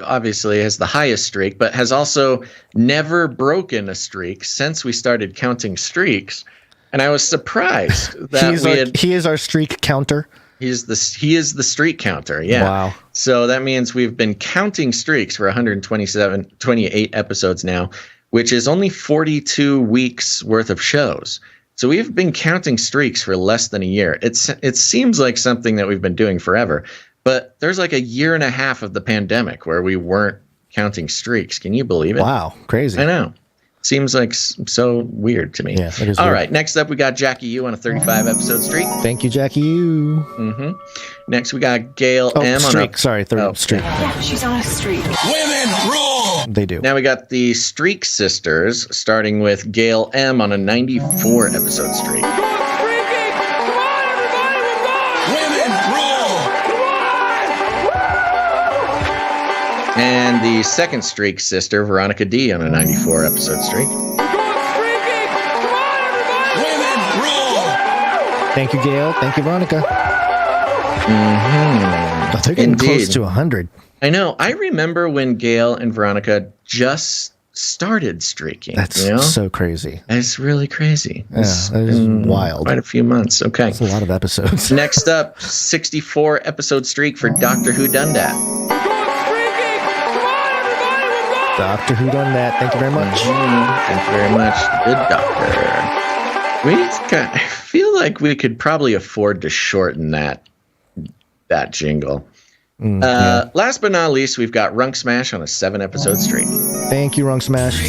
obviously has the highest streak, but has also never broken a streak since we started counting streaks. And I was surprised that he is our streak counter. He is the streak counter. Yeah. Wow. So that means we've been counting streaks for 28 episodes now, which is only 42 weeks worth of shows. So we've been counting streaks for less than a year. It seems like something that we've been doing forever, but there's like a year and a half of the pandemic where we weren't counting streaks. Can you believe it? Wow. Crazy. I know. Seems like so weird to me. Yeah, it is All weird. right. Next up, we got Jackie U on a 35-episode streak. Thank you, Jackie U. Next, we got Gail M streak. on a streak. Yeah, she's on a streak. Women rule. They do. Now we got the Streak Sisters, starting with Gail M on a 94-episode streak. Women rule. And the second Streak Sister, Veronica D, on a 94-episode streak. Women rule. Thank you, Gail. Thank you, Veronica. Oh, they're getting close to 100. I know. I remember when Gail and Veronica just started streaking. That's so crazy. It's really crazy. Yeah, that is wild. Quite a few months. Okay. That's a lot of episodes. Next up, 64-episode streak for Doctor Who Done That. Doctor Who Done That. Thank you very much. Thank you very much, good doctor. I feel like we could probably afford to shorten that jingle. Last but not least, we've got Runk Smash on a 7-episode streak. Thank you, Runk Smash.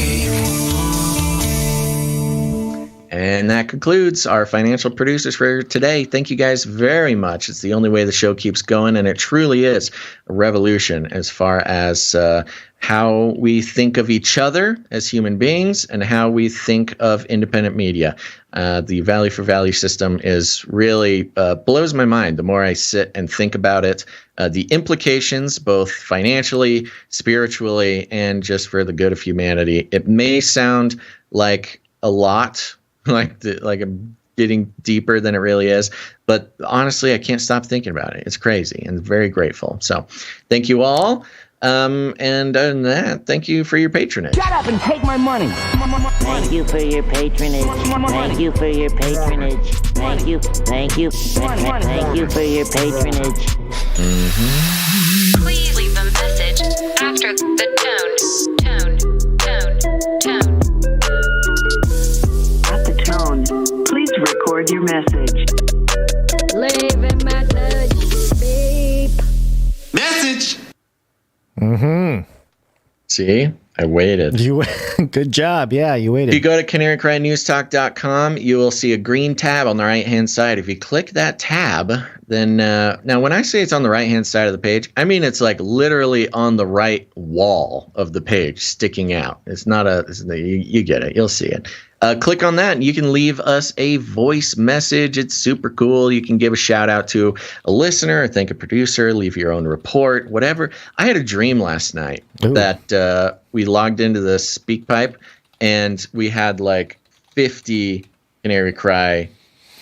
And that concludes our financial producers for today. Thank you guys very much. It's the only way the show keeps going, and it truly is a revolution as far as how we think of each other as human beings and how we think of independent media. The value for value system is really blows my mind the more I sit and think about it. The implications, both financially, spiritually, and just for the good of humanity. It may sound like a lot, like I'm getting deeper than it really is, but honestly, I can't stop thinking about it. It's crazy and very grateful. So thank you all. And other than that, thank you for your patronage. Shut up and take my money. Thank you for your patronage. Thank you for your patronage. Thank you for your patronage. Please leave a message after the tone. At the tone, please record your message. Leave a message. Beep. Message. See, I waited. Good job. Yeah, you waited. If you go to CanaryCry.Newstalk.com, you will see a green tab on the right-hand side. If you click that tab, then now when I say it's on the right-hand side of the page, I mean it's like literally on the right wall of the page, sticking out. It's not you get it. You'll see it. Click on that and you can leave us a voice message. It's super cool. You can give a shout out to a listener or thank a producer, leave your own report, whatever. I had a dream last night that we logged into the SpeakPipe and we had like 50 Canary Cry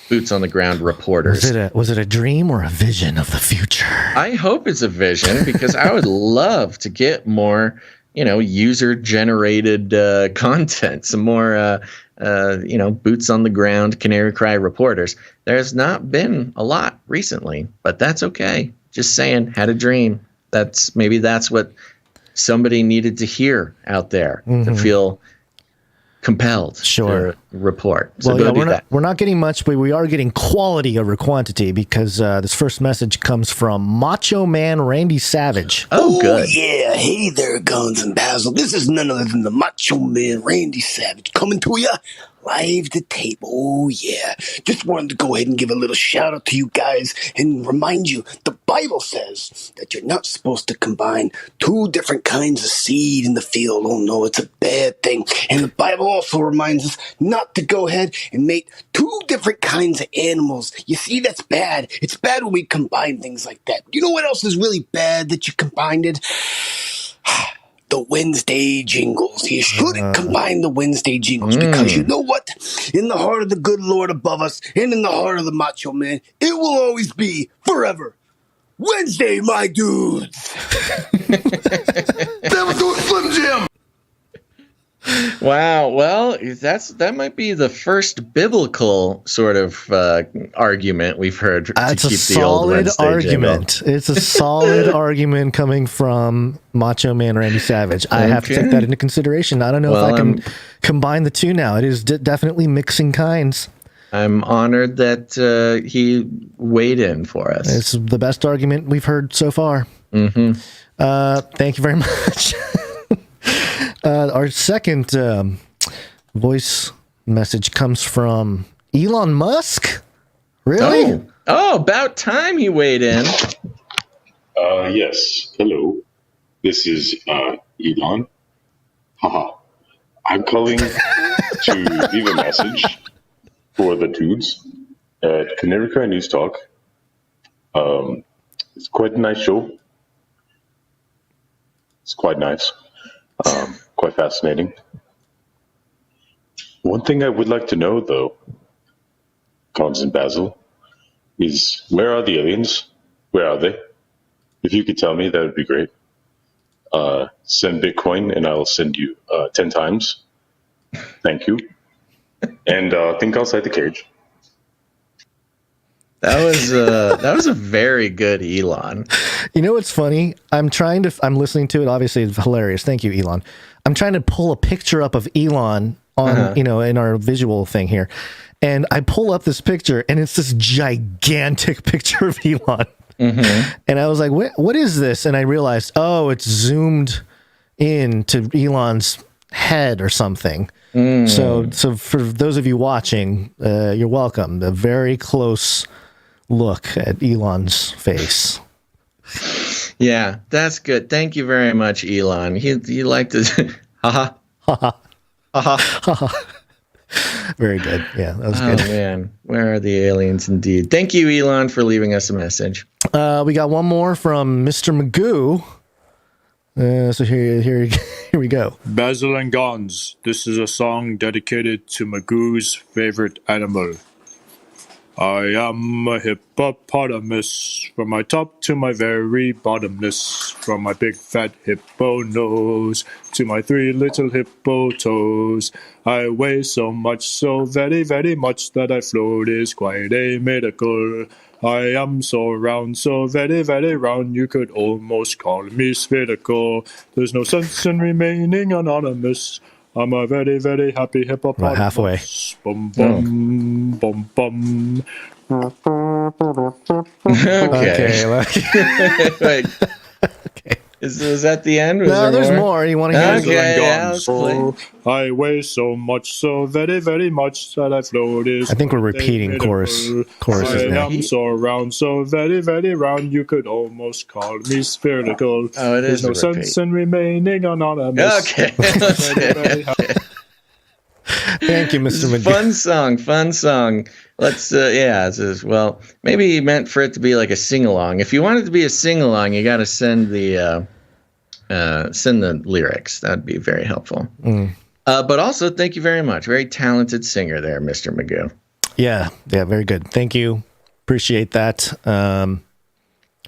boots on the ground reporters. Was it a dream or a vision of the future? I hope it's a vision because I would love to get more, user generated content, some more boots on the ground Canary Cry reporters. There's not been a lot recently, but that's okay. Just saying, had a dream. Maybe that's what somebody needed to hear out there to feel compelled to report. So we're not getting much, but we are getting quality over quantity because this first message comes from Macho Man Randy Savage. Oh, good. Yeah. Hey there, Gonz and Basil. This is none other than the Macho Man Randy Savage coming to you live to tape. Oh, yeah. Just wanted to go ahead and give a little shout out to you guys and remind you the Bible says that you're not supposed to combine two different kinds of seed in the field. Oh, no, it's a bad thing. And the Bible also reminds us not to go ahead and make two different kinds of animals. You see, that's bad. It's bad when we combine things like that. You know what else is really bad that you combined it? The Wednesday jingles. You shouldn't combine the Wednesday jingles because you know what? In the heart of the good Lord above us and in the heart of the Macho Man, it will always be forever Wednesday, my dudes. That was doing Slim Jim. Wow. Well, that might be the first biblical sort of argument we've heard to keep the old Wednesday argument. jingle. It's a solid argument coming from Macho Man Randy Savage. I have to take that into consideration. I don't know if I can combine the two now. It is definitely mixing kinds. I'm honored that he weighed in for us. It's the best argument we've heard so far. Mm-hmm. Thank you very much. Our second voice message comes from Elon Musk. Really? Oh, about time he weighed in. Yes. Hello. This is Elon. Haha. I'm calling to leave a message for the dudes at Canary Cry News Talk. It's quite a nice show. It's quite nice. Quite fascinating. One thing I would like to know, though, Gonz and Basil, is where are the aliens? Where are they? If you could tell me, that would be great. Send Bitcoin and I'll send you 10 times. Thank you. And think outside the cage. That was a very good Elon. You know what's funny? I'm listening to it. Obviously, it's hilarious. Thank you, Elon. I'm trying to pull a picture up of Elon on, in our visual thing here. And I pull up this picture and it's this gigantic picture of Elon. Mm-hmm. And I was like, what is this? And I realized, it's zoomed in to Elon's head or something. So for those of you watching, you're welcome. A very close look at Elon's face. Yeah, that's good. Thank you very much, Elon. He liked to haha. Very good. Yeah, that was good. Oh man, where are the aliens indeed? Thank you, Elon, for leaving us a message. We got one more from Mr. Magoo. So here we go. Basil and Gonz. This is a song dedicated to Magoo's favorite animal. I am a hippopotamus, from my top to my very bottomness, from my big fat hippo nose to my 3 little hippo toes. I weigh so much, so very, very much, that I float is quite a miracle. I am so round, so very, very round, you could almost call me spherical. There's no sense in remaining anonymous. I'm a very, very happy hippopotamus. Right, halfway. Bum, bum, bum, bum. Okay. Wait. Okay. Is that the end? No, there's more. You want to hear? Okay, yeah, let's play. I weigh so much, so very, very much, that I float is. I think we're repeating choruses now. I am so round, so very, very round, you could almost call me spherical. Oh, it is. There's no sense in remaining anonymous. Okay. Thank you, Mr. Magoo. Fun song. Let's, well, maybe he meant for it to be like a sing-along. If you want it to be a sing-along, you got to send the lyrics. That'd be very helpful. But also, thank you very much. Very talented singer there, Mr. Magoo. Yeah, very good. Thank you. Appreciate that.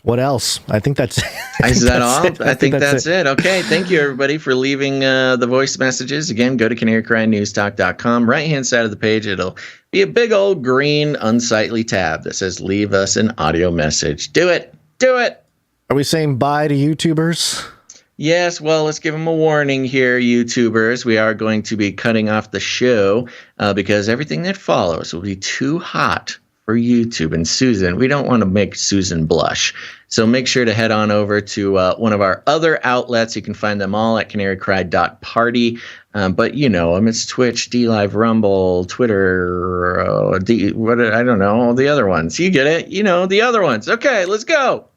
What else? I think that's Is that all? I think that's it. Okay. Thank you, everybody, for leaving the voice messages. Again, go to CanaryCry.Newstalk.com. Right-hand side of the page, it'll be a big old green unsightly tab that says leave us an audio message. Do it. Are we saying bye to YouTubers? Yes, well, let's give them a warning here, YouTubers. We are going to be cutting off the show because everything that follows will be too hot for YouTube. And Susan, we don't want to make Susan blush. So make sure to head on over to one of our other outlets. You can find them all at CanaryCry.Party. But you know them. It's Twitch, DLive, Rumble, Twitter, I don't know, all the other ones. You get it. You know, the other ones. Okay, let's go.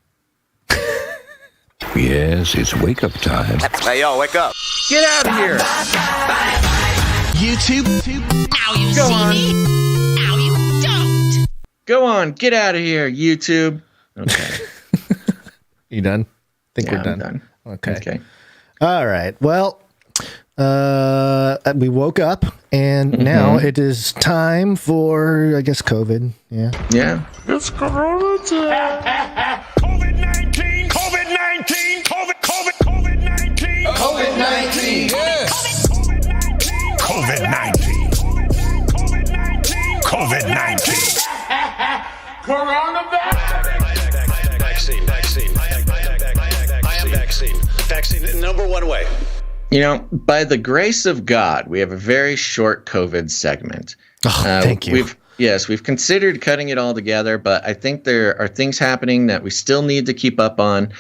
Yes, it's wake up time. Hey, yo, wake up. Get out of here. YouTube. Now you Go see on. me. Now you don't. Go on. Get out of here, YouTube. Okay. You done? Think we're I'm done. done. Okay. All right. Well, we woke up and now it is time for, I guess, COVID. Yeah. Yeah. It's Corona time. COVID-19. COVID-19. COVID-19. COVID-19. Yes. COVID-19. COVID-19. Vaccine. Number one way. You know, by the grace of God, we have a very short COVID segment. Oh, thank you. We've considered cutting it all together, but I think there are things happening that we still need to keep up on,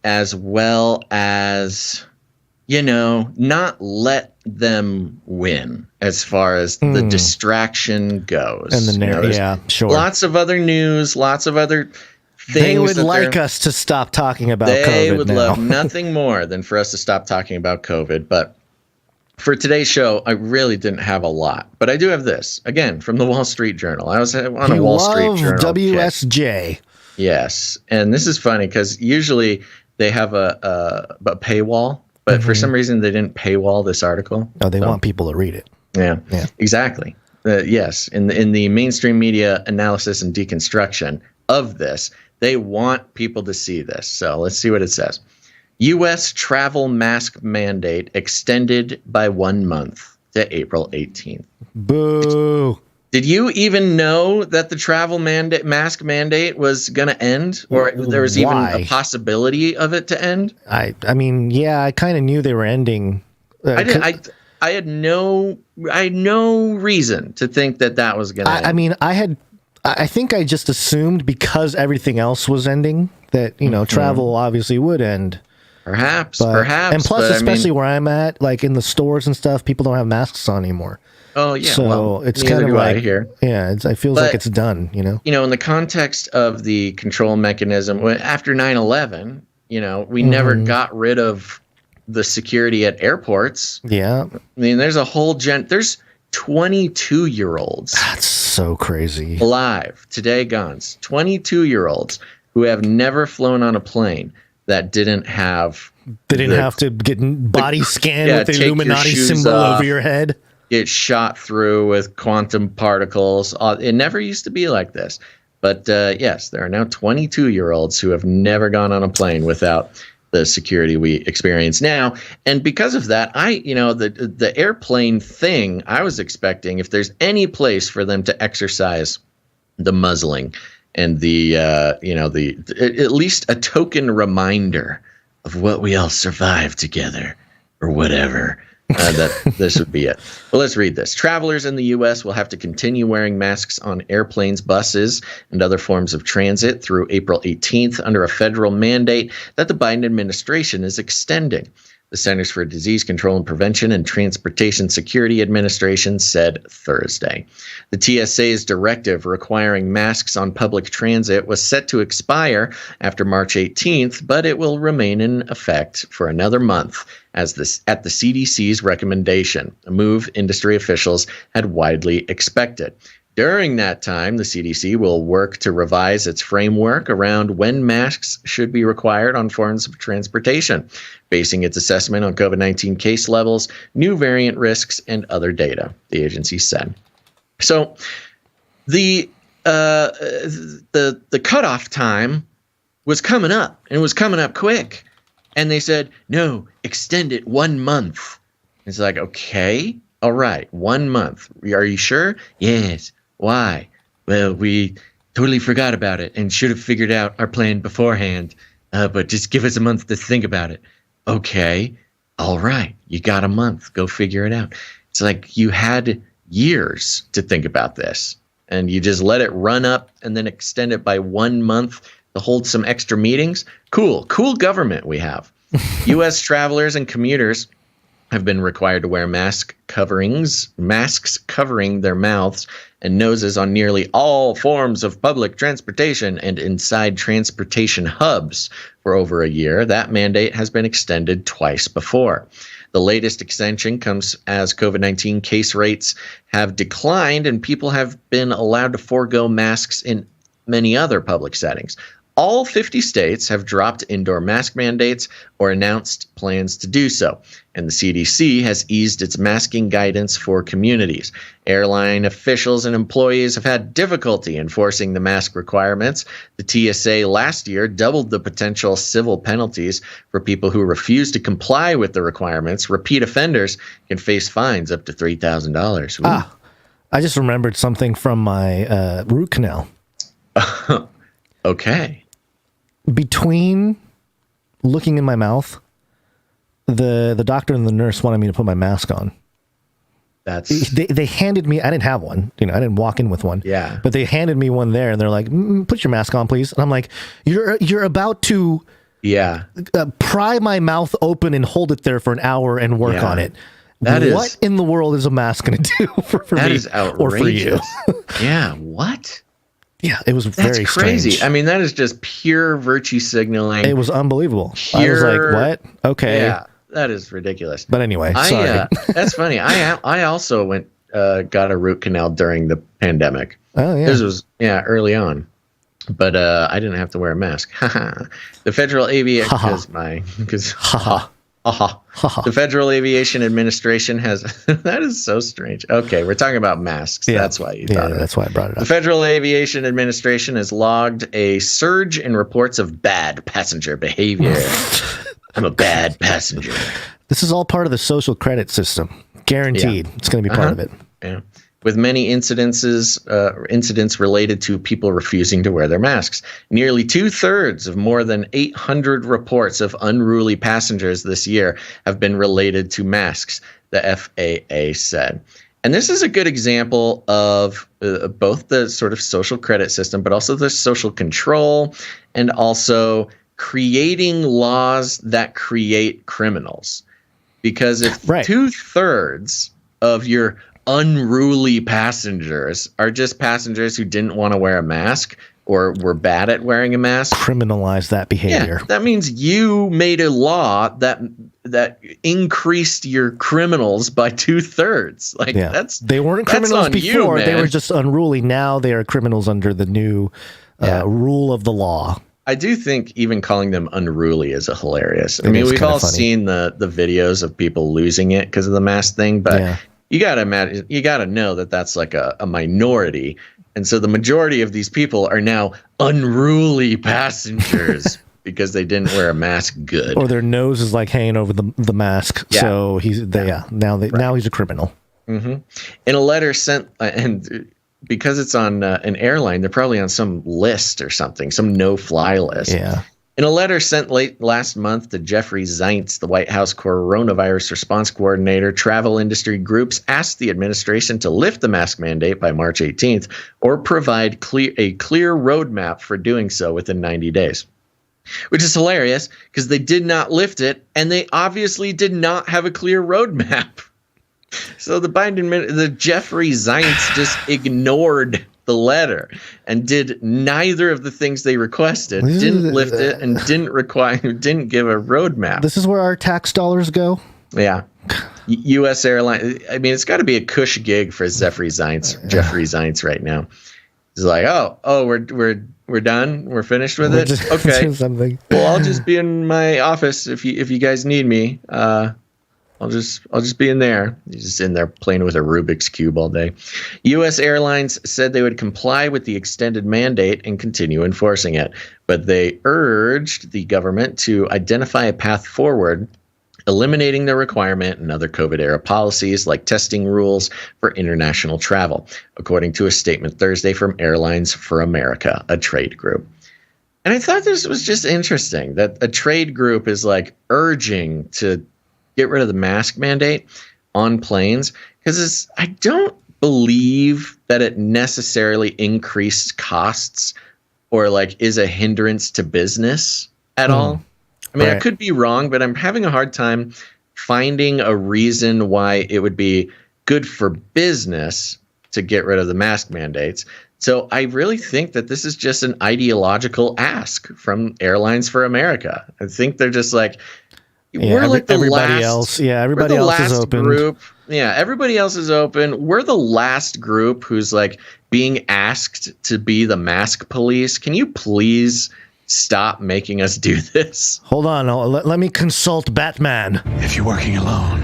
as well as, you know, not let them win as far as the distraction goes. And the narrative, yeah, sure. Lots of other news, lots of other things. They would like us to stop talking about COVID. They would now. love nothing more than for us to stop talking about COVID. But for today's show, I really didn't have a lot. But I do have this, again, from the Wall Street Journal. I was on a Wall Street Journal WSJ. kick. Yes. And this is funny because usually they have a paywall. But for some reason, they didn't paywall this article. Oh, they want people to read it. Yeah. Exactly. Yes. In the mainstream media analysis and deconstruction of this, they want people to see this. So let's see what it says. U.S. travel mask mandate extended by 1 month to April 18th. Boo. Did you even know that the travel mask mandate was going to end, or there was even a possibility of it to end? I mean, yeah, I kind of knew they were ending. I had no reason to think that was going to end. I mean, I think I just assumed because everything else was ending that, you know, travel obviously would end. Perhaps. And plus, especially where I'm at, like in the stores and stuff, people don't have masks on anymore. Oh, yeah. So well, it's kind of like, here. Yeah, it feels like it's done, you know? You know, in the context of the control mechanism, after 9/11, you know, we never got rid of the security at airports. Yeah. I mean, there's a whole there's 22-year-olds. That's so crazy. Alive today, Gonz. 22-year-olds who have never flown on a plane that didn't have. They didn't have to get body scanned with the Illuminati symbol over your head. Get shot through with quantum particles. It never used to be like this. But yes, there are now 22-year-olds who have never gone on a plane without the security we experience now. And because of that, the airplane thing, I was expecting if there's any place for them to exercise the muzzling and the at least a token reminder of what we all survived together or whatever. That this would be it. Well, let's read this. Travelers in the U.S. will have to continue wearing masks on airplanes, buses, and other forms of transit through April 18th under a federal mandate that the Biden administration is extending. The Centers for Disease Control and Prevention and Transportation Security Administration said Thursday. The TSA's directive requiring masks on public transit was set to expire after March 18th, but it will remain in effect for another month at the CDC's recommendation, a move industry officials had widely expected. During that time, the CDC will work to revise its framework around when masks should be required on forms of transportation, basing its assessment on COVID-19 case levels, new variant risks, and other data, the agency said. So the cutoff time was coming up, and it was coming up quick. And they said, no, extend it 1 month. It's like, okay, all right, 1 month. Are you sure? Yes. Why? Well, we totally forgot about it and should have figured out our plan beforehand. but just give us a month to think about it. Okay, all right, you got a month. Go figure it out. It's like you had years to think about this, and you just let it run up and then extend it by 1 month to hold some extra meetings. Cool government we have. U.S. travelers and commuters have been required to wear masks covering their mouths and noses on nearly all forms of public transportation and inside transportation hubs for over a year. That mandate has been extended twice before. The latest extension comes as COVID-19 case rates have declined and people have been allowed to forego masks in many other public settings. All 50 states have dropped indoor mask mandates or announced plans to do so, and the CDC has eased its masking guidance for communities. Airline officials and employees have had difficulty enforcing the mask requirements. The TSA last year doubled the potential civil penalties for people who refuse to comply with the requirements. Repeat offenders can face fines up to $3,000. I just remembered something from my root canal. Okay. Between looking in my mouth, the doctor and the nurse wanted me to put my mask on. They handed me, I didn't have one, I didn't walk in with one. Yeah. But they handed me one there and they're like, put your mask on, please. And I'm like, you're about to pry my mouth open and hold it there for an hour and work on it. What in the world is a mask going to do for me is or for you? Yeah. What? Yeah, it was very crazy. strange. I mean, that is just pure virtue signaling. It was unbelievable. I was like, what? Okay. Yeah, that is ridiculous. But anyway, sorry. That's funny. I also got a root canal during the pandemic. Oh, yeah. This was, early on. But I didn't have to wear a mask. The Federal Aviation... The Federal Aviation Administration has... That is so strange. Okay, we're talking about masks. Yeah. That's why you thought of it. That's why I brought it up. The Federal Aviation Administration has logged a surge in reports of bad passenger behavior. I'm a bad passenger. This is all part of the social credit system. Guaranteed. It's going to be part of it. Yeah. With many incidents related to people refusing to wear their masks. Nearly 2/3 of more than 800 reports of unruly passengers this year have been related to masks, the FAA said. And this is a good example of both the sort of social credit system, but also the social control and also creating laws that create criminals. Because if 2/3 of your unruly passengers are just passengers who didn't want to wear a mask or were bad at wearing a mask, criminalize that behavior. Yeah, that means you made a law that increased your criminals by 2/3. Like they weren't criminals before; they were just unruly. Now they are criminals under the new rule of the law. I do think even calling them unruly is hilarious. I mean, we've all seen the videos of people losing it because of the mask thing, but you got to imagine, you got to know that that's like a minority. And so the majority of these people are now unruly passengers because they didn't wear a mask good. Or their nose is like hanging over the mask. Yeah. So now he's a criminal. Mm-hmm. In a letter sent, and because it's on an airline, they're probably on some list or something, some no-fly list. Yeah. In a letter sent late last month to Jeffrey Zients, the White House coronavirus response coordinator, travel industry groups asked the administration to lift the mask mandate by March 18th or provide a clear roadmap for doing so within 90 days. Which is hilarious because they did not lift it and they obviously did not have a clear roadmap. So the Jeffrey Zients just ignored the letter and did neither of the things they requested, didn't lift it, and didn't give a roadmap. This is where our tax dollars go? Yeah. U.S. airline. I mean, it's got to be a cush gig for Jeffrey Zients right now. He's like, oh, we're done. We're finished with it. Okay. Well, I'll just be in my office if you guys need me. I'll just be in there. He's just in there playing with a Rubik's Cube all day. U.S. airlines said they would comply with the extended mandate and continue enforcing it, but they urged the government to identify a path forward, eliminating the requirement and other COVID-era policies like testing rules for international travel, according to a statement Thursday from Airlines for America, a trade group. And I thought this was just interesting that a trade group is like urging to get rid of the mask mandate on planes, because I don't believe that it necessarily increased costs or like is a hindrance to business at all. I mean, I could be wrong, but I'm having a hard time finding a reason why it would be good for business to get rid of the mask mandates. So I really think that this is just an ideological ask from Airlines for America. I think they're just like, we're like the everybody last, else. Yeah, everybody else is open. Group. Yeah, everybody else is open. We're the last group who's like being asked to be the mask police. Can you please stop making us do this? Hold on. Let me consult Batman. If you're working alone,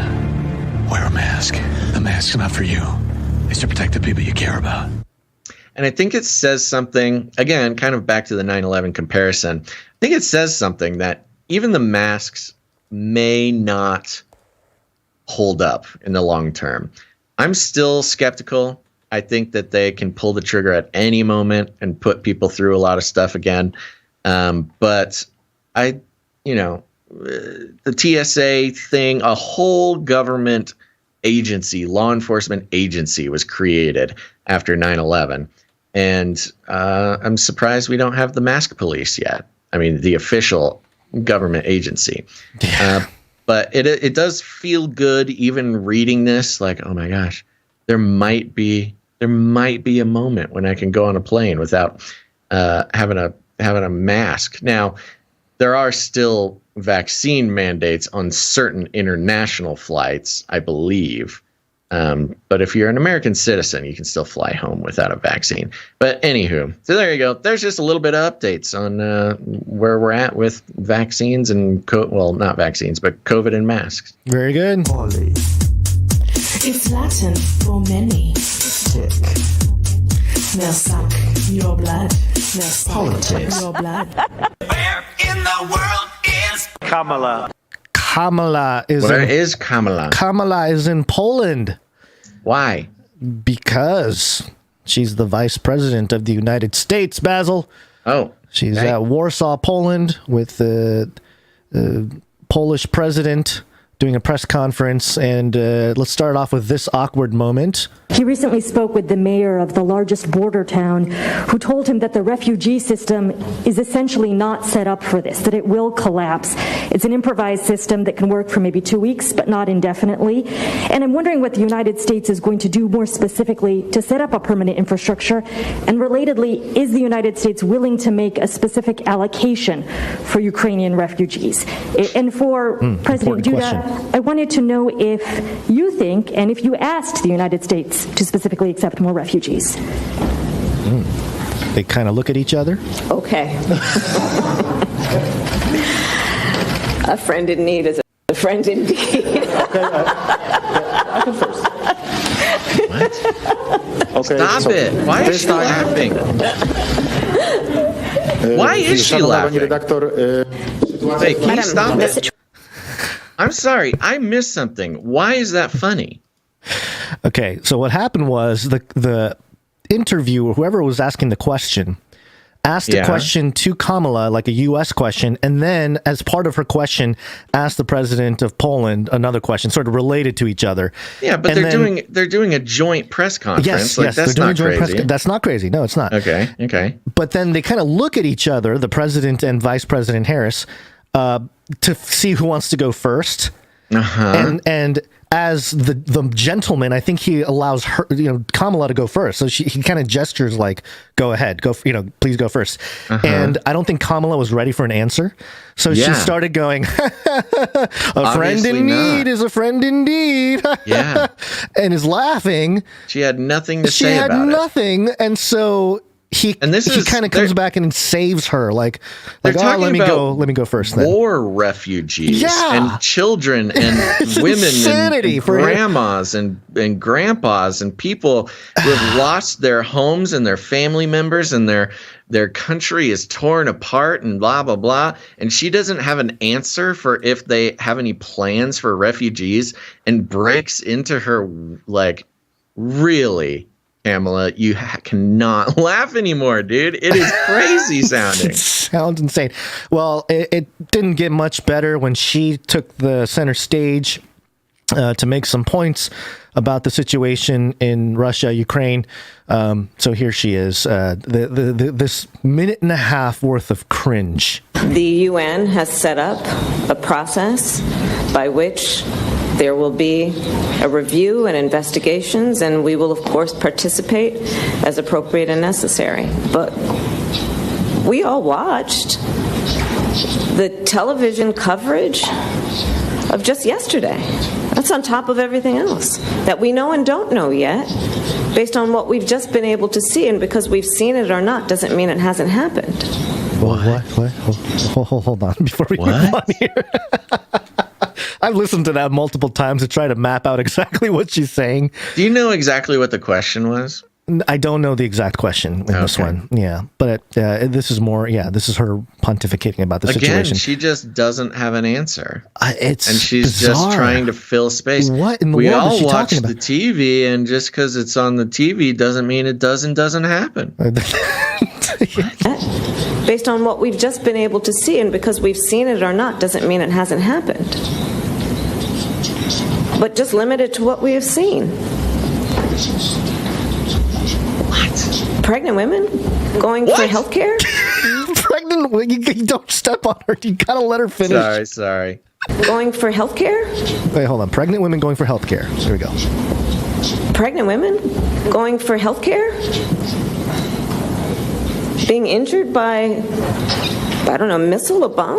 wear a mask. The mask's not for you. It's to protect the people you care about. And I think it says something, again, kind of back to the 9/11 comparison. I think it says something that even the masks may not hold up in the long term. I'm still skeptical. I think that they can pull the trigger at any moment and put people through a lot of stuff again. But the TSA thing, a whole government agency, law enforcement agency was created after 9/11. And I'm surprised we don't have the mask police yet. I mean, the official government agency. But it does feel good even reading this, like, oh my gosh, there might be a moment when I can go on a plane without having a mask. Now, there are still vaccine mandates on certain international flights, I believe. But if you're an American citizen, you can still fly home without a vaccine. But anywho, so there you go. There's just a little bit of updates on where we're at with vaccines and not vaccines, but COVID and masks. Very good. It's Latin for many. Tick. They'll suck your blood. They'll suck Politics. your blood. Where in the world is Kamala? Kamala is Where is Kamala? Kamala is in Poland. Why? Because she's the vice president of the United States, Basil. Oh. She's at Warsaw, Poland, with the Polish president doing a press conference. And let's start off with this awkward moment. He recently spoke with the mayor of the largest border town, who told him that the refugee system is essentially not set up for this, that it will collapse. It's an improvised system that can work for maybe 2 weeks, but not indefinitely. And I'm wondering what the United States is going to do more specifically to set up a permanent infrastructure. And relatedly, is the United States willing to make a specific allocation for Ukrainian refugees? And for President Duda, I wanted to know if you think, and if you asked the United States to specifically accept more refugees. They kind of look at each other. Okay. A friend in need is a friend indeed. I can first. What? Okay, Stop it. Why is she laughing? Why is she laughing? Hey, can you stop it? I'm sorry. I missed something. Why is that funny? Okay, so what happened was the interviewer, whoever was asking the question, asked a question to Kamala, like a U.S. question, and then as part of her question, asked the president of Poland another question, sort of related to each other. Yeah, but they're doing a joint press conference. Yes, that's not crazy. That's not crazy. No, it's not. Okay. But then they kind of look at each other, the president and Vice President Harris, to see who wants to go first. And as the gentleman, I think he allows her, Kamala to go first. So he kind of gestures like, "Go ahead, please go first." And I don't think Kamala was ready for an answer, so she started going, "A friend in need is a friend indeed." And is laughing. She had nothing to say about it. She had nothing, and so. He kind of comes back and saves her, like let me go first. Then war refugees and children and women and grandmas and grandpas and people who have lost their homes and their family members and their country is torn apart and blah blah blah. And she doesn't have an answer for if they have any plans for refugees and breaks into her like really Kamala, you cannot laugh anymore, dude. It is crazy sounding. It sounds insane. Well, it didn't get much better when she took the center stage to make some points about the situation in Russia, Ukraine. So here she is, this minute and a half worth of cringe. The UN has set up a process by which there will be a review and investigations, and we will, of course, participate as appropriate and necessary. But we all watched the television coverage of just yesterday. That's on top of everything else that we know and don't know yet, based on what we've just been able to see. And because we've seen it or not doesn't mean it hasn't happened. What? Hold on before we move on here. I've listened to that multiple times to try to map out exactly what she's saying. Do you know exactly what the question was? I don't know the exact question in this one. Yeah, but this is more. Yeah, this is her pontificating about the situation. She just doesn't have an answer. And she's bizarre. Just trying to fill space. What in the world is all she watch talking about? the TV, and just because it's on the TV doesn't mean it doesn't happen. Based on what we've just been able to see, and because we've seen it or not doesn't mean it hasn't happened. But just limited to what we have seen. What? Pregnant women going for health care? Pregnant women? You don't step on her. You gotta let her finish. Sorry. Going for health care? Wait, hold on. Pregnant women going for health care. There we go. Pregnant women going for health care? Being injured by, I don't know, a missile, a bomb?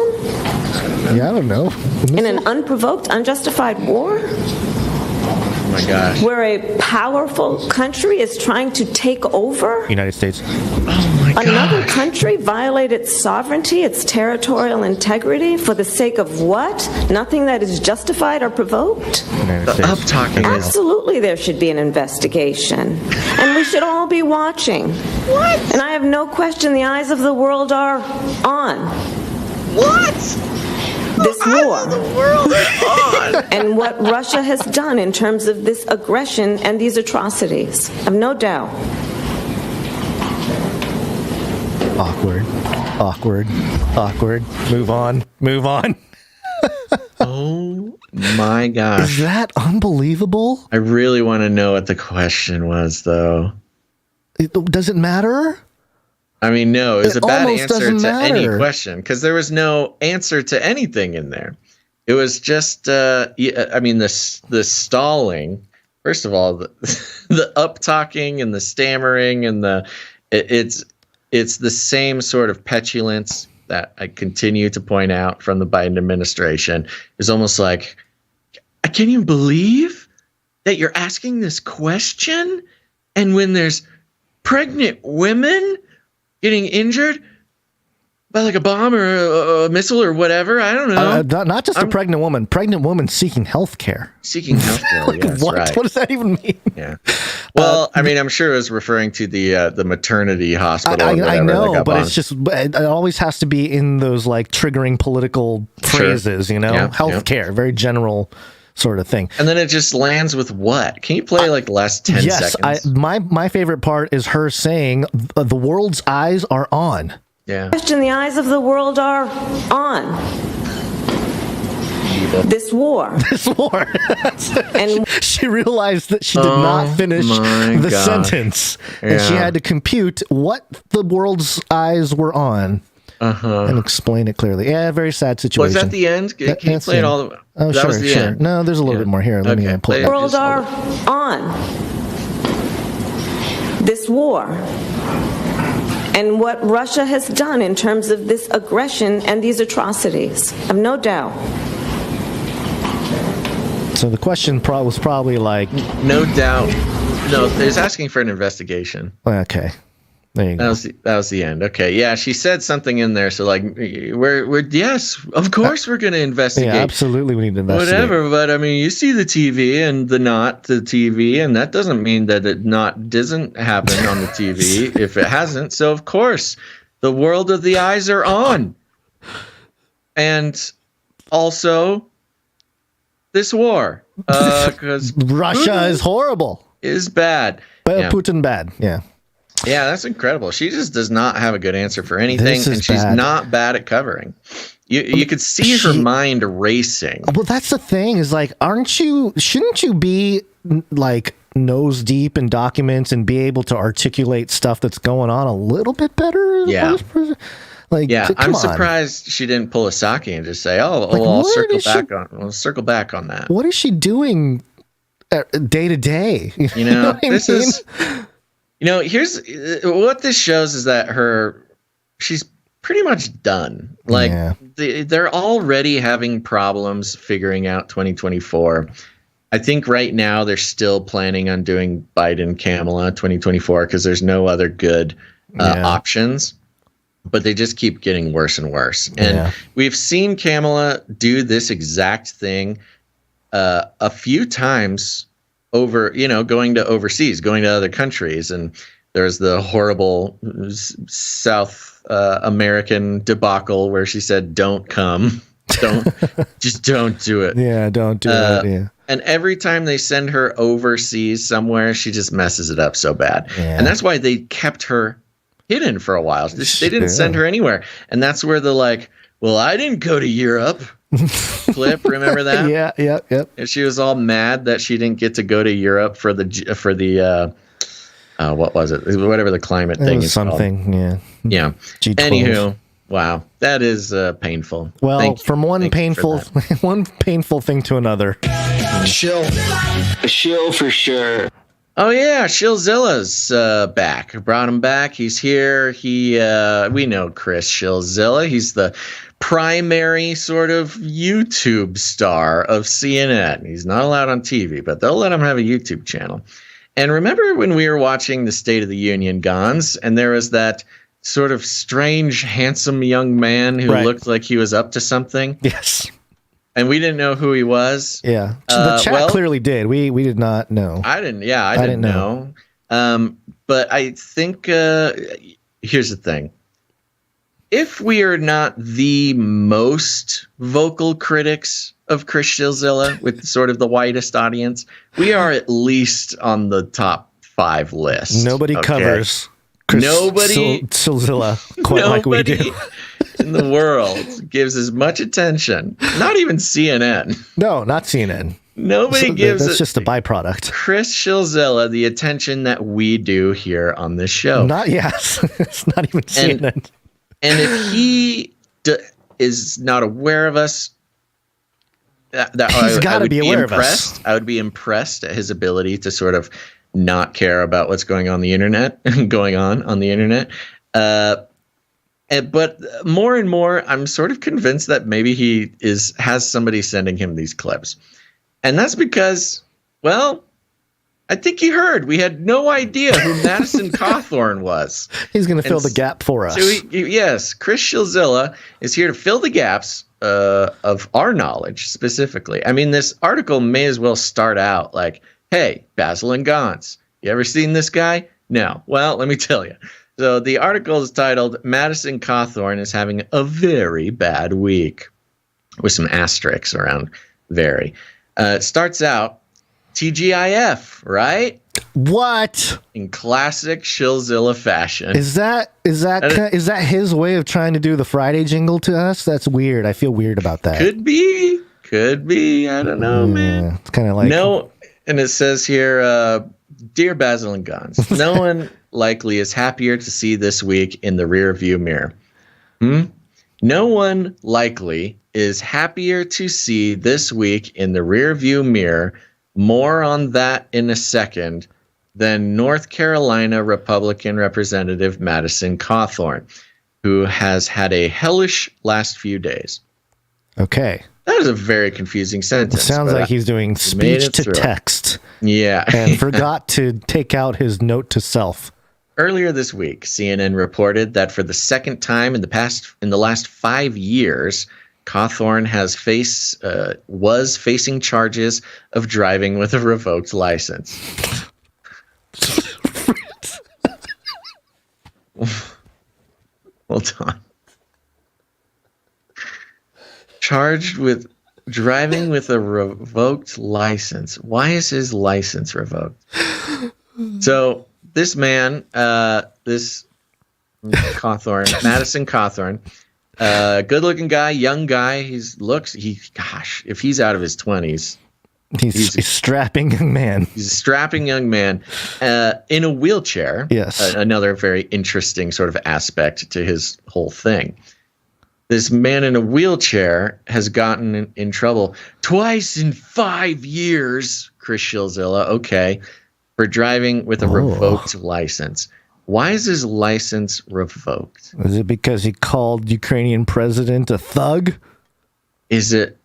Yeah, I don't know. In an unprovoked, unjustified war? Oh my gosh. Where a powerful country is trying to take over? United States. Oh my god. Another country violate its sovereignty, its territorial integrity for the sake of what? Nothing that is justified or provoked? The up-talking. Absolutely there should be an investigation. And we should all be watching. What? And I have no question the eyes of the world are on. What? This war. The world is on. And what Russia has done in terms of this aggression and these atrocities. I've no doubt. Awkward. Move on. Oh my gosh. Is that unbelievable? I really want to know what the question was, though. Does it matter? I mean, no, it's a bad answer to matter. any question because there was no answer to anything in there. It was just, the stalling. First of all, the up talking and the stammering and it's the same sort of petulance that I continue to point out from the Biden administration. It's almost like, I can't even believe that you're asking this question, and when there's pregnant women getting injured by like a bomb or a missile or whatever. I don't know. Not just a pregnant woman seeking health care. Seeking health care, yes, what? Right. What does that even mean? Yeah. Well, I'm sure it was referring to the maternity hospital. I know, but it's just, it always has to be in those like triggering political phrases, you know? Yeah, health care, very general sort of thing. And then it just lands with what? Can you play like the last 10 seconds? Yes, my favorite part is her saying the world's eyes are on. Yeah. The eyes of the world are on. This war. And she realized that she did not finish the sentence. Yeah. And she had to compute what the world's eyes were on. And explain it clearly. Yeah, very sad situation. Was that the end? Can you play it all the way? Oh, that sure, was the sure. end. No, there's a little bit more here. Let me pull it The up. world are on. This war. And what Russia has done in terms of this aggression and these atrocities. I've no doubt. So the question was probably like... No doubt. No, it's asking for an investigation. Okay. There you go. That was the end. Okay, yeah, she said something in there. So like, we're yes, of course we're going to investigate. Yeah, absolutely, we need to investigate. Whatever, but I mean, you see the TV and the TV, and that doesn't mean that it doesn't happen on the TV if it hasn't. So of course, the world of the eyes are on, and also this war because Russia is horrible. is bad. Putin bad. Yeah. Yeah, that's incredible. She just does not have a good answer for anything, and she's not bad at covering. You could see her mind racing. Well, that's the thing is like, shouldn't you be like nose deep in documents and be able to articulate stuff that's going on a little bit better? Yeah. Like, I'm surprised she didn't pull a Psaki and just say, "Oh, like, I'll circle back on that." What is she doing day to day? You know, this is. You know, here's what this shows is that she's pretty much done. Like they're already having problems figuring out 2024. I think right now they're still planning on doing Biden Kamala 2024 because there's no other good options. But they just keep getting worse and worse. And we've seen Kamala do this exact thing a few times over, going to overseas, going to other countries. And there's the horrible South American debacle where she said, "Don't come. Just don't do it." Yeah, don't do it. Yeah. And every time they send her overseas somewhere, she just messes it up so bad. Yeah. And that's why they kept her hidden for a while. They didn't send her anywhere. And that's where the well, I didn't go to Europe clip. Remember that? Yeah. And she was all mad that she didn't get to go to Europe for the what was it? Whatever the climate thing is something called. Yeah. G12. Anywho, wow, that is painful. Well, from one painful thing to another. Shill for sure. Oh yeah, Shillzilla's back. Brought him back. He's here. We know Chris Shillzilla. He's the primary sort of YouTube star of CNN. He's not allowed on TV, but they'll let him have a YouTube channel. And remember when we were watching the State of the Union, Gonz, and there was that sort of strange, handsome young man who looked like he was up to something? Yes. And we didn't know who he was. Yeah. The chat clearly did. We did not know. I didn't. Yeah, I didn't know. But I think here's the thing. If we are not the most vocal critics of Chris Shillzilla with sort of the widest audience, we are at least on the top 5 list. Nobody covers Chris Shillzilla quite like we do. In the world gives as much attention. Not even CNN. No, not CNN. Nobody gives. That's just a byproduct. Chris Shillzilla the attention that we do here on this show. It's not even CNN. And if he is not aware of us, he's got to be aware of us. I would be impressed at his ability to sort of not care about what's going on the internet. But more and more, I'm sort of convinced that maybe he has somebody sending him these clips. And that's because, well, I think he heard. We had no idea who Madison Cawthorn was. He's going to fill the gap for us. So yes, Chris Shillzilla is here to fill the gaps of our knowledge specifically. I mean, this article may as well start out like, "Hey, Basil and Gonz, you ever seen this guy? No. Well, let me tell you." So the article is titled, "Madison Cawthorn is having a very bad week," with some asterisks around very. It starts out, TGIF, right? What? In classic Shillzilla fashion. Is that his way of trying to do the Friday jingle to us? That's weird. I feel weird about that. Could be. I don't know, man. It's kind of like no. And it says here, "Dear Basil and Gonz, no one likely is happier to see this week in the rear view mirror." No one likely is happier to see this week in the rear view mirror. More on that in a second. Than North Carolina Republican Representative Madison Cawthorn, who has had a hellish last few days. Okay. That is a very confusing sentence. It sounds like he's doing speech to text. Yeah. And forgot to take out his note to self. Earlier this week, CNN reported that for the second time in the last 5 years, Cawthorn was facing charges of driving with a revoked license. Hold on. Charged with Driving with a revoked license. Why is his license revoked? So this man, this Cawthorn, Madison Cawthorn, good-looking guy, young guy. Gosh, if he's out of his 20s, he's a strapping young man. He's a strapping young man in a wheelchair. Yes, another very interesting sort of aspect to his whole thing. This man in a wheelchair has gotten in trouble twice in 5 years, Chris Shilzilla, okay, for driving with a revoked license. Why is his license revoked? Is it because he called Ukrainian president a thug? Is it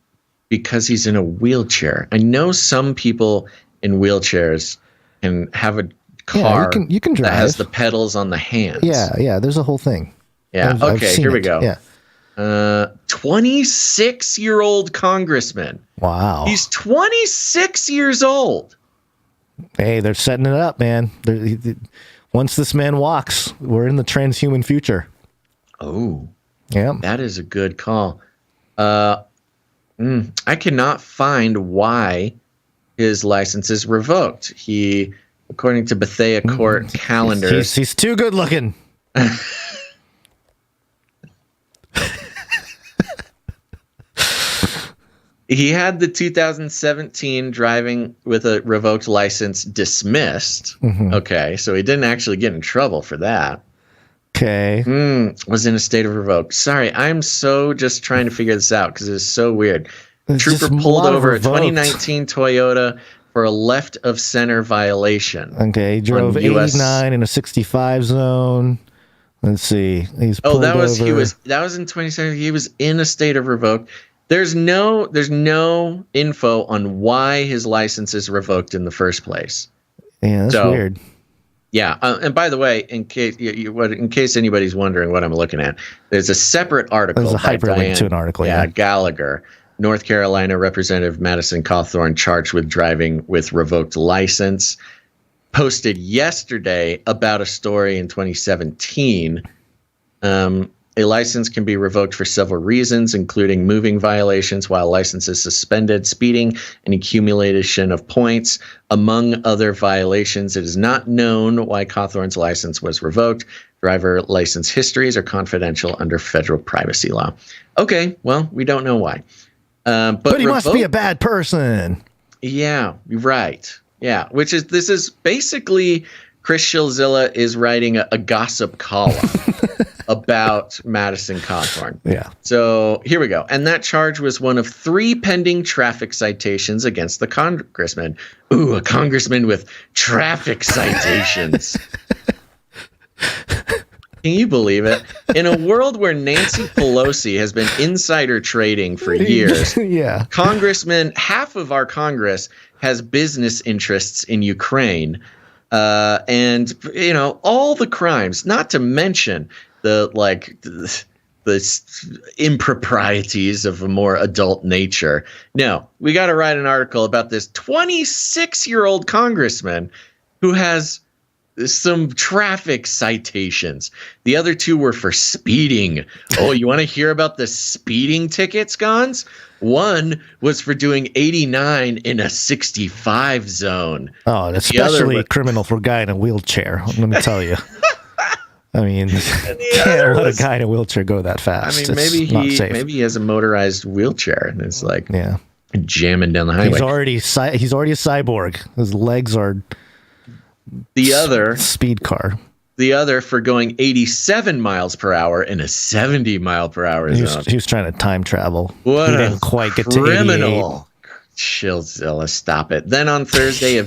because he's in a wheelchair? I know some people in wheelchairs can have a car you can drive. That has the pedals on the hands. Yeah, there's a whole thing. Yeah, okay, here we go. Yeah. 26-year-old congressman. Wow. He's 26 years old. Hey, they're setting it up, man. Once this man walks, we're in the transhuman future. Oh. Yeah. That is a good call. I cannot find why his license is revoked. He, according to Bethea Court calendars... He's too good looking. He had the 2017 driving with a revoked license dismissed. Mm-hmm. Okay, so he didn't actually get in trouble for that. Okay. Was in a state of revoke. Sorry, I'm so just trying to figure this out because it's so weird. Trooper pulled over a 2019 Toyota for a left of center violation. Okay, he drove 89 in a 65 zone. Let's see. He's pulled that was over. That was in 2017. He was in a state of revoke. There's no info on why his license is revoked in the first place. Yeah, that's weird. Yeah, and by the way, in case anybody's wondering what I'm looking at, there's a separate article. There's a hyperlink to an article. Yeah, Gallagher, North Carolina Representative Madison Cawthorn charged with driving with revoked license, posted yesterday about a story in 2017. A license can be revoked for several reasons, including moving violations while license is suspended, speeding, and accumulation of points. Among other violations, it is not known why Cawthorn's license was revoked. Driver license histories are confidential under federal privacy law. Okay, well, we don't know why. But he must be a bad person. Yeah, right. Yeah, this is basically Chris Shilzilla is writing a gossip column about Madison Cawthorn. Yeah. So here we go. And that charge was one of 3 pending traffic citations against the congressman. Ooh, a congressman with traffic citations. Can you believe it? In a world where Nancy Pelosi has been insider trading for years, yeah, half of our Congress has business interests in Ukraine. And, all the crimes, not to mention the improprieties of a more adult nature. No, we got to write an article about this 26-year-old congressman who has some traffic citations. The other 2 were for speeding. Oh, you want to hear about the speeding tickets, Gonz? One was for doing 89 in a 65 zone. Oh, that's especially criminal for a guy in a wheelchair. Let me tell you. I mean, can't let a guy in a wheelchair go that fast. I mean, maybe he has a motorized wheelchair and it's like jamming down the highway. He's already a cyborg. His legs are the other speed car. The other for going 87 miles per hour in a 70 mile per hour zone. He was trying to time travel. What he a didn't quite get criminal. Shilzilla, stop it. Then on Thursday,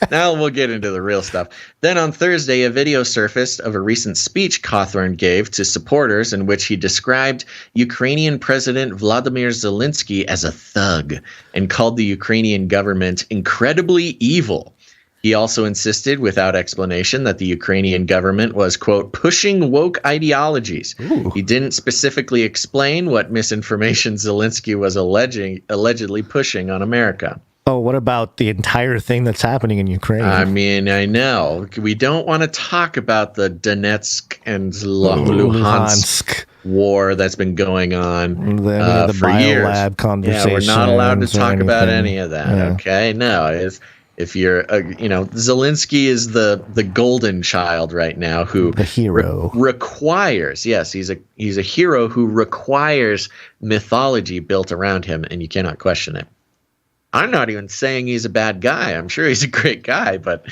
now we'll get into the real stuff. Then on Thursday, a video surfaced of a recent speech Cawthorn gave to supporters in which he described Ukrainian President Vladimir Zelensky as a thug and called the Ukrainian government incredibly evil. He also insisted without explanation that the Ukrainian government was, quote, pushing woke ideologies. Ooh. He didn't specifically explain what misinformation Zelensky was allegedly pushing on America. Oh, what about the entire thing that's happening in Ukraine? I mean, I know. We don't want to talk about the Donetsk and Luhansk war that's been going on the for years. biolab Yeah, we're not allowed to talk about any of that. Yeah. Okay, no. If you're, Zelensky is the golden child right now who the hero requires. Yes, he's a hero who requires mythology built around him, and you cannot question it. I'm not even saying he's a bad guy. I'm sure he's a great guy, but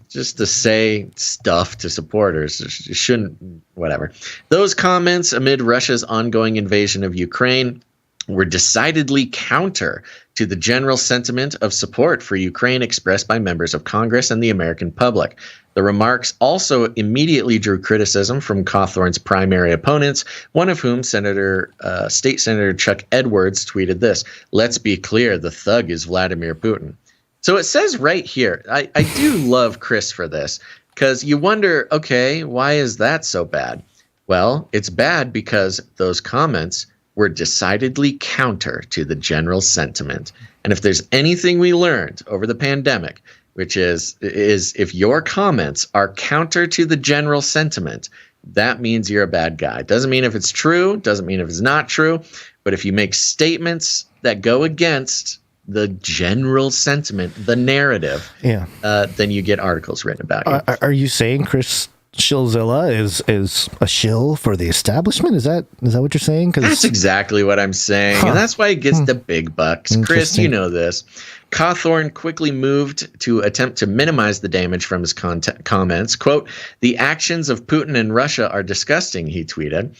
just to say stuff to supporters shouldn't. Whatever. Those comments amid Russia's ongoing invasion of Ukraine were decidedly counter to the general sentiment of support for Ukraine expressed by members of Congress and the American public. The remarks also immediately drew criticism from Cawthorn's primary opponents, one of whom State Senator Chuck Edwards tweeted this: "Let's be clear, the thug is Vladimir Putin." So it says right here, I do love Chris for this, because you wonder, okay, why is that so bad? Well, it's bad because those comments were decidedly counter to the general sentiment. And if there's anything we learned over the pandemic, which is if your comments are counter to the general sentiment, that means you're a bad guy. Doesn't mean if it's true, doesn't mean if it's not true, but if you make statements that go against the general sentiment, the narrative, then you get articles written about you. Are you saying Chris Shillzilla is a shill for the establishment? Is that what you're saying? That's exactly what I'm saying, and that's why he gets the big bucks. Chris, you know this. Cawthorn quickly moved to attempt to minimize the damage from his comments. Quote, "The actions of Putin and Russia are disgusting," he tweeted.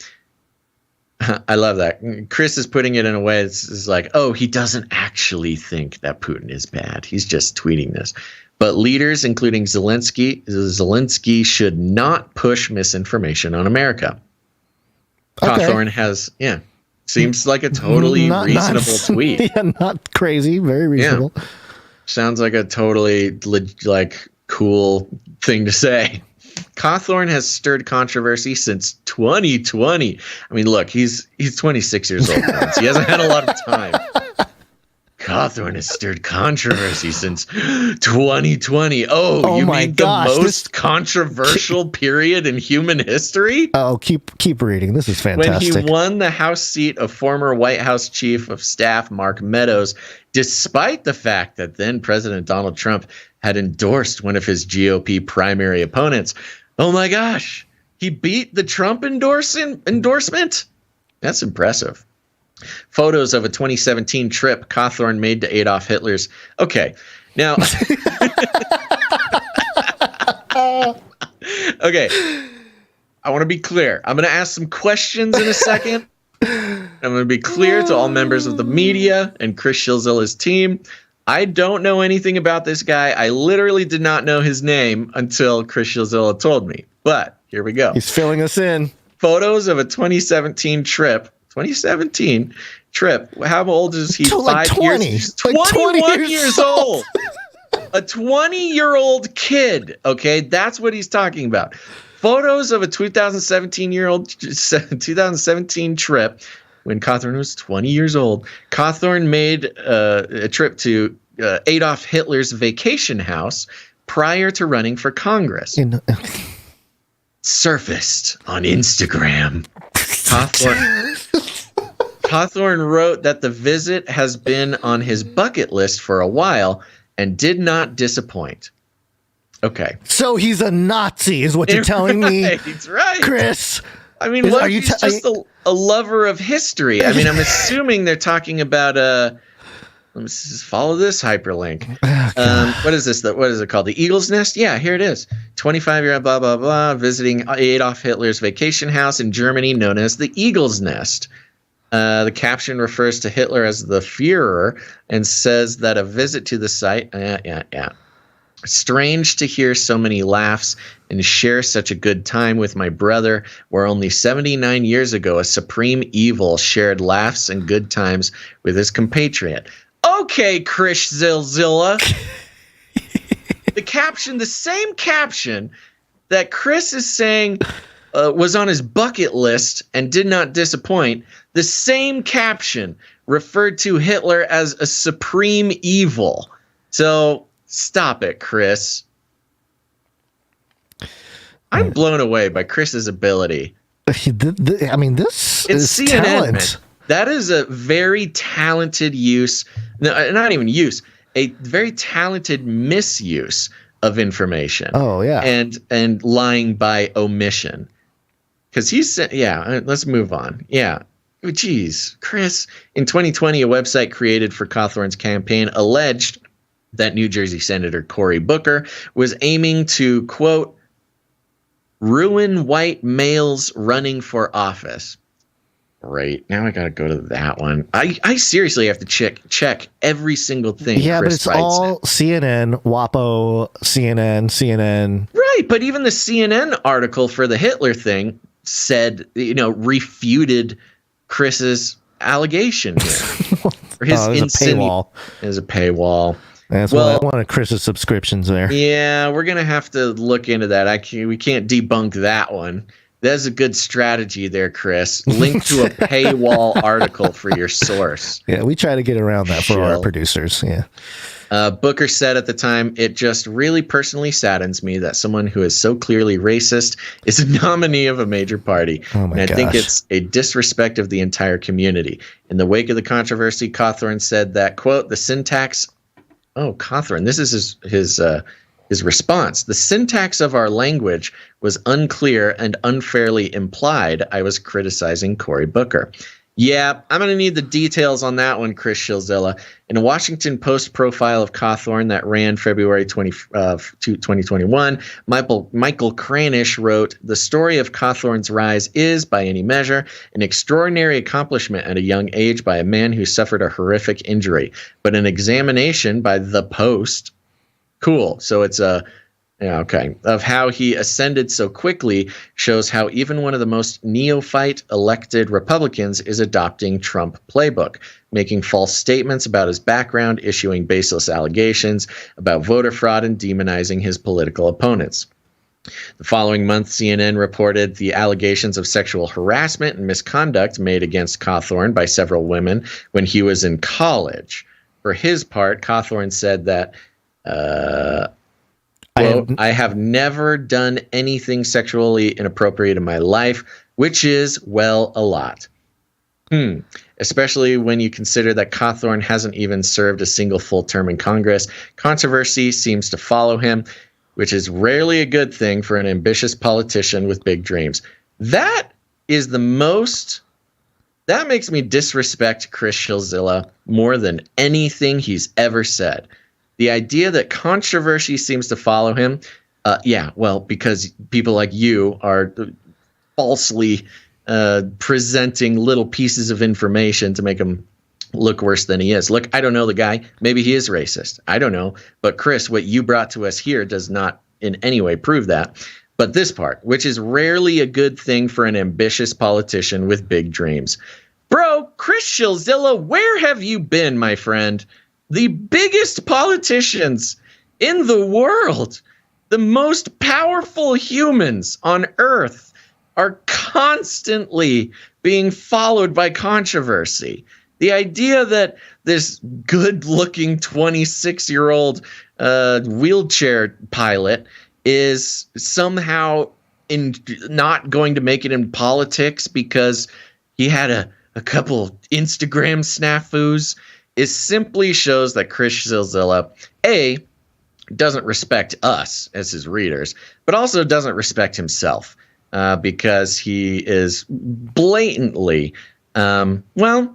I love that. Chris is putting it in a way that's like, oh, he doesn't actually think that Putin is bad. He's just tweeting this. But leaders, including Zelensky should not push misinformation on America. Okay. Cawthorn has, seems like a totally reasonable tweet. Yeah, not crazy, very reasonable. Yeah. Sounds like a totally cool thing to say. Cawthorn has stirred controversy since 2020. I mean, look, he's 26 years old now, so he hasn't had a lot of time. Cawthorn has stirred controversy since 2020. Oh, you mean the most controversial period in human history? Oh, keep reading. This is fantastic. When he won the House seat of former White House Chief of Staff Mark Meadows, despite the fact that then President Donald Trump had endorsed one of his GOP primary opponents. Oh my gosh, he beat the Trump endorsement? That's impressive. Photos of a 2017 trip Cawthorn made to Adolf Hitler's. Okay, now. Okay, I want to be clear. I'm going to ask some questions in a second. I'm going to be clear to all members of the media and Chris Shillzilla's team. I don't know anything about this guy. I literally did not know his name until Chris Shillzilla told me. But here we go. He's filling us in. Photos of a 2017 trip. 2017 trip. How old is he? Like 20. He's 21 years old. A 20-year-old kid. Okay, that's what he's talking about. Photos of a 2017 trip when Cawthorn was 20 years old. Cawthorn made a trip to Adolf Hitler's vacation house prior to running for Congress. Surfaced on Instagram. Cawthorn wrote that the visit has been on his bucket list for a while and did not disappoint. Okay. So he's a Nazi, is what you're telling me. That's right. Chris. I mean, what, he's just a lover of history. I mean, I'm assuming they're talking about let me just follow this hyperlink. What is this? What is it called? The Eagle's Nest? Yeah, here it is. 25-year-old blah, blah, blah, visiting Adolf Hitler's vacation house in Germany known as the Eagle's Nest. The caption refers to Hitler as the Führer and says that a visit to the site, strange to hear so many laughs and share such a good time with my brother, where only 79 years ago a supreme evil shared laughs and good times with his compatriot. Okay, Chris Zilzilla. The same caption that Chris is saying was on his bucket list and did not disappoint, the same caption referred to Hitler as a supreme evil. So stop it, Chris. I'm blown away by Chris's ability I mean, this it's is CNN, talent. man. That is a very talented use, no, not even use, a very talented misuse of information. Oh, yeah. And lying by omission. Because he said, let's move on. Yeah. Geez, Chris, in 2020, a website created for Cawthorn's campaign alleged that New Jersey Senator Cory Booker was aiming to, quote, ruin white males running for office. Right. Now I got to go to that one. I seriously have to check every single thing. Yeah, Chris but it's writes. all CNN, WAPO, CNN. Right. But even the CNN article for the Hitler thing said, refuted Chris's allegation here. Or his there's a paywall. There's a paywall. That's one of Chris's subscriptions there. Yeah, we're gonna have to look into that. We can't debunk that one. That's a good strategy there, Chris. Link to a paywall article for your source. Yeah, we try to get around that for our producers. Yeah. Booker said at the time, "It just really personally saddens me that someone who is so clearly racist is a nominee of a major party. And I think it's a disrespect of the entire community." In the wake of the controversy, Cawthorn said that, quote, the syntax... Oh, Cawthorn, this is his response. "The syntax of our language was unclear and unfairly implied I was criticizing Cory Booker." Yeah, I'm going to need the details on that one, Chris Shilzilla. In a Washington Post profile of Cawthorn that ran February 2021, Michael Kranish wrote, "The story of Cawthorn's rise is, by any measure, an extraordinary accomplishment at a young age by a man who suffered a horrific injury. But an examination by the Post..." Cool. So it's of how he ascended so quickly shows how even one of the most neophyte elected Republicans is adopting Trump playbook, making false statements about his background, issuing baseless allegations about voter fraud, and demonizing his political opponents. The following month, CNN reported the allegations of sexual harassment and misconduct made against Cawthorn by several women when he was in college. For his part, Cawthorn said that, quote, "I have never done anything sexually inappropriate in my life," which is, well, a lot. Especially when you consider that Cawthorn hasn't even served a single full term in Congress. Controversy seems to follow him, which is rarely a good thing for an ambitious politician with big dreams. That makes me disrespect Chris Shilzilla more than anything he's ever said. The idea that controversy seems to follow him, because people like you are falsely presenting little pieces of information to make him look worse than he is. Look, I don't know the guy. Maybe he is racist. I don't know. But Chris, what you brought to us here does not in any way prove that. But this part, which is rarely a good thing for an ambitious politician with big dreams. Bro, Chris Shilzilla, where have you been, my friend? The biggest politicians in the world, the most powerful humans on earth, are constantly being followed by controversy. The idea that this good-looking 26-year-old wheelchair pilot is somehow not going to make it in politics because he had a couple Instagram snafus, it simply shows that Chris Shilzilla, A, doesn't respect us as his readers, but also doesn't respect himself because he is blatantly,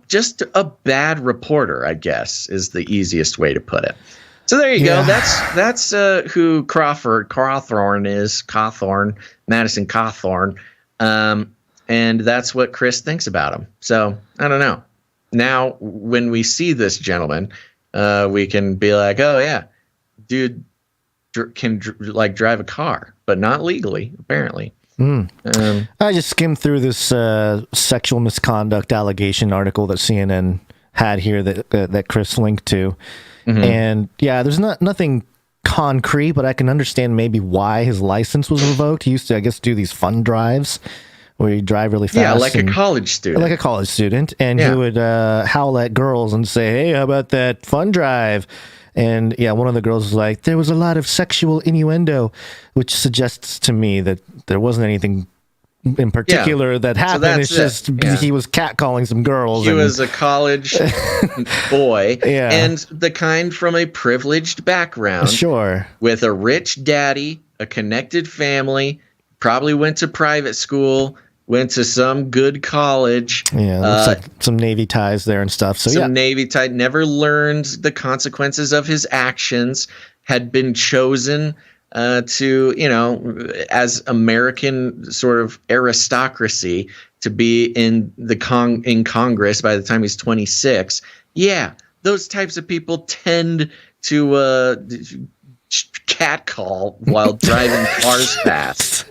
just a bad reporter, I guess, is the easiest way to put it. So there you go. That's who Cawthorn is. Madison Cawthorn. And that's what Chris thinks about him. So I don't know. Now, when we see this gentleman, we can be like, oh, yeah, dude can drive a car, but not legally, apparently. I just skimmed through this sexual misconduct allegation article that CNN had here that Chris linked to. Mm-hmm. And, yeah, there's nothing concrete, but I can understand maybe why his license was revoked. He used to, I guess, do these fun drives where you drive really fast. Yeah, like a college student. Like a college student. And he would howl at girls and say, hey, how about that fun drive? And, yeah, one of the girls was like, there was a lot of sexual innuendo, which suggests to me that there wasn't anything in particular that happened. It's just he was catcalling some girls. He was a college boy, and the kind from a privileged background. Sure. With a rich daddy, a connected family, probably went to private school, went to some good college. Yeah, looks like some Navy ties there and stuff. So some Navy tie, never learned the consequences of his actions, had been chosen to, as American sort of aristocracy, to be in in Congress by the time he's 26. Yeah, those types of people tend to catcall while driving cars past.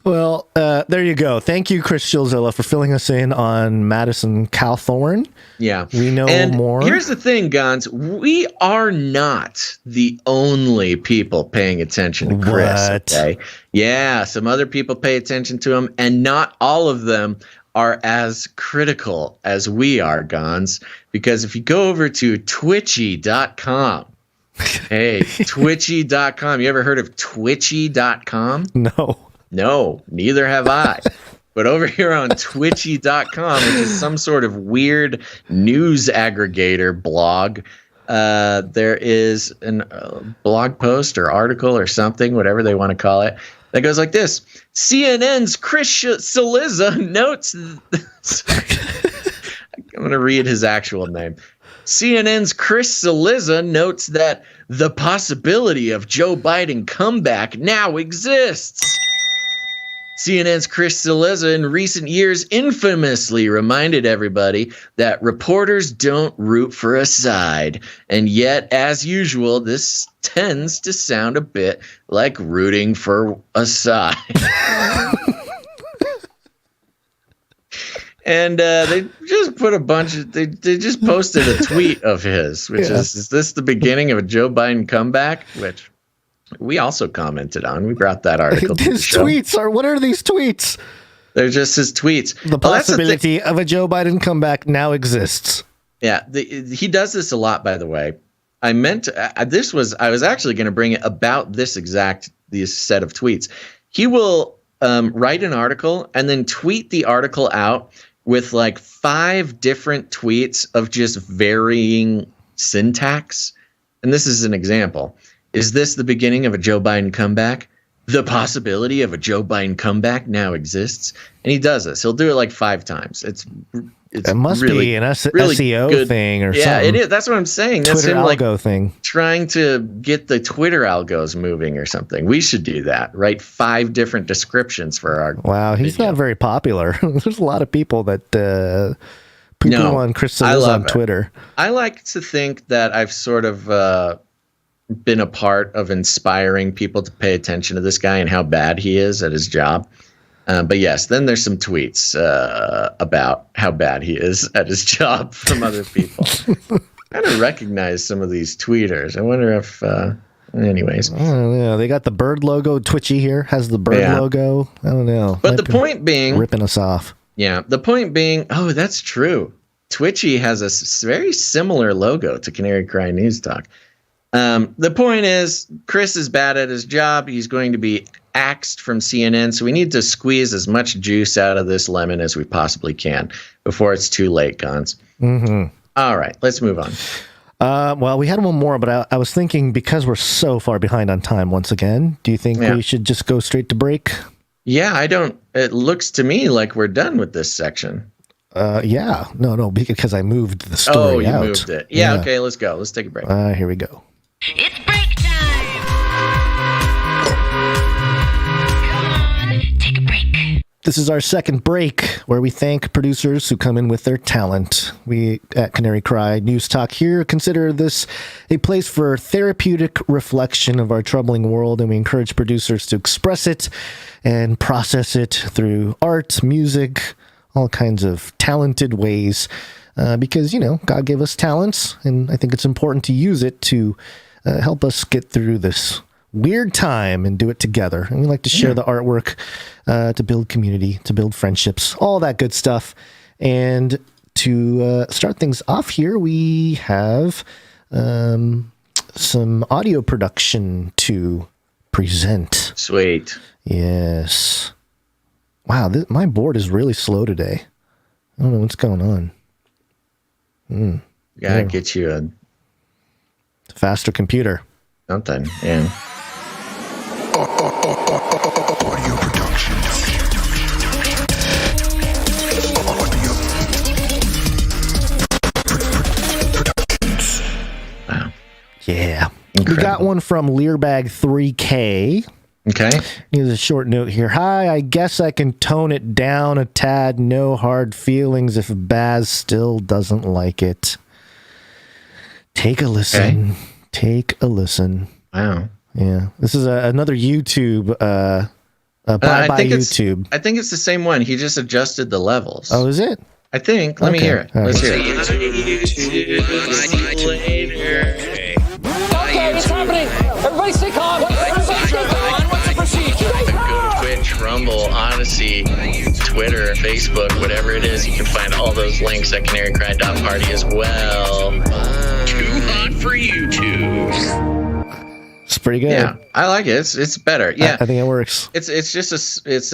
Well, there you go. Thank you, Chris Shilzilla, for filling us in on Madison Cawthorn. Yeah. We know more. Here's the thing, Gonz. We are not the only people paying attention to Chris. Okay? Yeah, some other people pay attention to him, and not all of them are as critical as we are, Gonz. Because if you go over to twitchy.com, hey, twitchy.com. You ever heard of twitchy.com? No, neither have I. But over here on twitchy.com, which is some sort of weird news aggregator blog, there is a blog post or article or something, whatever they want to call it, that goes like this. CNN's Chris Cillizza notes... I'm going to read his actual name. CNN's Chris Cillizza notes that the possibility of Joe Biden comeback now exists. CNN's Chris Cillizza in recent years infamously reminded everybody that reporters don't root for a side. And yet, as usual, this tends to sound a bit like rooting for a side. And they just put a bunch of, they just posted a tweet of his, which is this the beginning of a Joe Biden comeback? Which we also commented on. We brought that article to the show. Tweets are, what are these tweets? They're just his tweets. The possibility of a Joe Biden comeback now exists. Yeah, he does this a lot, by the way. I was actually going to bring it about this set of tweets. He will write an article and then tweet the article out with like 5 different tweets of just varying syntax. And this is an example. Is this the beginning of a Joe Biden comeback? The possibility of a Joe Biden comeback now exists. And he does this. He'll do it like 5 times. It must really, be an really SEO good thing or something. Yeah, it is. That's what I'm saying. That's Twitter him algo thing. Trying to get the Twitter algos moving or something. We should do that. Write 5 different descriptions for our Wow, he's not very popular. There's a lot of people that poo-poo on Chris Cillizza on Twitter. I like to think that I've sort of been a part of inspiring people to pay attention to this guy and how bad he is at his job. But yes, then there's some tweets about how bad he is at his job from other people. I kind of recognize some of these tweeters. I wonder if, anyways. I don't know. They got the bird logo. Twitchy here has the bird logo. I don't know. But the point being, ripping us off. Yeah, the point being, oh, that's true. Twitchy has a very similar logo to Canary Cry News Talk. The point is, Chris is bad at his job. He's going to be axed from CNN. So we need to squeeze as much juice out of this lemon as we possibly can before it's too late, Gonz. Mm-hmm. All right, let's move on. Well, we had one more, but I was thinking because we're so far behind on time once again, do you think we should just go straight to break? Yeah, I don't. It looks to me like we're done with this section. Yeah. No, because I moved the story out. Oh, you moved it. Yeah, okay, let's go. Let's take a break. Here we go. It's break time! Come on, take a break. This is our second break where we thank producers who come in with their talent. We at Canary Cry News Talk here consider this a place for therapeutic reflection of our troubling world, and we encourage producers to express it and process it through art, music, all kinds of talented ways. Because, God gave us talents, and I think it's important to use it to help us get through this weird time and do it together. And we like to share the artwork to build community, to build friendships, all that good stuff. And to start things off here, we have some audio production to present. Sweet. Yes. Wow, my board is really slow today. I don't know what's going on. Gotta get you a faster computer. Something, yeah. Audio production. Wow. Yeah. Incredible. We got one from Learbag3K. Okay. Here's a short note here. Hi, I guess I can tone it down a tad. No hard feelings if Baz still doesn't like it. Take a listen. Okay. Take a listen. Wow. Yeah. This is another YouTube. Bye-bye YouTube. I think it's the same one. He just adjusted the levels. Oh, is it? I think. Let me hear it. Let's hear it. Okay, it's happening. Everybody stay calm. Everybody stay calm. What's the procedure? Go Twitch, Rumble, Odyssey, Twitter, Facebook, whatever it is. You can find all those links at CanaryCry.Party as well. Too hot for YouTube. It's pretty good. Yeah, I like it. It's better. Yeah, I think it works. It's just a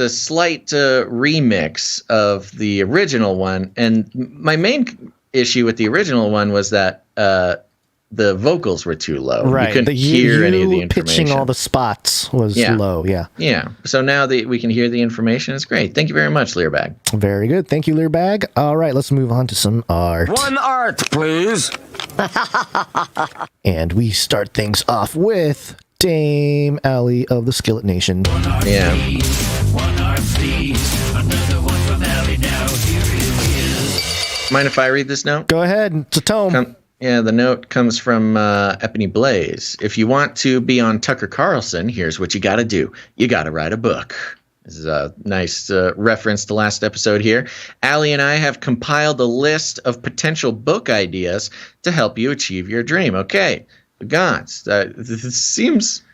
slight remix of the original one, and my main issue with the original one was that the vocals were too low. Right, you couldn't hear any of the information. Pitching all the spots was low. Yeah. Yeah. So now that we can hear the information, it's great. Thank you very much, Learbag. Very good. Thank you, Learbag. All right, let's move on to some art. One art, please. And we start things off with Dame Allie of the Skillet Nation. Yeah. Mind if I read this note? Go ahead. It's a tome. The note comes from Epony Blaze. If you want to be on Tucker Carlson, here's what you got to do. You got to write a book. This is a nice reference to last episode here. Allie and I have compiled a list of potential book ideas to help you achieve your dream. Okay, Gonz, this seems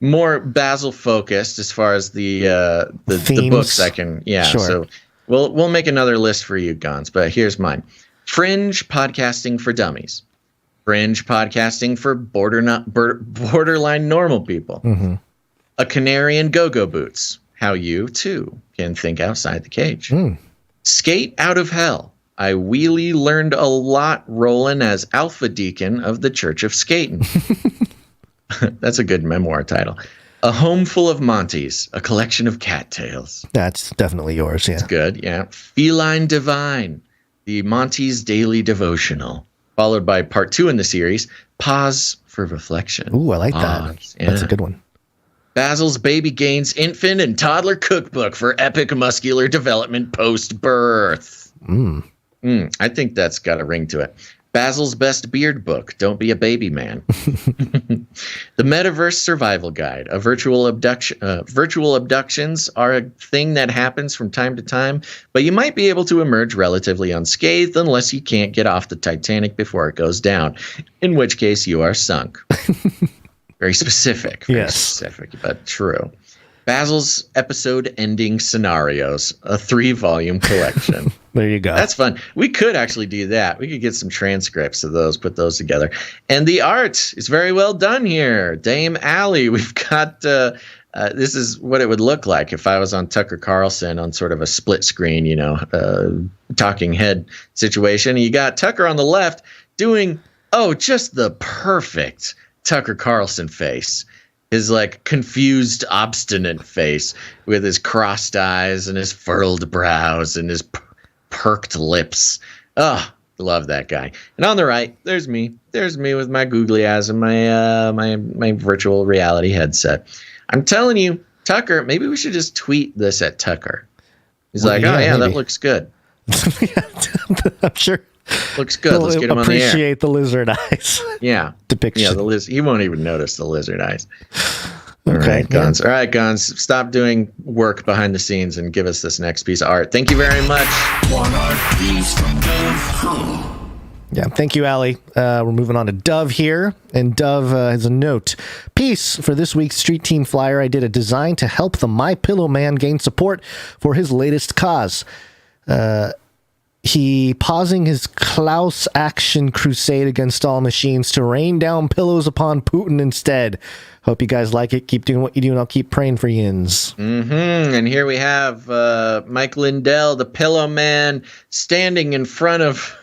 more Basil focused as far as the books I can. Yeah, sure. So we'll make another list for you, Gonz. But here's mine: Fringe podcasting for dummies, Fringe podcasting for borderline normal people, a Canary and Go-Go Boots. How you, too, can think outside the cage. Skate Out of Hell. I wheelie learned a lot rolling as Alpha Deacon of the Church of Skatin'. That's a good memoir title. A Home Full of Monties, a collection of cattails. That's definitely yours, yeah. That's good, yeah. Feline Divine, the Monty's Daily Devotional, followed by part 2 in the series, Pause for Reflection. Ooh, I like that. Yeah. That's a good one. Basil's Baby Gains Infant and Toddler Cookbook for Epic Muscular Development Post-Birth. I think that's got a ring to it. Basil's Best Beard Book, Don't Be a Baby Man. The Metaverse Survival Guide. Virtual abductions are a thing that happens from time to time, but you might be able to emerge relatively unscathed unless you can't get off the Titanic before it goes down, in which case you are sunk. Very specific. Very specific, but true. Basil's episode ending scenarios, a 3-volume collection. There you go. That's fun. We could actually do that. We could get some transcripts of those, put those together. And the art is very well done here. Dame Allie, we've got, this is what it would look like if I was on Tucker Carlson on sort of a split screen, talking head situation. You got Tucker on the left doing, just the perfect Tucker Carlson face, his like confused, obstinate face with his crossed eyes and his furrowed brows and his perked lips. Love that guy. And on the right, there's me. There's me with my googly eyes and my virtual reality headset. I'm telling you, Tucker, maybe we should just tweet this at Tucker. He's like, maybe. That looks good. I'm sure. Looks good. Let's get him on the air. Appreciate the lizard eyes. Yeah. Depiction. Yeah, he won't even notice the lizard eyes. Okay. All right, Gonz. All right, Gonz. Stop doing work behind the scenes and give us this next piece of art. Thank you very much. One art piece from Dove. Yeah, thank you, Allie. We're moving on to Dove here, and Dove has a note. Piece for this week's Street Team Flyer. I did a design to help the My Pillow Man gain support for his latest cause. he pausing his Klaus action crusade against all machines to rain down pillows upon Putin instead. Hope you guys like it. Keep doing what you do, and I'll keep praying for yins. And here we have Mike Lindell, the Pillow Man, standing in front of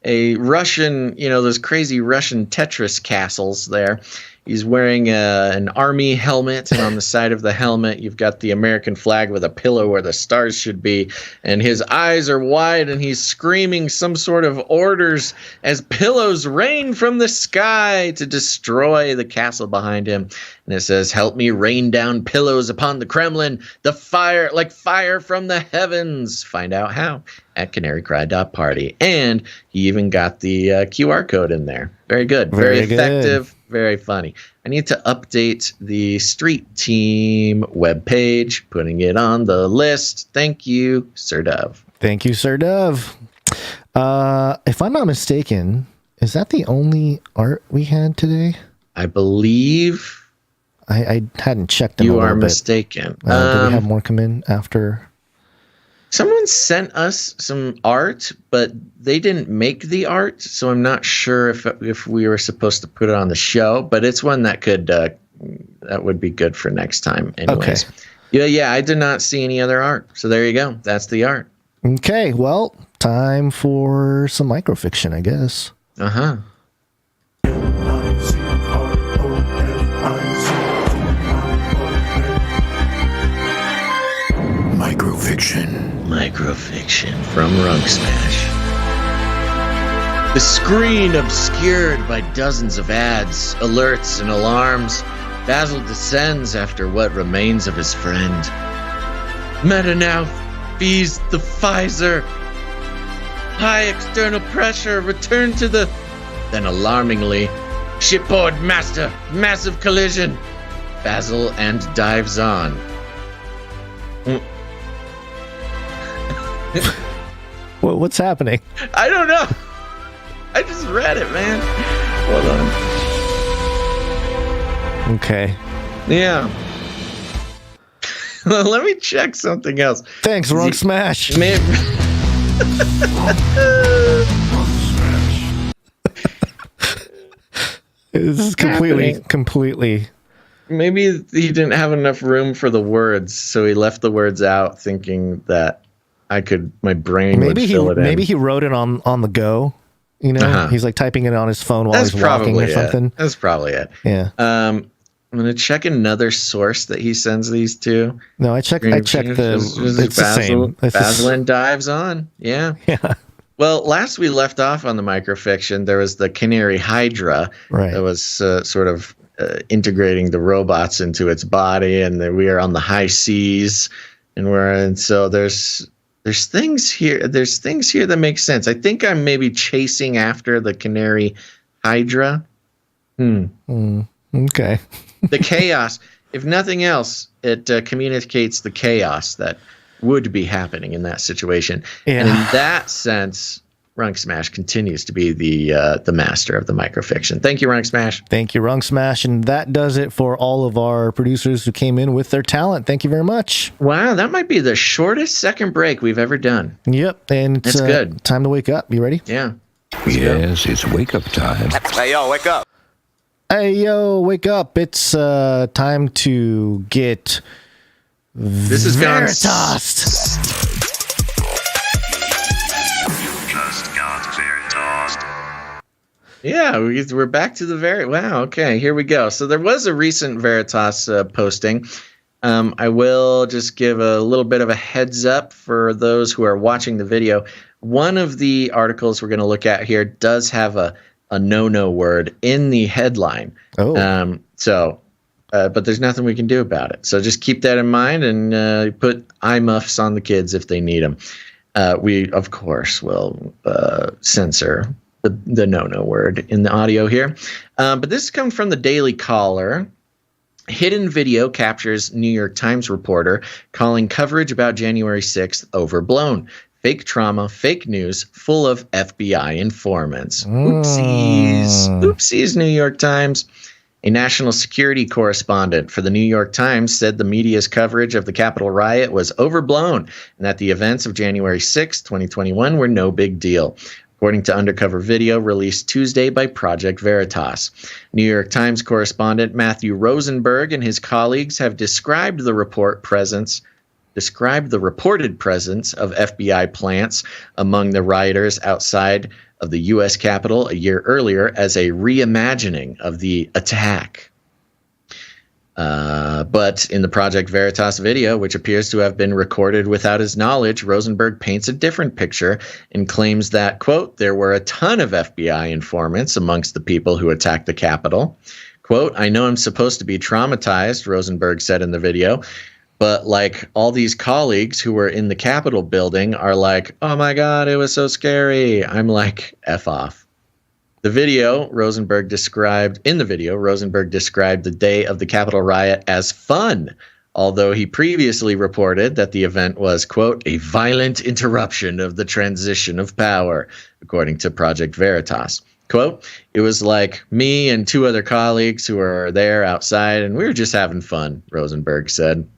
a Russian, those crazy Russian Tetris castles there. He's wearing an army helmet, and on the side of the helmet, you've got the American flag with a pillow where the stars should be. And his eyes are wide, and he's screaming some sort of orders as pillows rain from the sky to destroy the castle behind him. And it says, "Help me rain down pillows upon the Kremlin, the fire, like fire from the heavens." Find out how at CanaryCry.Party. And he even got the QR code in there. Very good. Very effective. Very funny. I need to update the Street Team webpage, putting it on the list. Thank you, Sir Dove. Thank you, Sir Dove. If I'm not mistaken, is that the only art we had today? I believe. I hadn't checked them. You are mistaken. Did we have more come in after? Someone sent us some art, but they didn't make the art, so I'm not sure if we were supposed to put it on the show. But it's one that could that would be good for next time. Anyways, yeah, I did not see any other art, so there you go. That's the art. Okay, well, time for some microfiction, I guess. Microfiction from Runk Smash. The screen obscured by dozens of ads, alerts, and alarms, Basil descends after what remains of his friend. Meta now fees the Pfizer. High external pressure, return to the... Then alarmingly, shipboard master, massive collision. Basil and dives on. What's happening? I don't know. I just read it, man. Hold on. Okay. Yeah. Let me check something else. Thanks, Runk Smash. This is completely. Maybe he didn't have enough room for the words, so he left the words out, thinking that my brain would fill it in. Maybe he wrote it on the go. He's like typing it on his phone while he's walking or something. That's probably it. Yeah. I'm gonna check another source that he sends these to. No, I checked it's the same. Basil dives on. Yeah. Yeah. Well, last we left off on the microfiction, there was the Canary Hydra that was sort of integrating the robots into its body, and we are on the high seas, and so there's things here. There's things here that make sense. I think I'm maybe chasing after the Canary Hydra. Okay. The chaos. If nothing else, it communicates the chaos that would be happening in that situation. Yeah. And in that sense, Runk Smash continues to be the master of the microfiction. Thank you, Runk Smash. Thank you, Runk Smash. And that does it for all of our producers who came in with their talent. Thank you very much. Wow, that might be the shortest second break we've ever done. Yep, and it's good. Time to wake up. You ready? Yeah. Yes, it's wake up time. Hey, yo, wake up. Hey, yo, wake up. It's time to get This is Veritas. Yeah, we're back to the wow. Okay, here we go. So there was a recent Veritas posting. I will just give a little bit of a heads up for those who are watching the video. One of the articles we're going to look at here does have a no-no word in the headline. Oh. But there's nothing we can do about it. So just keep that in mind and put eye muffs on the kids if they need them. We, of course, will censor the no-no word in the audio here. But this comes from the Daily Caller. Hidden video captures New York Times reporter calling coverage about January 6th overblown. Fake trauma, fake news, full of FBI informants. Oopsies. Oopsies, New York Times. A national security correspondent for the New York Times said the media's coverage of the Capitol riot was overblown and that the events of January 6, 2021 were no big deal, according to undercover video released Tuesday by Project Veritas. New York Times correspondent Matthew Rosenberg and his colleagues have described the reported presence of FBI plants among the rioters outside of the U.S. Capitol a year earlier as a reimagining of the attack. But in the Project Veritas video, which appears to have been recorded without his knowledge, Rosenberg paints a different picture and claims that, quote, there were a ton of FBI informants amongst the people who attacked the Capitol. Quote, I know I'm supposed to be traumatized, Rosenberg said in the video, but like all these colleagues who were in the Capitol building are like, oh my God, it was so scary. I'm like, F off. Rosenberg described the day of the Capitol riot as fun, although he previously reported that the event was, quote, a violent interruption of the transition of power, according to Project Veritas. Quote, it was like me and two other colleagues who were there outside, and we were just having fun, Rosenberg said.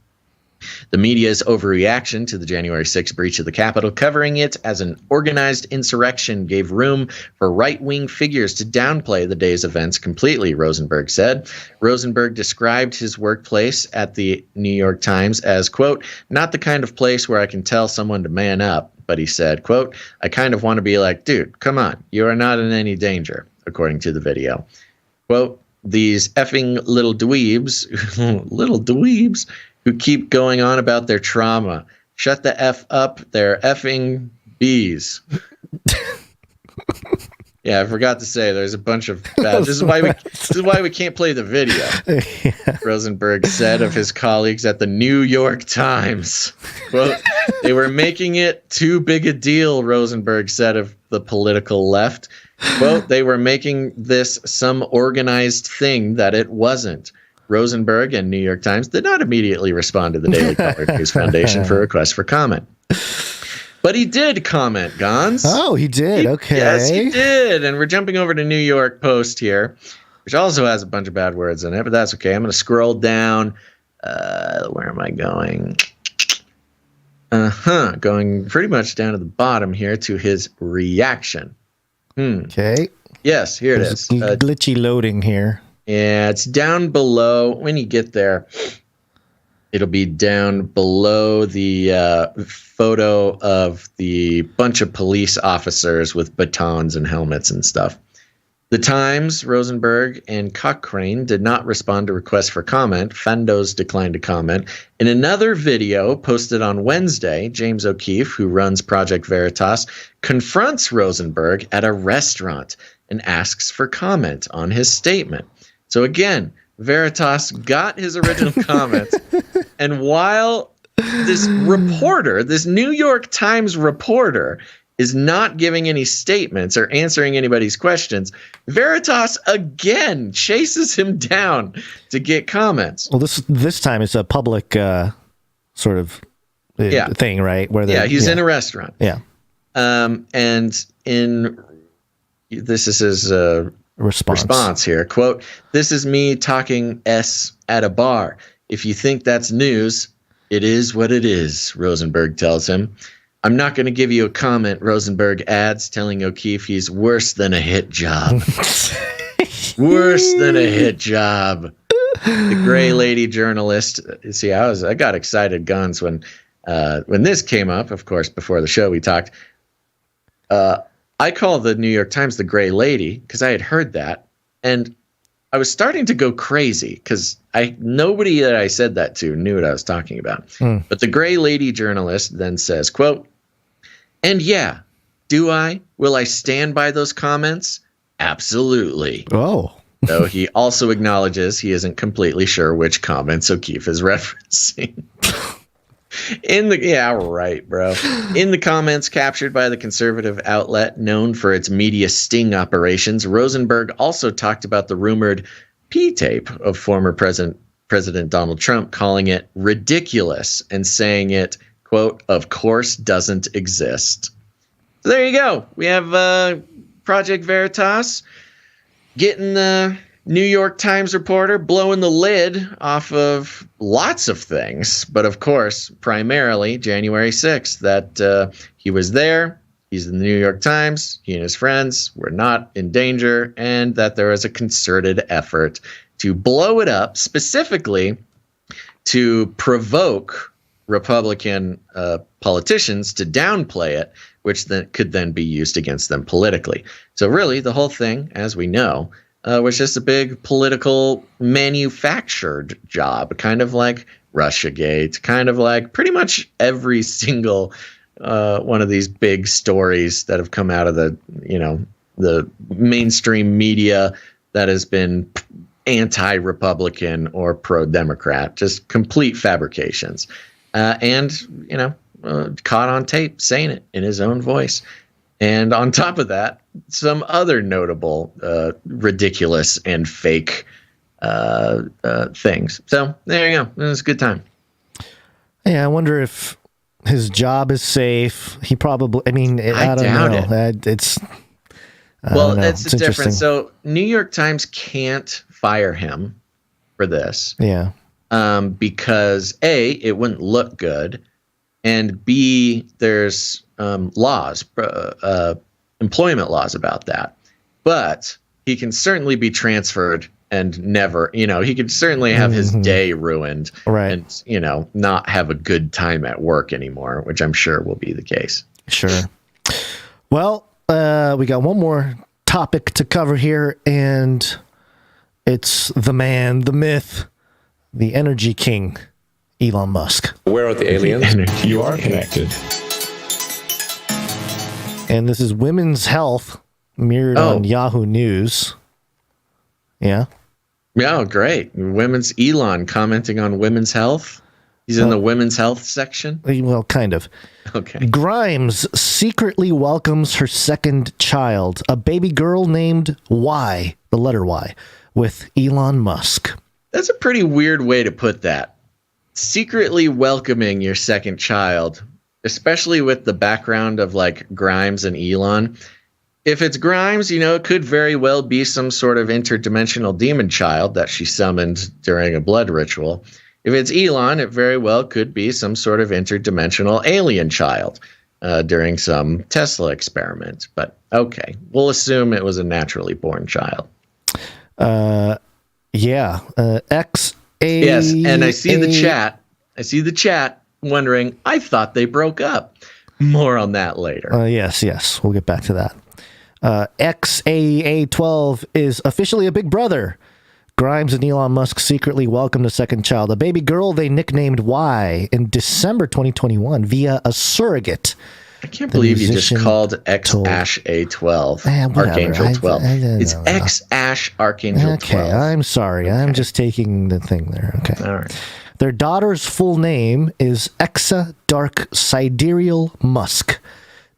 The media's overreaction to the January 6 breach of the Capitol, covering it as an organized insurrection, gave room for right-wing figures to downplay the day's events completely, Rosenberg said. Rosenberg described his workplace at the New York Times as, quote, not the kind of place where I can tell someone to man up, but he said, quote, I kind of want to be like, dude, come on, you are not in any danger, according to the video. Quote, these effing little dweebs, who keep going on about their trauma. Shut the F up, they're effing bees. Yeah, I forgot to say there's a bunch of bad. This is why we can't play the video. Yeah. Rosenberg said of his colleagues at the New York Times. Quote, they were making it too big a deal, Rosenberg said of the political left. Quote, they were making this some organized thing that it wasn't. Rosenberg and New York Times did not immediately respond to the Daily Caller News Foundation for requests for comment. But he did comment, Gonz. Oh, he did? Okay. Yes, he did. And we're jumping over to New York Post here, which also has a bunch of bad words in it, but that's okay. I'm going to scroll down. Where am I going? Going pretty much down to the bottom here to his reaction. Okay. Yes, here it is. Glitchy loading here. Yeah, it's down below. When you get there, it'll be down below the photo of the bunch of police officers with batons and helmets and stuff. The Times, Rosenberg, and Cochrane did not respond to requests for comment. Fandos declined to comment. In another video posted on Wednesday, James O'Keefe, who runs Project Veritas, confronts Rosenberg at a restaurant and asks for comment on his statement. So again, Veritas got his original comments, and while this New York Times reporter, is not giving any statements or answering anybody's questions, Veritas again chases him down to get comments. Well, this time it's a public sort of thing, right? Where he's in a restaurant. Yeah. And this is his response here. Quote, this is me talking S at a bar. If you think that's news, it is what it is, Rosenberg tells him. I'm not going to give you a comment, Rosenberg adds, telling O'Keefe he's worse than a hit job. Worse than a hit job. The gray lady journalist. See, I got excited, Gonz, when this came up. Of course, before the show we talked. I call the New York Times the gray lady because I had heard that, and I was starting to go crazy because nobody that I said that to knew what I was talking about. But the gray lady journalist then says, quote, and yeah, will I stand by those comments? Absolutely. Oh. Though he also acknowledges he isn't completely sure which comments O'Keefe is referencing. In the comments captured by the conservative outlet known for its media sting operations, Rosenberg also talked about the rumored P-tape of former President Donald Trump, calling it ridiculous and saying it, quote, of course doesn't exist. So there you go. We have Project Veritas getting New York Times reporter blowing the lid off of lots of things, but of course, primarily January 6th, that he was there, he's in the New York Times, he and his friends were not in danger, and that there was a concerted effort to blow it up, specifically to provoke Republican politicians to downplay it, which then could then be used against them politically. So really, the whole thing, as we know, was just a big political manufactured job, kind of like Russiagate, kind of like pretty much every single one of these big stories that have come out of the mainstream media that has been anti-Republican or pro-Democrat, just complete fabrications. And caught on tape saying it in his own voice. And on top of that, some other notable, ridiculous and fake things. So there you go. It was a good time. Yeah, I wonder if his job is safe. He probably, I don't know. It's the difference. So New York Times can't fire him for this. Yeah. Because A, it wouldn't look good. And B, there's laws, employment laws about that. But he can certainly be transferred and never, he could certainly have his day ruined, right? And, not have a good time at work anymore, which I'm sure will be the case. Sure. Well, we got one more topic to cover here, and it's the man, the myth, the energy king, Elon Musk. Where are the aliens? You are connected. And this is women's health mirrored on Yahoo News. Yeah. Yeah, great. Women's Elon commenting on women's health. He's in the women's health section. Well, kind of. Okay. Grimes secretly welcomes her second child, a baby girl named Y, the letter Y, with Elon Musk. That's a pretty weird way to put that. Secretly welcoming your second child, especially with the background of like Grimes and Elon. If it's Grimes, it could very well be some sort of interdimensional demon child that she summoned during a blood ritual. If it's Elon, it very well could be some sort of interdimensional alien child during some Tesla experiment. But okay, we'll assume it was a naturally born child. Yeah. Yes, and I see the chat wondering, I thought they broke up. More on that later. Yes. We'll get back to that. XAA12 is officially a big brother. Grimes and Elon Musk secretly welcomed a second child, a baby girl they nicknamed Y, in December 2021 via a surrogate. I can't believe you just called XAA12 Archangel 12. It's X Archangel 12. Okay, I'm sorry. I'm just taking the thing there. Okay. All right. Their daughter's full name is Exa Dark Sidereal Musk.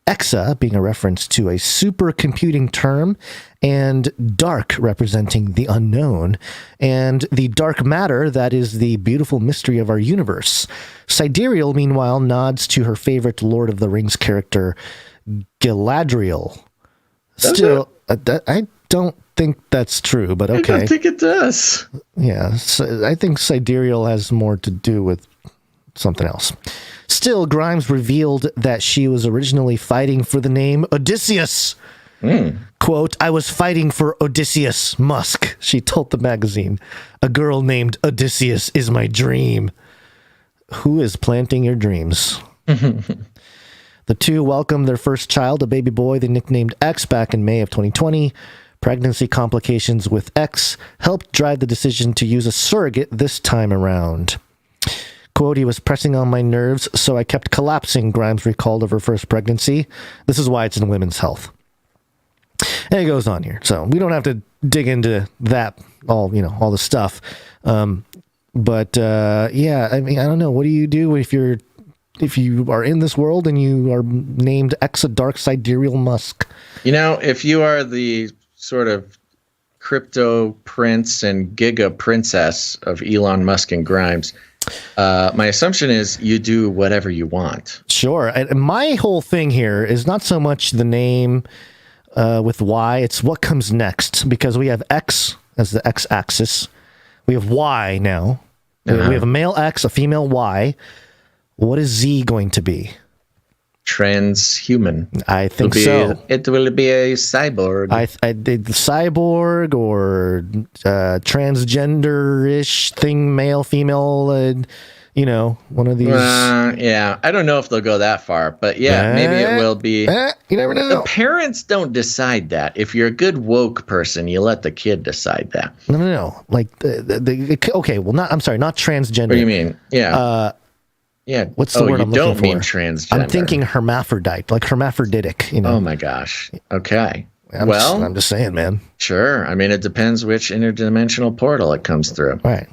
Exa being a reference to a supercomputing term, and dark representing the unknown, and the dark matter that is the beautiful mystery of our universe. Sidereal, meanwhile, nods to her favorite Lord of the Rings character, Galadriel. Still, I don't think that's true, but okay. I don't think it does. Yeah, so I think Sidereal has more to do with something else. Still, Grimes revealed that she was originally fighting for the name Odysseus. Quote, I was fighting for Odysseus Musk, she told the magazine. A girl named Odysseus is my dream. Who is planting your dreams? The two welcomed their first child, a baby boy they nicknamed X, back in May of 2020. Pregnancy complications with X helped drive the decision to use a surrogate this time around. Quote, he was pressing on my nerves, so I kept collapsing, Grimes recalled of her first pregnancy. This is why it's in women's health. And it goes on here. So we don't have to dig into that, all the stuff. But yeah, I don't know. What do you do if you are in this world and you are named Exa Dark Sidereal Musk? If you are the sort of crypto prince and giga princess of Elon Musk and Grimes, my assumption is you do whatever you want. Sure. And my whole thing here is not so much the name with Y, it's what comes next, because we have X as the x-axis. We have Y now. We have a male X, a female Y. What is Z going to be? Transhuman. I think so. It will be a cyborg. I did cyborg or transgender-ish thing, male, female, one of these. Yeah, I don't know if they'll go that far, but yeah, maybe it will be. You never know. The parents don't decide that. If you're a good woke person, you let the kid decide that. No. Like, okay, well, not transgender. What do you mean? Yeah. Yeah. What's the word I'm looking for? You don't mean transgender. I'm thinking hermaphrodite, like hermaphroditic. Oh my gosh. Okay. I'm just saying, man. Sure. I mean, it depends which interdimensional portal it comes through. Right.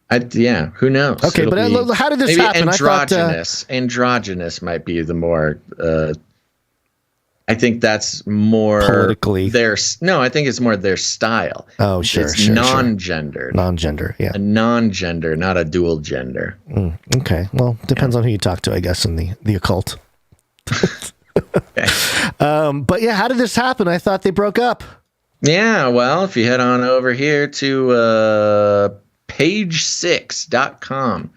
Who knows? Okay, but how did this maybe happen? Androgynous. Androgynous might be the more. I think that's more politically. I think it's more their style. Oh, sure. It's non-gendered. Non-gender, yeah. A non-gender, not a dual gender. Okay. Well, depends on who you talk to, I guess, in the occult. Okay. But yeah, how did this happen? I thought they broke up. Yeah. Well, if you head on over here to page6.com.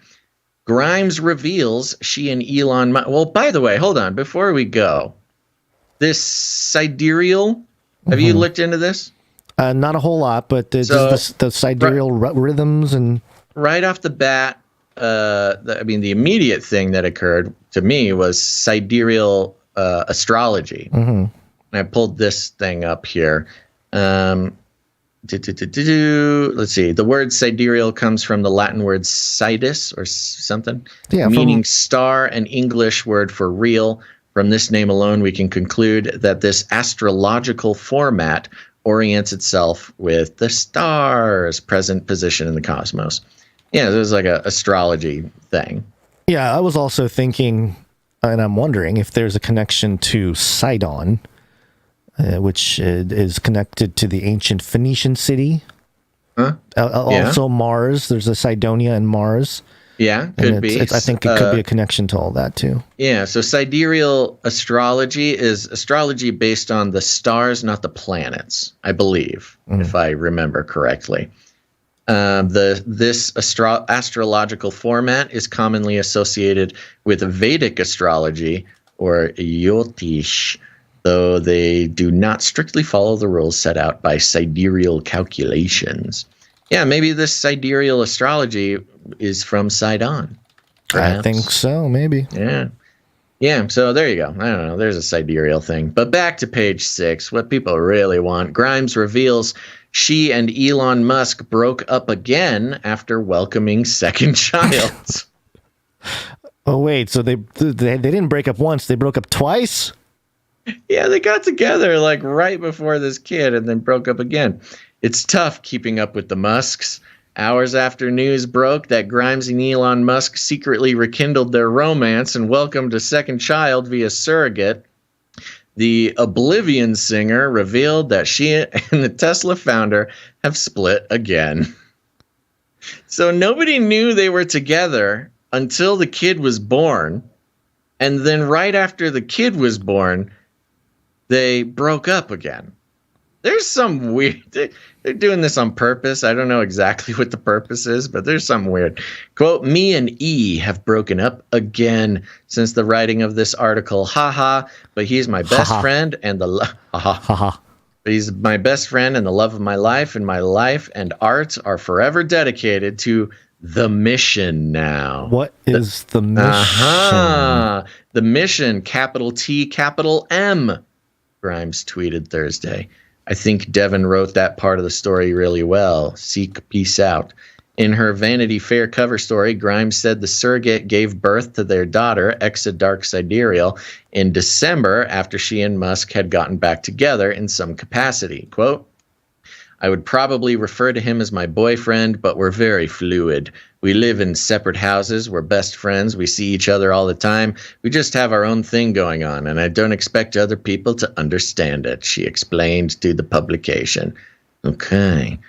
Grimes reveals she and Elon Musk. Well, by the way, hold on. Before we go, this sidereal, have you looked into this? Not a whole lot, but the sidereal rhythms and... Right off the bat, the immediate thing that occurred to me was sidereal astrology. And I pulled this thing up here. Let's see. The word sidereal comes from the Latin word sidus or something, meaning star, an English word for real. From this name alone, we can conclude that this astrological format orients itself with the star's present position in the cosmos. Yeah, it was like an astrology thing. Yeah, I was also thinking, and I'm wondering if there's a connection to Sidon, which is connected to the ancient Phoenician city. Also Mars. There's a Sidonia and Mars. Yeah, could be. I think it could be a connection to all that, too. Yeah, so sidereal astrology is astrology based on the stars, not the planets, I believe, if I remember correctly. This astrological format is commonly associated with Vedic astrology, or Jyotish, though they do not strictly follow the rules set out by sidereal calculations. Yeah, maybe this sidereal astrology is from Sidon. Perhaps. I think so, maybe. Yeah, so there you go. I don't know. There's a sidereal thing. But back to page 6, what people really want. Grimes reveals she and Elon Musk broke up again after welcoming second child. Oh, wait, so they didn't break up once, they broke up twice? Yeah, they got together like right before this kid and then broke up again. It's tough keeping up with the Musks. Hours after news broke that Grimes and Elon Musk secretly rekindled their romance and welcomed a second child via surrogate, the Oblivion singer revealed that she and the Tesla founder have split again. So nobody knew they were together until the kid was born. And then right after the kid was born, they broke up again. There's some weird... They're doing this on purpose. I don't know exactly what the purpose is, but there's something weird. Quote, me and E have broken up again since the writing of this article. Haha, but he's my best friend and the... But he's my best friend and the love of my life, and my life and art are forever dedicated to the mission now. What is the mission? The mission, capital T, capital M, Grimes tweeted Thursday. I think Devin wrote that part of the story really well. Seek peace out. In her Vanity Fair cover story, Grimes said the surrogate gave birth to their daughter, Exa Dark Sidereal, in December after she and Musk had gotten back together in some capacity. Quote, I would probably refer to him as my boyfriend, but we're very fluid. We live in separate houses. We're best friends. We see each other all the time. We just have our own thing going on, and I don't expect other people to understand it, she explained to the publication. Okay.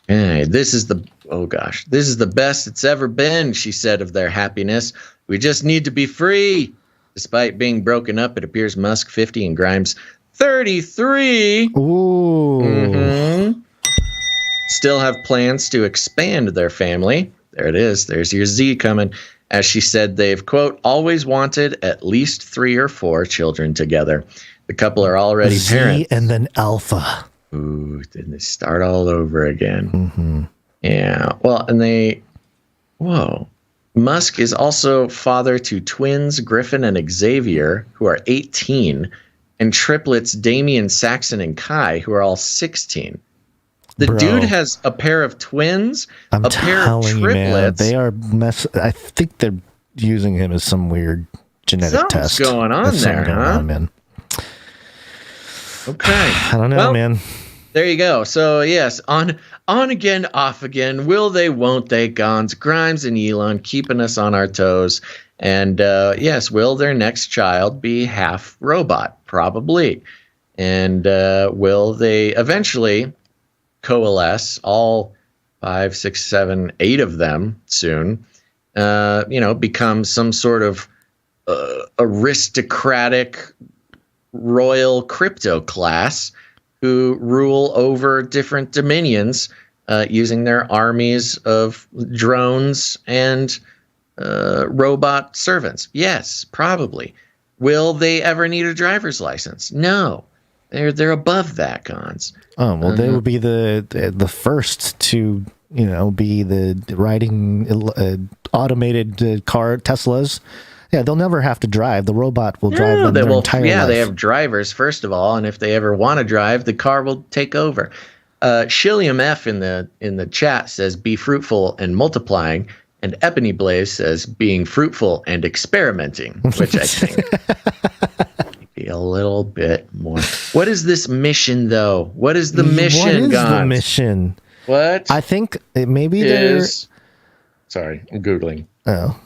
This is the best it's ever been, she said of their happiness. We just need to be free. Despite being broken up, it appears Musk 50 and Grimes 33. Ooh. still have plans to expand their family. There it is. There's your Z coming. As she said, they've, quote, always wanted at least 3 or 4 children together. The couple are already Z parents. and then Alpha. Ooh, didn't they start all over again? Mm-hmm. Yeah. Well, and whoa. Musk is also father to twins Griffin and Xavier, who are 18, and triplets Damien, Saxon, and Kai, who are all 16. The dude has a pair of twins, a pair of triplets. They are I think they're using him as some weird genetic test. Something's going on there, huh? Man. Okay. I don't know, man. There you go. So, yes, on again, off again. Will they, won't they? Gonz, Grimes, and Elon keeping us on our toes. And, yes, will their next child be half robot? Probably. And will they eventually coalesce, all 5, 6, 7, 8 of them soon, become some sort of aristocratic royal crypto class who rule over different dominions using their armies of drones and robot servants? Yes, probably. Will they ever need a driver's license? No. They're above that, Gonz. Oh, well, they will be the first to, be the riding automated car Teslas. Yeah, they'll never have to drive. The robot will drive them their entire life. Yeah, they have drivers, first of all, and if they ever want to drive, the car will take over. Shilliam F in the chat says, be fruitful and multiplying, and Ebony Blaze says, being fruitful and experimenting, which I think be a little bit more. What is this mission, though? What is the mission, What is Gonz? the mission? What? I think maybe Sorry, I'm Googling. Oh.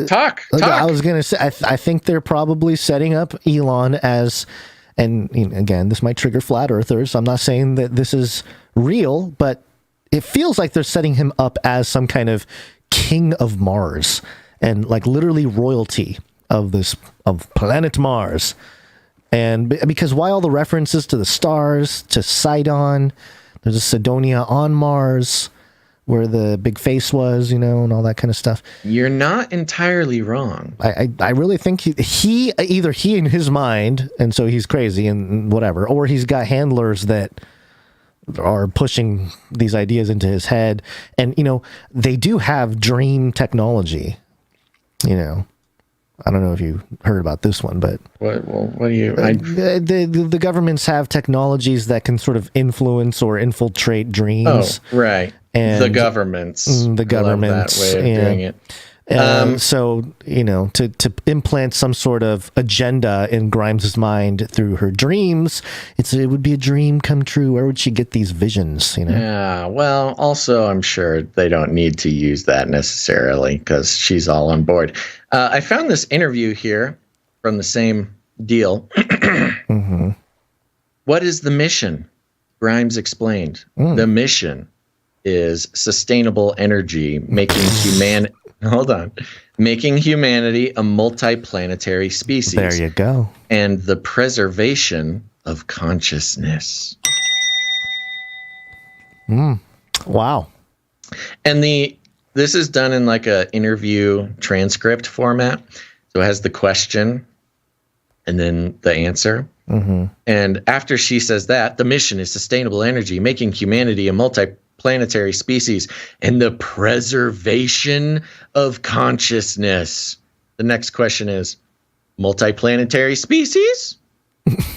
Talk. I was going to say, I think they're probably setting up Elon as, and again, this might trigger flat earthers. I'm not saying that this is real, but it feels like they're setting him up as some kind of king of Mars and like literally royalty of planet Mars. And because why all the references to the stars, to Sidon, there's a Sidonia on Mars, where the big face was, and all that kind of stuff. You're not entirely wrong. I really think he either he in his mind, and so he's crazy and whatever, or he's got handlers that are pushing these ideas into his head. And, they do have dream technology, I don't know if you heard about this one, but what do you? The governments have technologies that can sort of influence or infiltrate dreams. Oh, right. And the governments. The governments. I love that way of doing it. So, to implant some sort of agenda in Grimes' mind through her dreams, it would be a dream come true. Where would she get these visions? Yeah. Well, also, I'm sure they don't need to use that necessarily because she's all on board. I found this interview here from the same deal. Mm-hmm. What is the mission? Grimes explained. The mission is sustainable energy, making humanity a multi-planetary species. There you go. And the preservation of consciousness. Wow. And this is done in like a interview transcript format. So it has the question and then the answer. Mm-hmm. And after she says that, the mission is sustainable energy, making humanity a multi-planetary species and the preservation of consciousness. The next question is, multi-planetary species?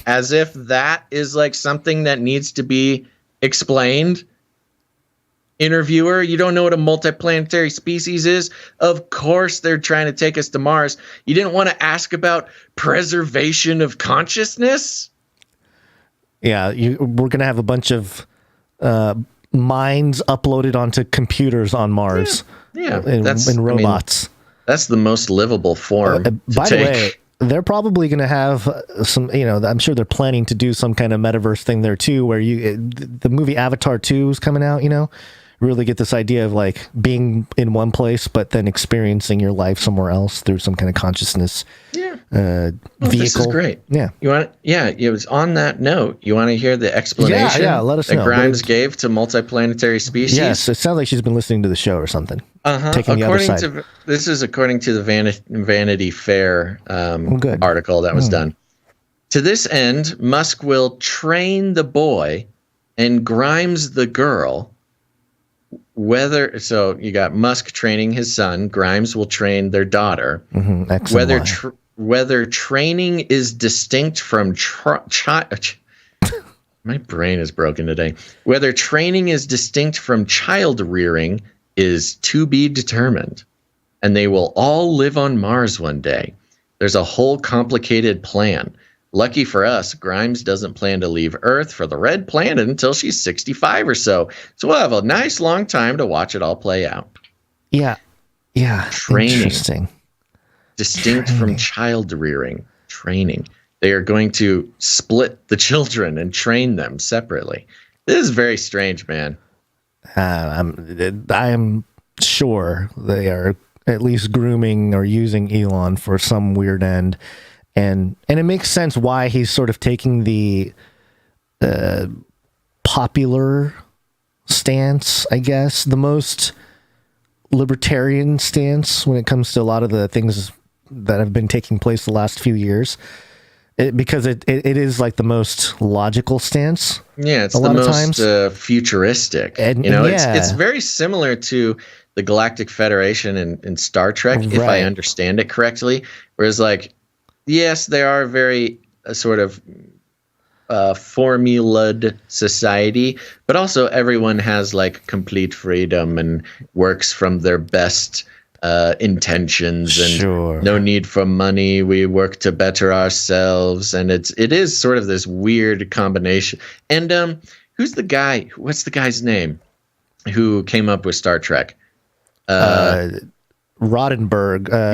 As if that is like something that needs to be explained. Interviewer, you don't know what a multiplanetary species is? Of course they're trying to take us to Mars. You didn't want to ask about preservation of consciousness? Yeah, we're going to have a bunch of minds uploaded onto computers on Mars. Yeah, and robots. That's the most livable form. By the way, they're probably going to have some, I'm sure they're planning to do some kind of metaverse thing there too, where the movie Avatar 2 is coming out, really get this idea of like being in one place, but then experiencing your life somewhere else through some kind of consciousness vehicle. This is great. Yeah. You want? Yeah. It was on that note. You want to hear the explanation? Yeah. Let us know. That Grimes gave to multiplanetary species. Yes. It sounds like she's been listening to the show or something. Taking the other side. This is according to the Vanity Fair article that was done. To this end, Musk will train the boy and Grimes the girl. So you got Musk training his son, Grimes will train their daughter. Whether training is distinct from my brain is broken today. Whether training is distinct from child rearing is to be determined, and they will all live on Mars one day. There's a whole complicated plan. Lucky for us, Grimes doesn't plan to leave Earth for the Red Planet until she's 65 or so. So we'll have a nice long time to watch it all play out. Yeah. Training. Interesting. Distinct from child rearing. Training. They are going to split the children and train them separately. This is very strange, man. I'm sure they are at least grooming or using Elon for some weird end. And it makes sense why he's sort of taking the popular stance, I guess, the most libertarian stance when it comes to a lot of the things that have been taking place the last few years. Because it is like the most logical stance. Yeah, it's the most futuristic. And, it's very similar to the Galactic Federation in Star Trek, if I understand it correctly. Whereas, like, yes, they are very sort of formulaed society, but also everyone has like complete freedom and works from their best intentions and no need for money. We work to better ourselves, and it is sort of this weird combination. And who's the guy? What's the guy's name who came up with Star Trek? Roddenberry.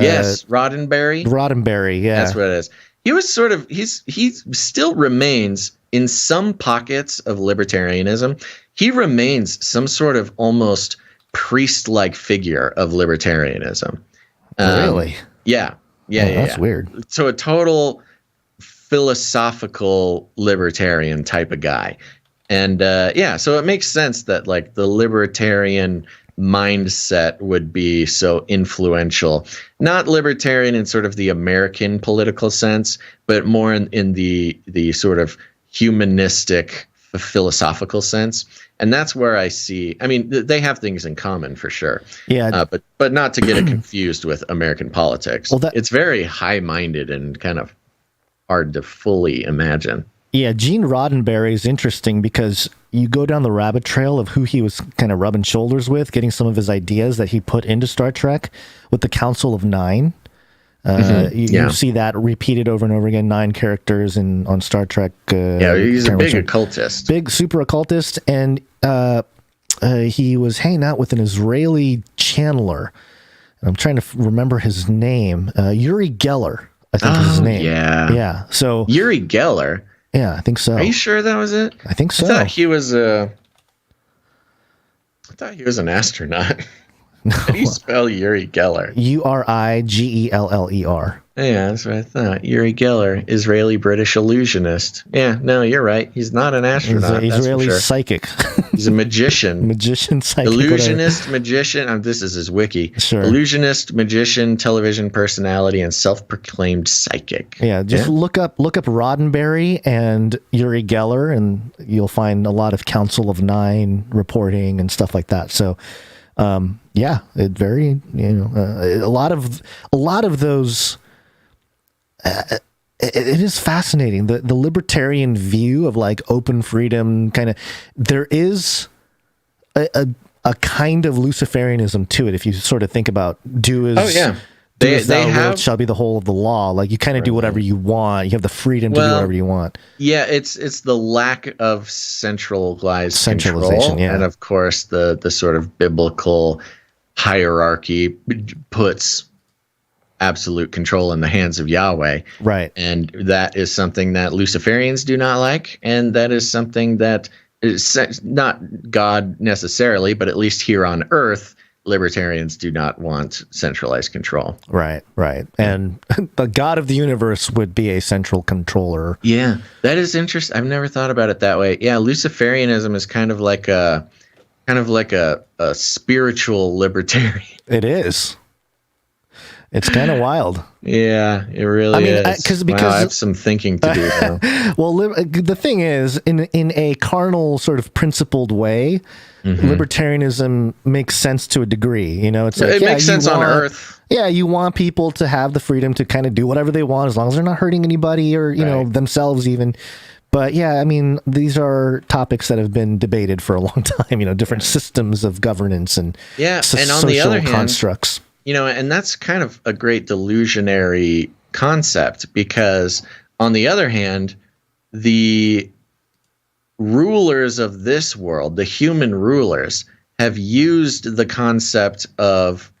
Yes, Roddenberry. Roddenberry, yeah. That's what it is. He was sort of he still remains in some pockets of libertarianism. He remains some sort of almost priest-like figure of libertarianism. Really? Yeah. That's weird. So a total philosophical libertarian type of guy. And so it makes sense that like the libertarian mindset would be so influential. Not libertarian in sort of the American political sense, but more in the sort of humanistic philosophical sense. And that's where I see, I mean, they have things in common for sure. Yeah. But not to get it confused with American politics. Well, it's very high-minded and kind of hard to fully imagine. Yeah, Gene Roddenberry is interesting because you go down the rabbit trail of who he was kind of rubbing shoulders with, getting some of his ideas that he put into Star Trek with the Council of Nine. You see that repeated over and over again, 9 characters on Star Trek. He's a big occultist. Big, super occultist. And he was hanging out with an Israeli channeler. I'm trying to remember his name. Uri Geller, I think is his name. Yeah. So Uri Geller? Yeah, I think so. Are you sure that was it? I think so. I thought he was an astronaut. No. How do you spell Uri Geller? Urigeller. Yeah, that's what I thought. Uri Geller, Israeli-British illusionist. Yeah, no, you're right. He's not an astronaut. He's an Israeli psychic. He's a magician. Psychic. Illusionist, magician. This is his wiki. Sure. Illusionist, magician, television personality, and self-proclaimed psychic. Yeah, just look up Roddenberry and Uri Geller, and you'll find a lot of Council of Nine reporting and stuff like that. So, it very, a lot of those. It is fascinating, the libertarian view of like open freedom kind of. There is a kind of Luciferianism to it if you sort of think about they have shall be the whole of the law. Like you kind of do whatever you want. You have the freedom to do whatever you want. Yeah, it's the lack of centralization, control, yeah. And of course the sort of biblical hierarchy puts absolute control in the hands of Yahweh. Right. And that is something that Luciferians do not like, and that is something that it's not God necessarily, but at least here on Earth, libertarians do not want centralized control. Right. And the God of the universe would be a central controller. Yeah, that is interesting. I've never thought about it that way. Yeah, Luciferianism is kind of like a spiritual libertarian. It is. It's kind of wild. Yeah, it really is. Because I have some thinking to do now. Well, the thing is, in a carnal sort of principled way, libertarianism makes sense to a degree. It's like, it makes sense on Earth. Yeah, you want people to have the freedom to kind of do whatever they want as long as they're not hurting anybody or themselves even. But yeah, I mean, these are topics that have been debated for a long time. Different systems of governance and and on social the other hand, constructs. And that's kind of a great delusionary concept because, on the other hand, the rulers of this world, the human rulers, have used the concept of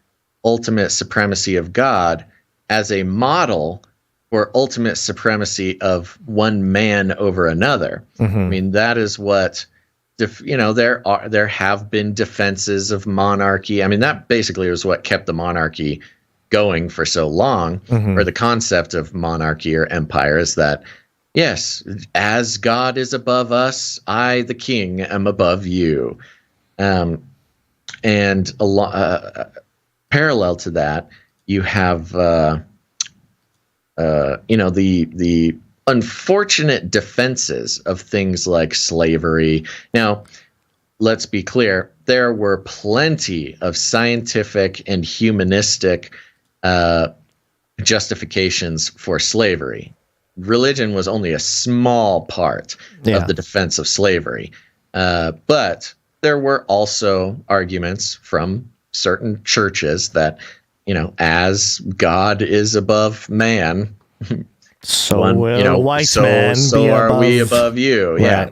ultimate supremacy of God as a model for ultimate supremacy of one man over another. I mean, that is what... there have been defenses of monarchy. I mean, that basically was what kept the monarchy going for so long, or the concept of monarchy or empire is that, yes, as God is above us, I, the king, am above you. And parallel to that, you have, the unfortunate defenses of things like slavery. Now, let's be clear, there were plenty of scientific and humanistic justifications for slavery. Religion was only a small part of the defense of slavery. But there were also arguments from certain churches that, as God is above man, so white man so be are above... we above you. Right.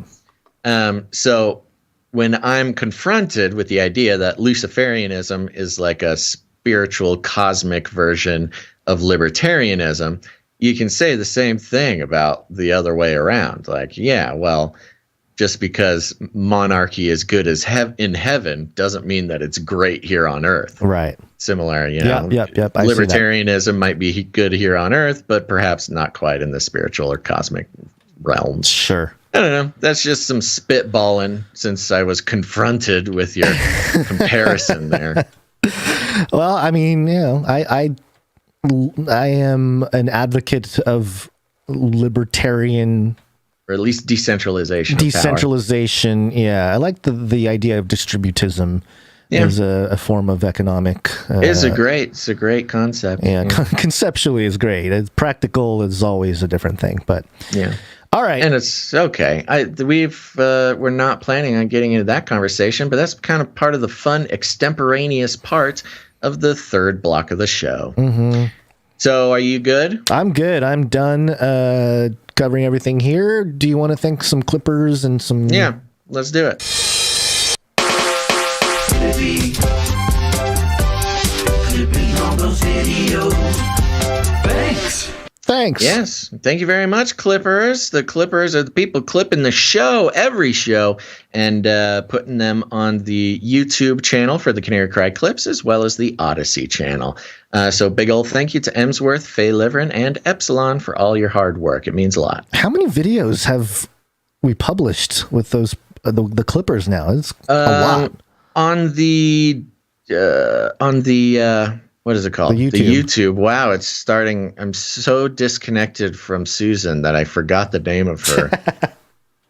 Yeah. So when I'm confronted with the idea that Luciferianism is like a spiritual cosmic version of libertarianism, you can say the same thing about the other way around. Like, yeah, well, just because monarchy is good as in heaven doesn't mean that it's great here on Earth. Right. Similar, Yep. libertarianism might be good here on Earth, but perhaps not quite in the spiritual or cosmic realms. Sure. I don't know. That's just some spitballing since I was confronted with your comparison there. Well, I mean, I am an advocate of libertarian, or at least decentralization. Decentralization, yeah. I like the idea of distributism as a form of economic. It's a great concept. Yeah, conceptually is great. It's practical is always a different thing, but yeah. All right, and it's okay. We're not planning on getting into that conversation, but that's kind of part of the fun extemporaneous part of the third block of the show. So, are you good? I'm good. I'm done covering everything here. Do you want to thank some clippers and some? Yeah, let's do it. Clipping all those videos. Thanks. Yes. Thank you very much, Clippers. The Clippers are the people clipping the show, every show, and putting them on the YouTube channel for the Canary Cry clips, as well as the Odyssey channel. So big old thank you to Emsworth, Faye Liverin, and Epsilon for all your hard work. It means a lot. How many videos have we published with those the Clippers now? It's a lot. On the what is it called? The YouTube. Wow, it's starting. I'm so disconnected from Susan that I forgot the name of her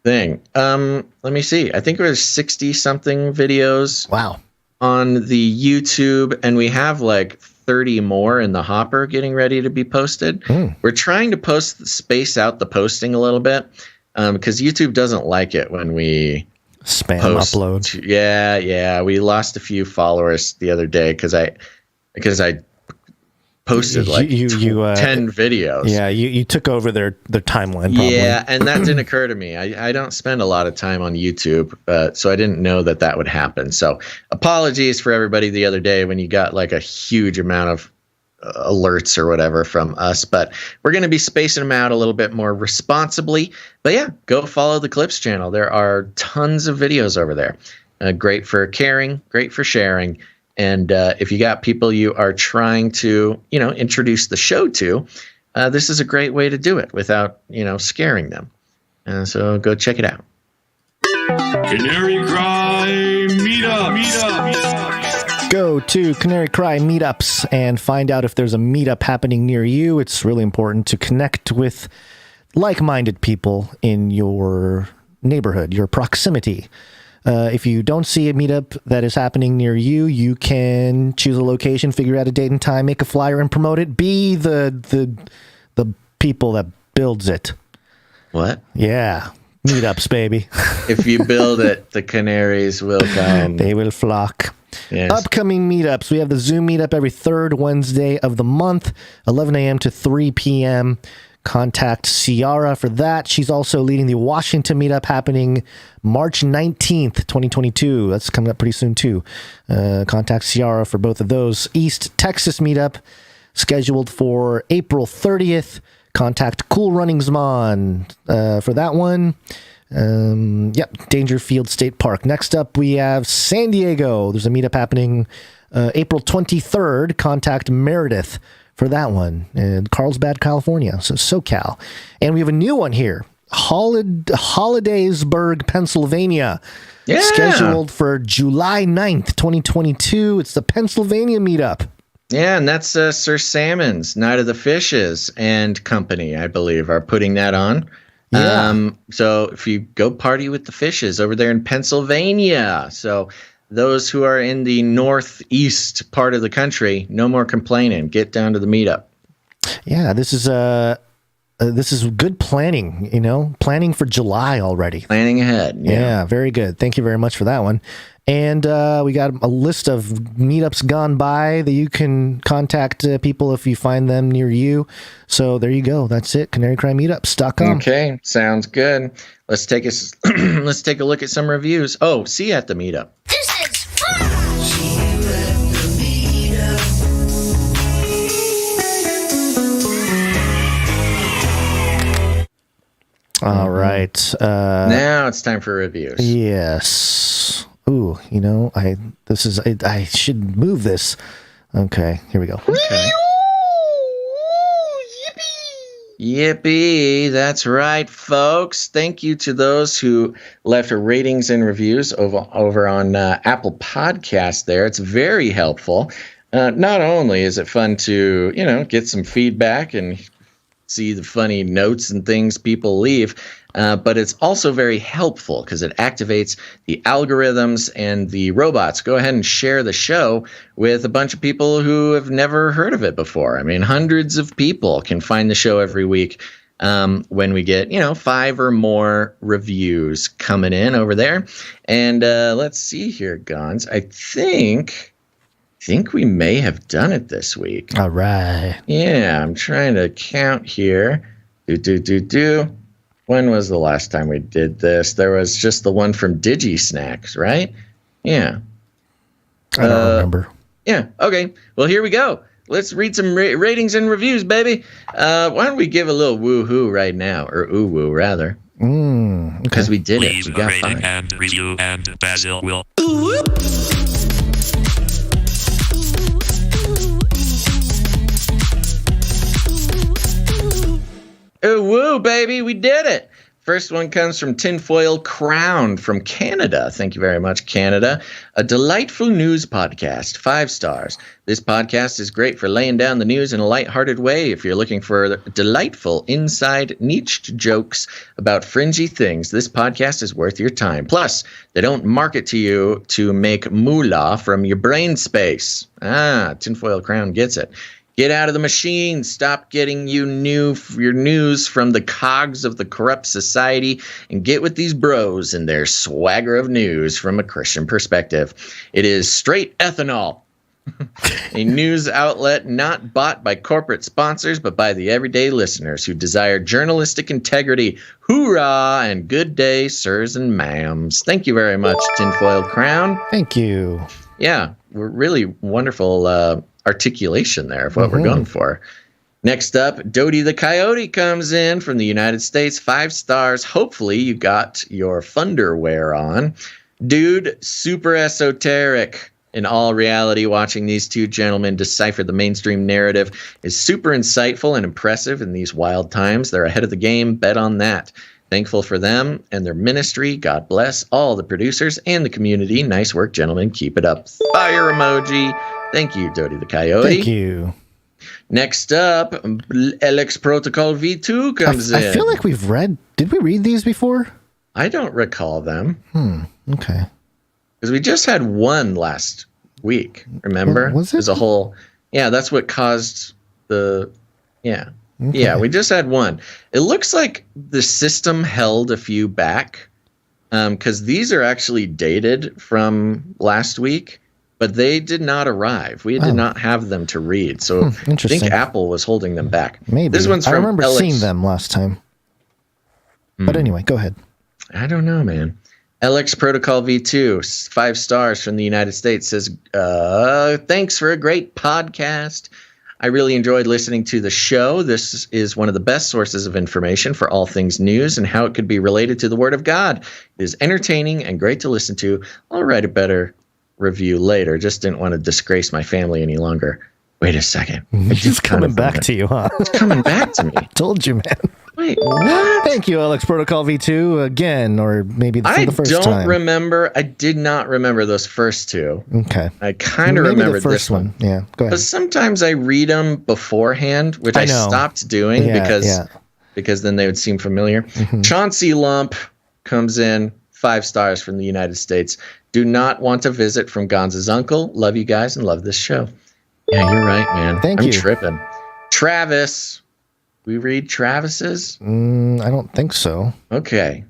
thing. Let me see. I think it was 60-something videos. Wow. On the YouTube, and we have like 30 more in the hopper getting ready to be posted. We're trying to space out the posting a little bit because YouTube doesn't like it when we spam upload. Yeah. We lost a few followers the other day because I posted like 10 videos. Yeah, you took over their timeline. Probably. Yeah, and that didn't occur to me. I don't spend a lot of time on YouTube, so I didn't know that would happen. So apologies for everybody the other day when you got like a huge amount of alerts or whatever from us, but we're going to be spacing them out a little bit more responsibly. But yeah, go follow the Clips channel. There are tons of videos over there. Great for caring, great for sharing. And if you got people you are trying to, introduce the show to, this is a great way to do it without, scaring them. So go check it out. Canary Cry Meetup. Go to Canary Cry Meetups and find out if there's a meetup happening near you. It's really important to connect with like-minded people in your neighborhood, your proximity. If you don't see a meetup that is happening near you, you can choose a location, figure out a date and time, make a flyer, and promote it. Be the people that builds it. What? Yeah. Meetups, baby. If you build it, the canaries will come. They will flock. Yes. Upcoming meetups. We have the Zoom meetup every third Wednesday of the month, 11 a.m. to 3 p.m. Contact Ciara for that. She's also leading the Washington meetup happening March 19th, 2022. That's coming up pretty soon, too. Contact Ciara for both of those. East Texas meetup scheduled for April 30th. Contact Cool Runningsman for that one. Dangerfield State Park. Next up, we have San Diego. There's a meetup happening April 23rd. Contact Meredith for that one in Carlsbad, California. So SoCal. And we have a new one here. Hollidaysburg, Pennsylvania. Yeah. Scheduled for July 9th, 2022. It's the Pennsylvania meetup. Yeah, and that's Sir Salmon's Night of the Fishes and company, I believe, are putting that on. Yeah. So if you go party with the fishes over there in Pennsylvania. So those who are in the northeast part of the country, no more complaining. Get down to the meetup. Yeah, this is good planning, planning for July already. Planning ahead. Yeah, very good. Thank you very much for that one. And we got a list of meetups gone by that you can contact people if you find them near you. So there you go. That's it. CanaryCry.Meetups.com. Okay, sounds good. Let's take a look at some reviews. Oh, see you at the meetup. This is fun. All right. Now it's time for reviews. Yes. Ooh, I should move this. Okay, here we go. Okay. Yippee! That's right, folks. Thank you to those who left ratings and reviews over on Apple Podcast there. It's very helpful. Not only is it fun to, get some feedback and see the funny notes and things people leave, but it's also very helpful because it activates the algorithms and the robots. Go ahead and share the show with a bunch of people who have never heard of it before. I mean, hundreds of people can find the show every week when we get, 5 or more reviews coming in over there. And let's see here, Gonz. I think we may have done it this week. All right. Yeah, I'm trying to count here. When was the last time we did this? There was just the one from DigiSnacks, right? Yeah. I don't remember. Yeah, okay. Well, here we go. Let's read some ratings and reviews, baby. Why don't we give a little woo-hoo right now, or ooh-woo, rather. Because we did it. We got rating and review, and Basil will... Ooh, woo, baby, we did it. First one comes from Tinfoil Crown from Canada. Thank you very much, Canada. A delightful news podcast, 5 stars. This podcast is great for laying down the news in a lighthearted way. If you're looking for delightful, inside, niched jokes about fringy things, this podcast is worth your time. Plus, they don't market to you to make moolah from your brain space. Tinfoil Crown gets it. Get out of the machine. Stop getting your news from the cogs of the corrupt society and get with these bros and their swagger of news from a Christian perspective. It is straight ethanol. A news outlet not bought by corporate sponsors, but by the everyday listeners who desire journalistic integrity. Hoorah and good day, sirs and ma'ams. Thank you very much, Tinfoil Crown. Thank you. Yeah, we're really wonderful articulation there of what we're going for. Next up, Dodie the Coyote comes in from the United States, 5 stars. Hopefully you got your Funderwear on. Dude, super esoteric. In all reality, watching these two gentlemen decipher the mainstream narrative is super insightful and impressive in these wild times. They're ahead of the game. Bet on that. Thankful for them and their ministry. God bless all the producers and the community. Nice work, gentlemen. Keep it up. Fire emoji. Thank you, Dodie the Coyote. Thank you. Next up, LX Protocol V2 comes in. I feel like did we read these before? I don't recall them. Okay. Because we just had one last week, remember? Was it? There's a whole, that's what caused the, Okay. Yeah, we just had one. It looks like the system held a few back, because these are actually dated from last week. But they did not arrive. We did not have them to read. So I think Apple was holding them back. Maybe. This one's from I remember LX. seeing them last time. But anyway, go ahead. I don't know, man. LX Protocol V2, 5 stars from the United States, says, thanks for a great podcast. I really enjoyed listening to the show. This is one of the best sources of information for all things news and how it could be related to the Word of God. It is entertaining and great to listen to. I'll write a better review later. Just didn't want to disgrace my family any longer. Wait a second. It's coming back to you, huh? It's coming back to me. Told you, man. Wait, what? Thank you, LX Protocol V2 again, or maybe for the first time. I don't remember. I did not remember those first two. Okay. I kind of remember the first this one. Yeah, go ahead. But sometimes I read them beforehand, which I stopped doing because then they would seem familiar. Chauncey Lump comes in, 5 stars from the United States. Do not want to visit from Gonz's uncle. Love you guys and love this show. Yeah, you're right, man. Thank you. I'm tripping. Travis. We read Travis's? I don't think so. Okay.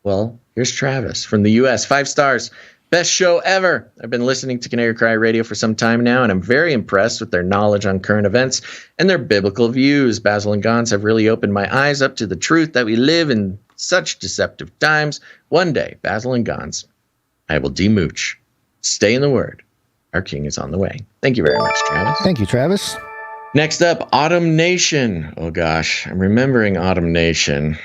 Well, here's Travis from the U.S. 5 stars. Best show ever. I've been listening to Canary Cry Radio for some time now, and I'm very impressed with their knowledge on current events and their biblical views. Basil and Gonz have really opened my eyes up to the truth that we live in such deceptive times. One day, Basil and Gonz, I will demooch. Stay in the word. Our king is on the way. Thank you very much, Travis. Thank you, Travis. Next up, Autumn Nation. Oh, gosh. I'm remembering Autumn Nation.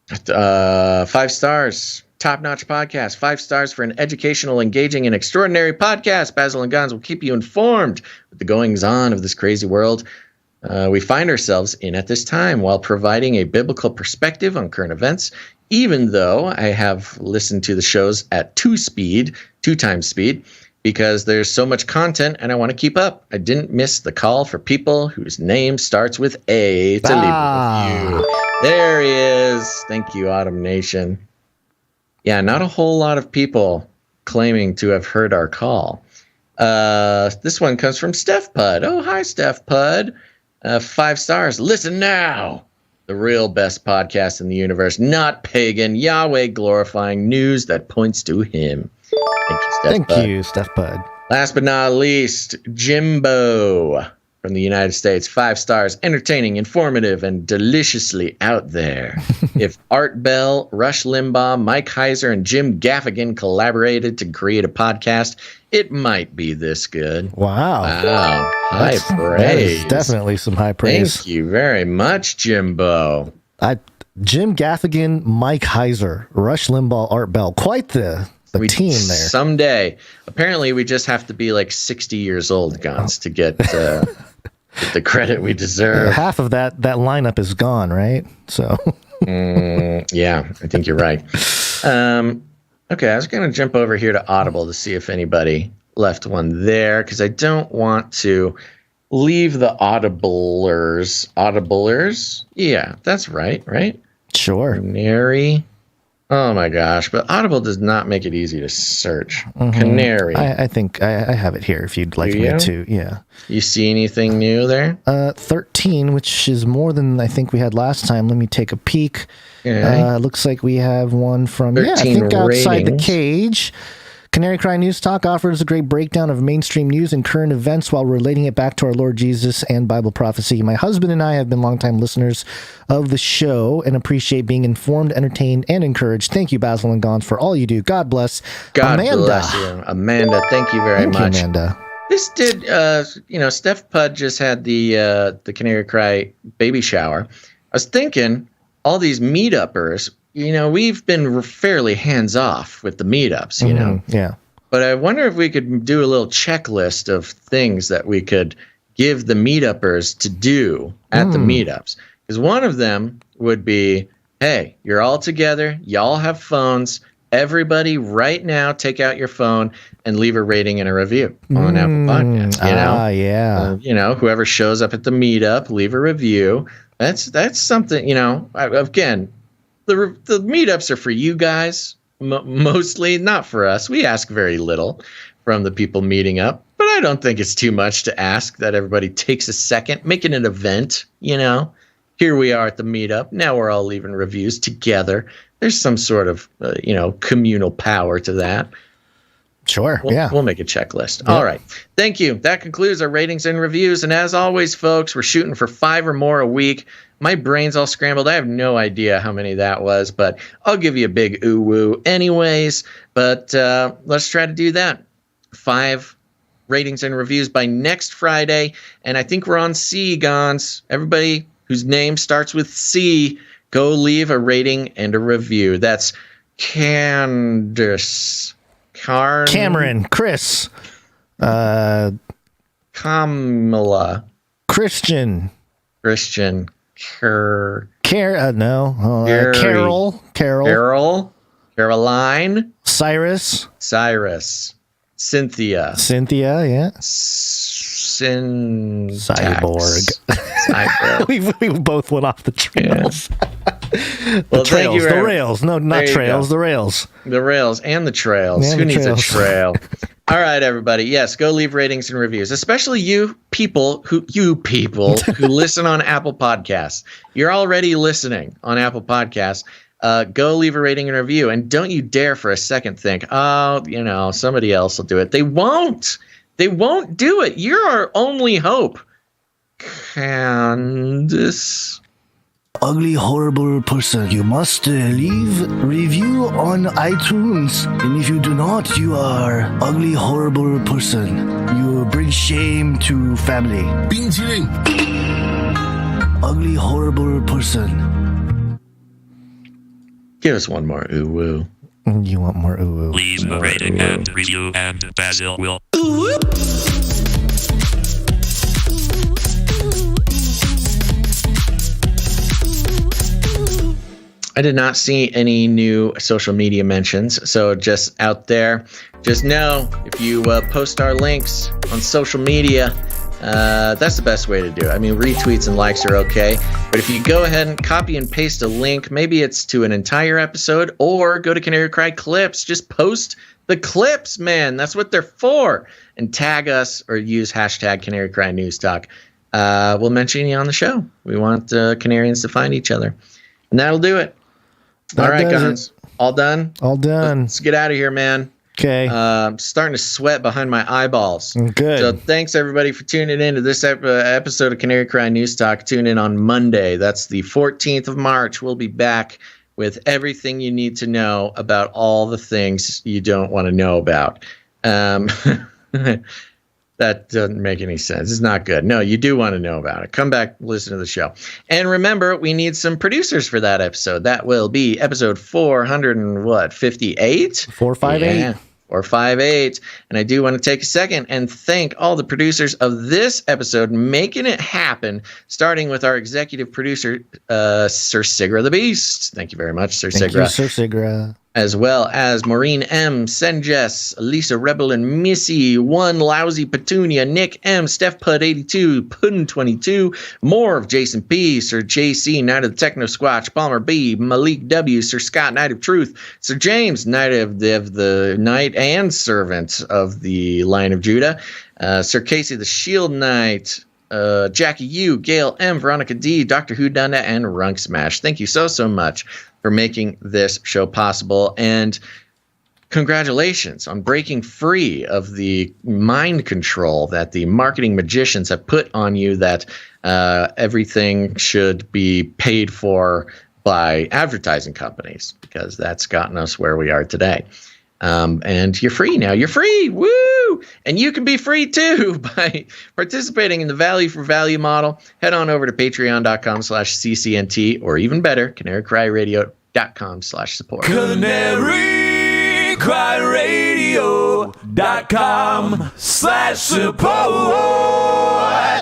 5 stars. Top-notch podcast. 5 stars for an educational, engaging, and extraordinary podcast. Basil and Gonz will keep you informed with the goings-on of this crazy world we find ourselves in at this time, while providing a biblical perspective on current events. Even though I have listened to the shows at 2 times speed, because there's so much content and I want to keep up. I didn't miss the call for people whose name starts with A to leave a review. There he is. Thank you, Autumn Nation. Yeah, not a whole lot of people claiming to have heard our call. This one comes from Steph Pud. Oh, hi, Steph Pud. 5 stars. Listen now. The real best podcast in the universe. Not pagan, Yahweh glorifying news that points to him. Thank you, Steph Pud. Thank you, Steph Pud. Last but not least, Jimbo from the United States. 5 stars. Entertaining, informative, and deliciously out there. If Art Bell, Rush Limbaugh, Mike Heiser, and Jim Gaffigan collaborated to create a podcast, it might be this good. Wow. High praise. That is definitely some high praise. Thank you very much, Jimbo. Jim Gaffigan, Mike Heiser, Rush Limbaugh, Art Bell. Quite the team there. Someday. Apparently, we just have to be like 60 years old, Gonz, to get the credit we deserve. Half of that lineup is gone, right? So. Yeah, I think you're right. Okay, I was going to jump over here to Audible to see if anybody left one there, because I don't want to leave the Audiblers. Yeah, that's right? Sure. Canary. Oh my gosh, but Audible does not make it easy to search. Canary. I think I have it here if you'd like me to. Yeah. You see anything new there? 13, which is more than I think we had last time. Let me take a peek. Looks like we have one from 13 I think Outside ratings. the Cage. Canary Cry News Talk offers a great breakdown of mainstream news and current events while relating it back to our Lord Jesus and Bible prophecy. My husband and I have been longtime listeners of the show and appreciate being informed, entertained, and encouraged. Thank you, Basil and Gonz, for all you do. God bless. God Amanda. bless you. Amanda, thank you very much. Amanda. This did, Steph Pudd just had the Canary Cry baby shower. I was thinking, all these meetuppers, we've been fairly hands off with the meetups, Yeah. But I wonder if we could do a little checklist of things that we could give the meetuppers to do at the meetups. Because one of them would be, hey, you're all together, y'all have phones, everybody right now take out your phone and leave a rating and a review on Apple Podcasts. Whoever shows up at the meetup, leave a review. That's something, again, the meetups are for you guys, mostly, not for us. We ask very little from the people meeting up, but I don't think it's too much to ask that everybody takes a second, make it an event, Here we are at the meetup. Now we're all leaving reviews together. There's some sort of, communal power to that. Sure. We'll make a checklist. Yeah. All right. Thank you. That concludes our ratings and reviews. And as always, folks, we're shooting for 5 or more a week. My brain's all scrambled. I have no idea how many that was, but I'll give you a big ooh woo anyways. But let's try to do that. 5 ratings and reviews by next Friday. And I think we're on C, Gonz. Everybody whose name starts with C, go leave a rating and a review. That's Candace. Cameron, Chris, Kamala, Christian, Carol, Caroline, Cyrus, Cynthia, yeah, Cyborg. we both went off the trails. Yeah. The rails. No, not trails. The rails. The rails and the trails. Who needs a trail? All right, everybody. Yes, go leave ratings and reviews, especially you people who listen on Apple Podcasts. You're already listening on Apple Podcasts. Go leave a rating and review, and don't you dare for a second think, somebody else will do it. They won't. They won't do it. You're our only hope. Candace. Ugly, horrible person. You must leave review on iTunes. And if you do not, you are ugly, horrible person. You bring shame to family. Ugly, horrible person. Give us one more ooh woo. You want more ooh woo? Leave a rating and review, and Basil will. Ooh. I did not see any new social media mentions, so just out there, just know if you post our links on social media, that's the best way to do it. I mean, retweets and likes are okay, but if you go ahead and copy and paste a link, maybe it's to an entire episode, or go to Canary Cry Clips, just post the clips, man. That's what they're for, and tag us or use hashtag Canary Cry News Talk. We'll mention you on the show. We want Canarians to find each other, and that'll do it. All right, guys. All done? All done. Let's get out of here, man. Okay. I'm starting to sweat behind my eyeballs. Good. So thanks, everybody, for tuning in to this episode of Canary Cry News Talk. Tune in on Monday. That's the 14th of March. We'll be back with everything you need to know about all the things you don't want to know about. That doesn't make any sense. It's not good. No, you do want to know about it. Come back, listen to the show. And remember, we need some producers for that episode. That will be episode 458? 458. Yeah, 458. And I do want to take a second and thank all the producers of this episode making it happen, starting with our executive producer, Sir Sigra the Beast. Thank you very much, Sir Sigra. Thank you, Sir Sigra. As well as Maureen M, Senjess, Lisa Rebel and Missy, One Lousy Petunia, Nick M, Steph Pud 82, Puddin 22, more of Jason P, Sir JC, Knight of the Techno Squatch, Palmer B, Malik W, Sir Scott, Knight of Truth, Sir James, Knight of the Knight and Servant of the Line of Judah, Sir Casey the Shield Knight, Jackie U, Gail M, Veronica D, Dr. Who Done That, and Runk Smash. Thank you so much for making this show possible, and congratulations on breaking free of the mind control that the marketing magicians have put on you, that everything should be paid for by advertising companies, because that's gotten us where we are today. And you're free now. You're free. Woo! and you can be free too by participating in the value for value model. Head on over to patreon.com/CCNT, or even better, CanaryCry.Radio.com/support. CanaryCry.Radio.com/support.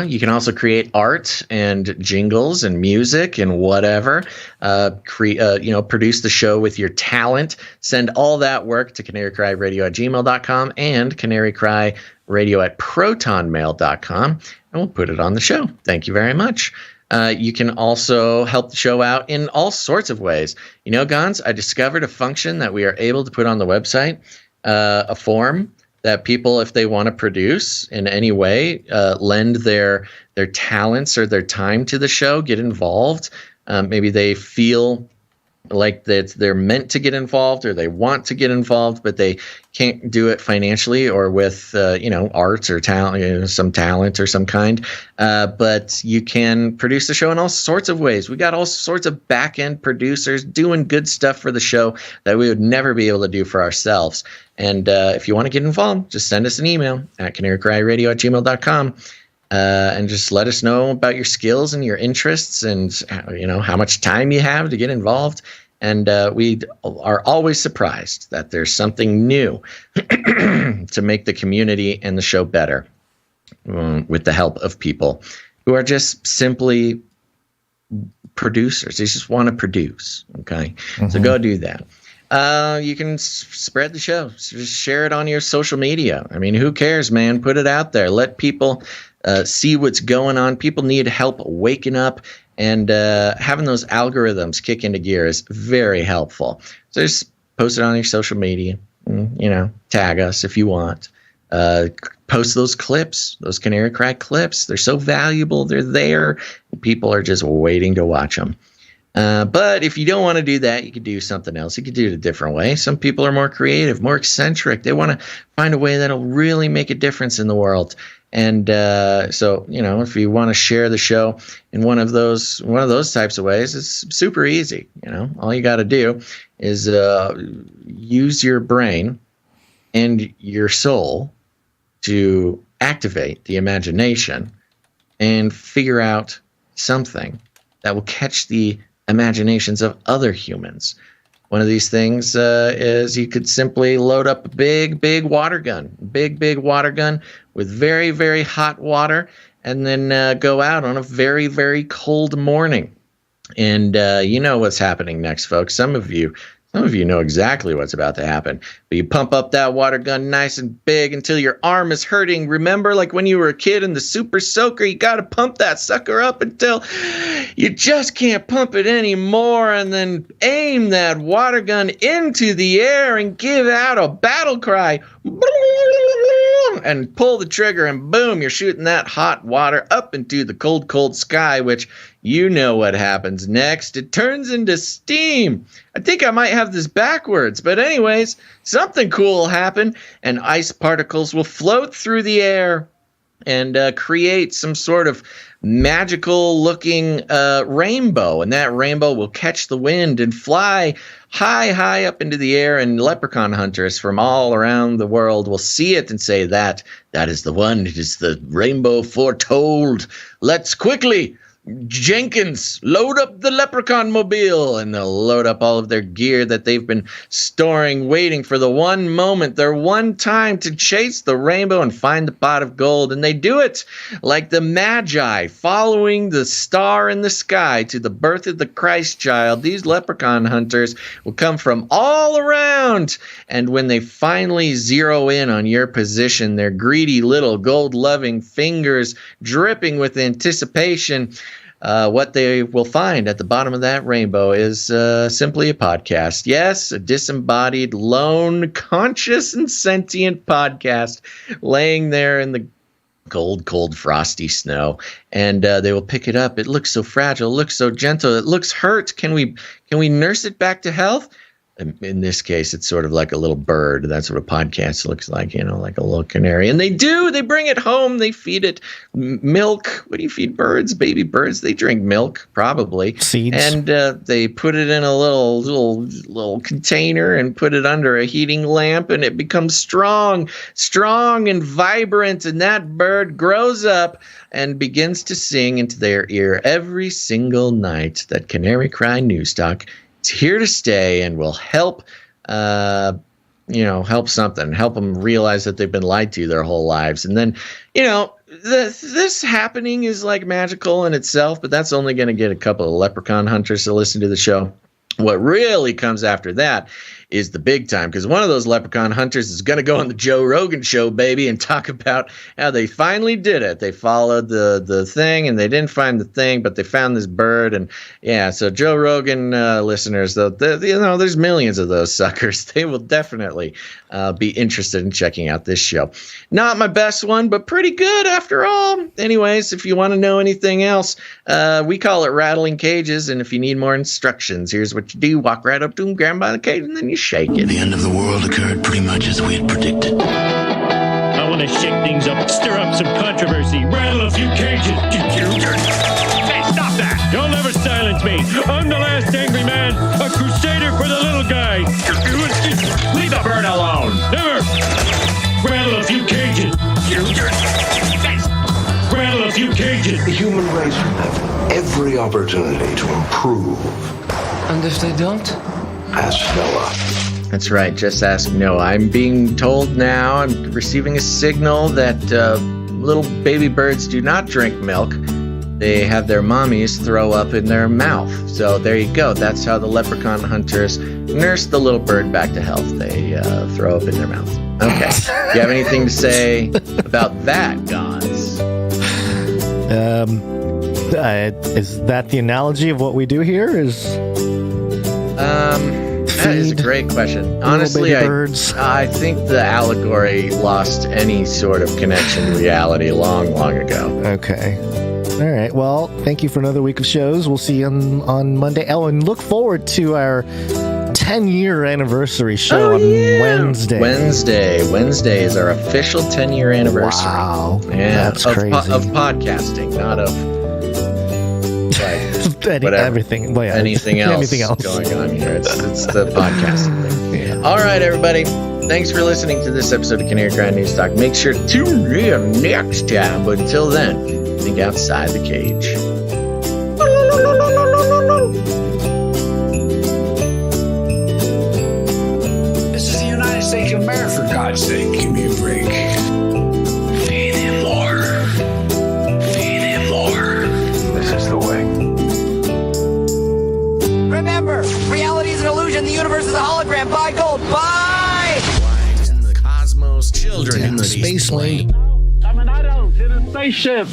You can also create art and jingles and music and whatever. Produce the show with your talent. Send all that work to CanaryCryRadio@gmail.com and CanaryCryRadio@protonmail.com, and we'll put it on the show. Thank you very much. You can also help the show out in all sorts of ways. You know, Gonz, I discovered a function that we are able to put on the website, a form that people, if they want to produce in any way, lend their talents or their time to the show, get involved. Maybe they feel like that they're meant to get involved, or they want to get involved, but they can't do it financially or with arts or talent, some talent or some kind. But you can produce the show in all sorts of ways. We got all sorts of back-end producers doing good stuff for the show that we would never be able to do for ourselves. And if you want to get involved, just send us an email at CanaryCryRadio@gmail.com. And just let us know about your skills and your interests, and how much time you have to get involved. And we are always surprised that there's something new to make the community and the show better, with the help of people who are just simply producers. They just want to produce. Okay, so go do that. You can spread the show. Just share it on your social media. I mean, who cares, man? Put it out there. Let people see what's going on. People need help waking up, and having those algorithms kick into gear is very helpful. So just post it on your social media. Tag us if you want. Post those clips, those Canary Cry clips. They're so valuable. They're there. People are just waiting to watch them. But if you don't want to do that, you could do something else. You could do it a different way. Some people are more creative, more eccentric. They want to find a way that'll really make a difference in the world. And so, if you want to share the show in one of those types of ways, it's super easy. All you got to do is use your brain and your soul to activate the imagination and figure out something that will catch the imaginations of other humans. One of these things is you could simply load up a big water gun with very, very hot water, and then go out on a very, very cold morning. And you know what's happening next, folks. Some of you know exactly what's about to happen. But you pump up that water gun nice and big until your arm is hurting. Remember, like when you were a kid in the Super Soaker, you got to pump that sucker up until you just can't pump it anymore, and then aim that water gun into the air and give out a battle cry. And pull the trigger, and boom, you're shooting that hot water up into the cold, cold sky, which you know what happens next. It turns into steam. I think I might have this backwards, but anyways, something cool will happen, and ice particles will float through the air and create some sort of magical looking rainbow, and that rainbow will catch the wind and fly high up into the air, and leprechaun hunters from all around the world will see it and say, that is the one. It is the rainbow foretold. Let's quickly, Jenkins, load up the leprechaun mobile, and they'll load up all of their gear that they've been storing, waiting for the one moment, their one time to chase the rainbow and find the pot of gold. And they do it like the Magi, following the star in the sky to the birth of the Christ child. These leprechaun hunters will come from all around, and when they finally zero in on your position, their greedy little gold-loving fingers dripping with anticipation, what they will find at the bottom of that rainbow is simply a podcast. Yes, a disembodied, lone, conscious, and sentient podcast laying there in the cold, frosty snow. And they will pick it up. It looks so fragile. It looks so gentle. It looks hurt. Can we nurse it back to health? In this case, it's sort of like a little bird. That's what a podcast looks like, like a little canary. And they bring it home. They feed it milk. What do you feed birds? Baby birds, they drink milk, probably. Seeds. And they put it in a little container and put it under a heating lamp, and it becomes strong and vibrant. And that bird grows up and begins to sing into their ear every single night that Canary Cry News Talk is here to stay and will help, help them realize that they've been lied to their whole lives. And then, this happening is like magical in itself, but that's only going to get a couple of leprechaun hunters to listen to the show. What really comes after that is the big time, because one of those leprechaun hunters is going to go on the Joe Rogan show, baby, and talk about how they finally did it. They followed the thing, and they didn't find the thing, but they found this bird. And yeah, so Joe Rogan listeners, there's millions of those suckers. They will definitely be interested in checking out this show. Not my best one, but pretty good after all. Anyways, if you want to know anything else, we call it rattling cages. And if you need more instructions, here's what you do. Walk right up to him, grab him by the cage, and then you shake it. The end of the world occurred pretty much as we had predicted. I want to shake things up, stir up some controversy, rattle a few cages. Hey, stop that! You'll never silence me. I'm the last angry man, a crusader for the little guy. Leave the bird alone. Never. Rattle a few cages. Rattle a few cages. The human race will have every opportunity to improve. And if they don't? Ask Noah. That's right. Just ask Noah. I'm being told now, I'm receiving a signal that little baby birds do not drink milk. They have their mommies throw up in their mouth. So there you go. That's how the leprechaun hunters nurse the little bird back to health. They throw up in their mouth. Okay. Do you have anything to say about that, Gonz? Is that the analogy of what we do here? That is a great question. Honestly, I think the allegory lost any sort of connection to reality long ago. Okay. All right. Well, thank you for another week of shows. We'll see you on Monday. Oh, and look forward to our 10-year anniversary show on Wednesday. Wednesday is our official 10-year anniversary. Wow. Yeah, that's crazy. Of podcasting, not of everything. Well, yeah, anything else going on here. It's the podcasting thing. Yeah. All right, everybody. Thanks for listening to this episode of Canary Cry News Talk. Make sure to tune in next time. But until then, think outside the cage. This is the United States of America, for God's sake. Give me a break. Feed him more. Feed him more. This is the way. Remember, reality is an illusion. The universe is a hologram. Buy gold. Buy! Wives in the cosmos, children in the space lane. I'm an adult in a spaceship.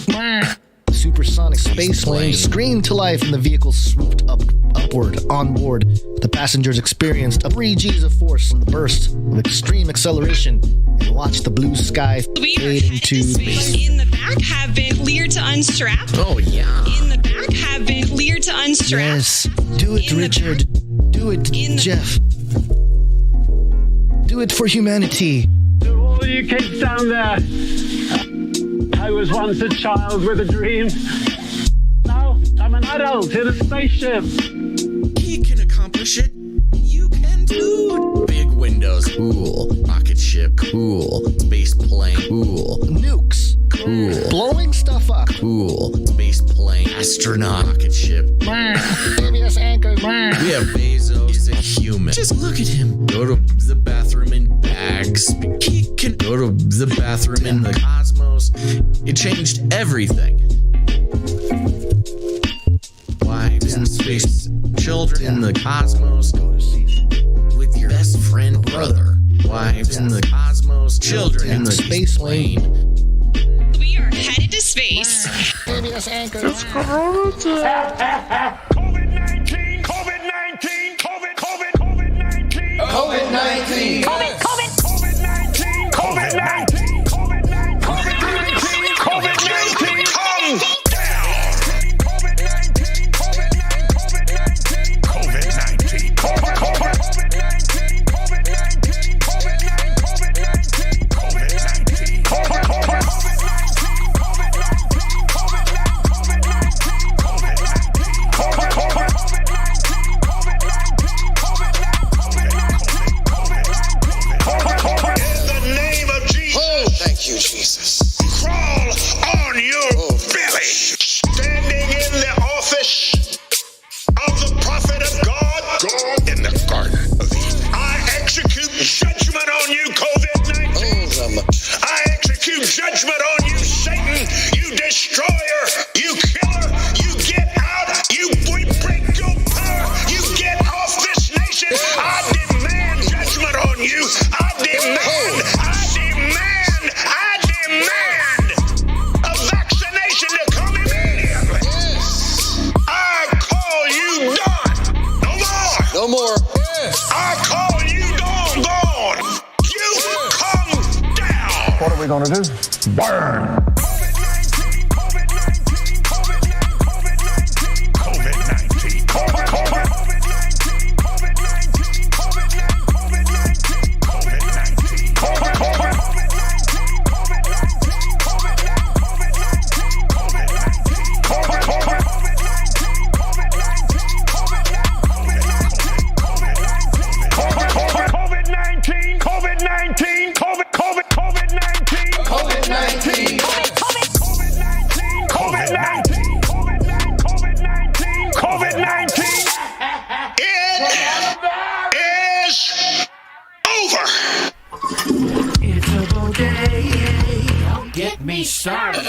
Supersonic space lane screamed to life, and the vehicle swooped upward. On board, the passengers experienced a 3 Gs of force from the burst of extreme acceleration and watched the blue sky fade into space. In the back have been cleared to unstrap. Oh, yeah. In the back have been cleared to unstrap. Yes. Do it, Richard. Do it, Jeff. Do it for humanity. To all you kids down there, I was once a child with a dream. Now I'm an adult in a spaceship. He can accomplish it. You can too. Big windows, cool. Rocket ship, cool. Space plane, cool. Nukes, cool. Blowing stuff up, cool. Space plane, astronaut, rocket ship. Previous anchor. We have Basil. He's a human. Just look at him. Go to the bathroom in bags. He can go to the bathroom in the cosmos. It changed everything. Wives in space, children in the cosmos. With your best friend brother. Wives in the cosmos, children in the space lane. We are headed to space. Previous anchor. It's COVID-19. COVID-19. COVID-19. COVID-19. COVID-19. COVID-19. COVID-19. COVID-19. Come down. COVID-19. COVID-19. COVID-19. COVID-19. COVID-19. crawl on your belly. Standing in the office of the prophet of God in the Garden of Eden. I execute judgment on you, COVID-19. I execute judgment on you, Satan, you destroyer, you killer. You get out, we break your power, you get off this nation. I demand judgment on you. I demand a vaccination to come immediately. I call you done. No more. I call you gone. You come down. What are we gonna do? Burn! Started.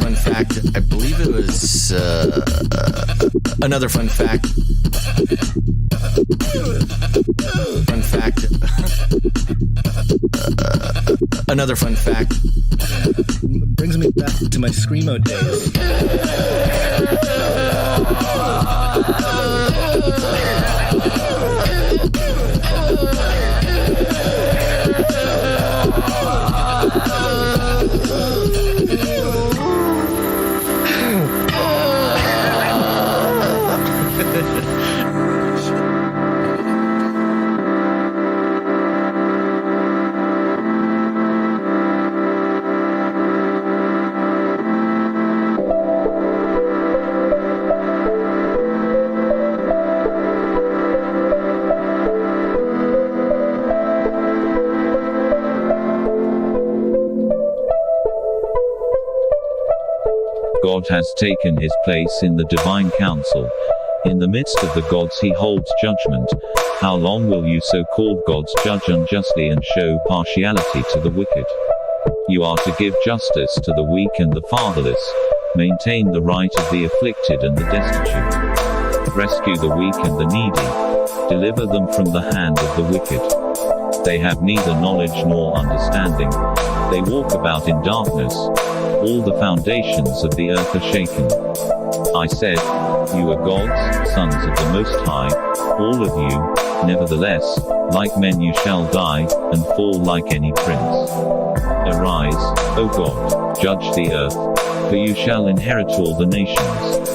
Fun fact, I believe it was another fun fact. Fun fact. Another fun fact. Brings me back to my Screamo days. God has taken his place in the divine council. In the midst of the gods he holds judgment. How long will you so-called gods judge unjustly and show partiality to the wicked? You are to give justice to the weak and the fatherless, maintain the right of the afflicted and the destitute, rescue the weak and the needy, deliver them from the hand of the wicked. They have neither knowledge nor understanding, they walk about in darkness, all the foundations of the earth are shaken. I said, you are gods, sons of the Most High, all of you, nevertheless, like men you shall die, and fall like any prince. Arise, O God, judge the earth, for you shall inherit all the nations.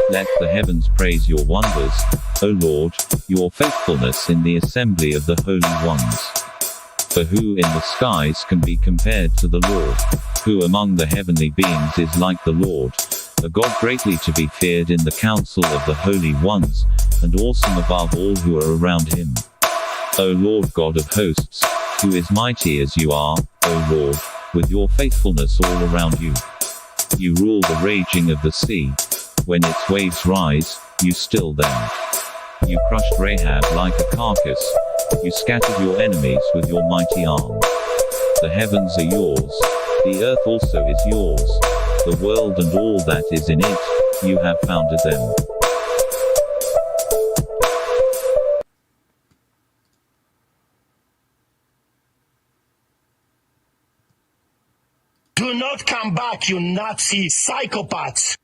Let the heavens praise your wonders, O Lord, your faithfulness in the assembly of the holy ones. For who in the skies can be compared to the Lord? Who among the heavenly beings is like the Lord? A God greatly to be feared in the council of the holy ones, and awesome above all who are around him. O Lord God of hosts, who is mighty as you are, O Lord, with your faithfulness all around you. You rule the raging of the sea. When its waves rise, you still them. You crushed Rahab like a carcass. You scattered your enemies with your mighty arm. The heavens are yours. The earth also is yours. The world and all that is in it, you have founded them. Do not come back, you Nazi psychopaths!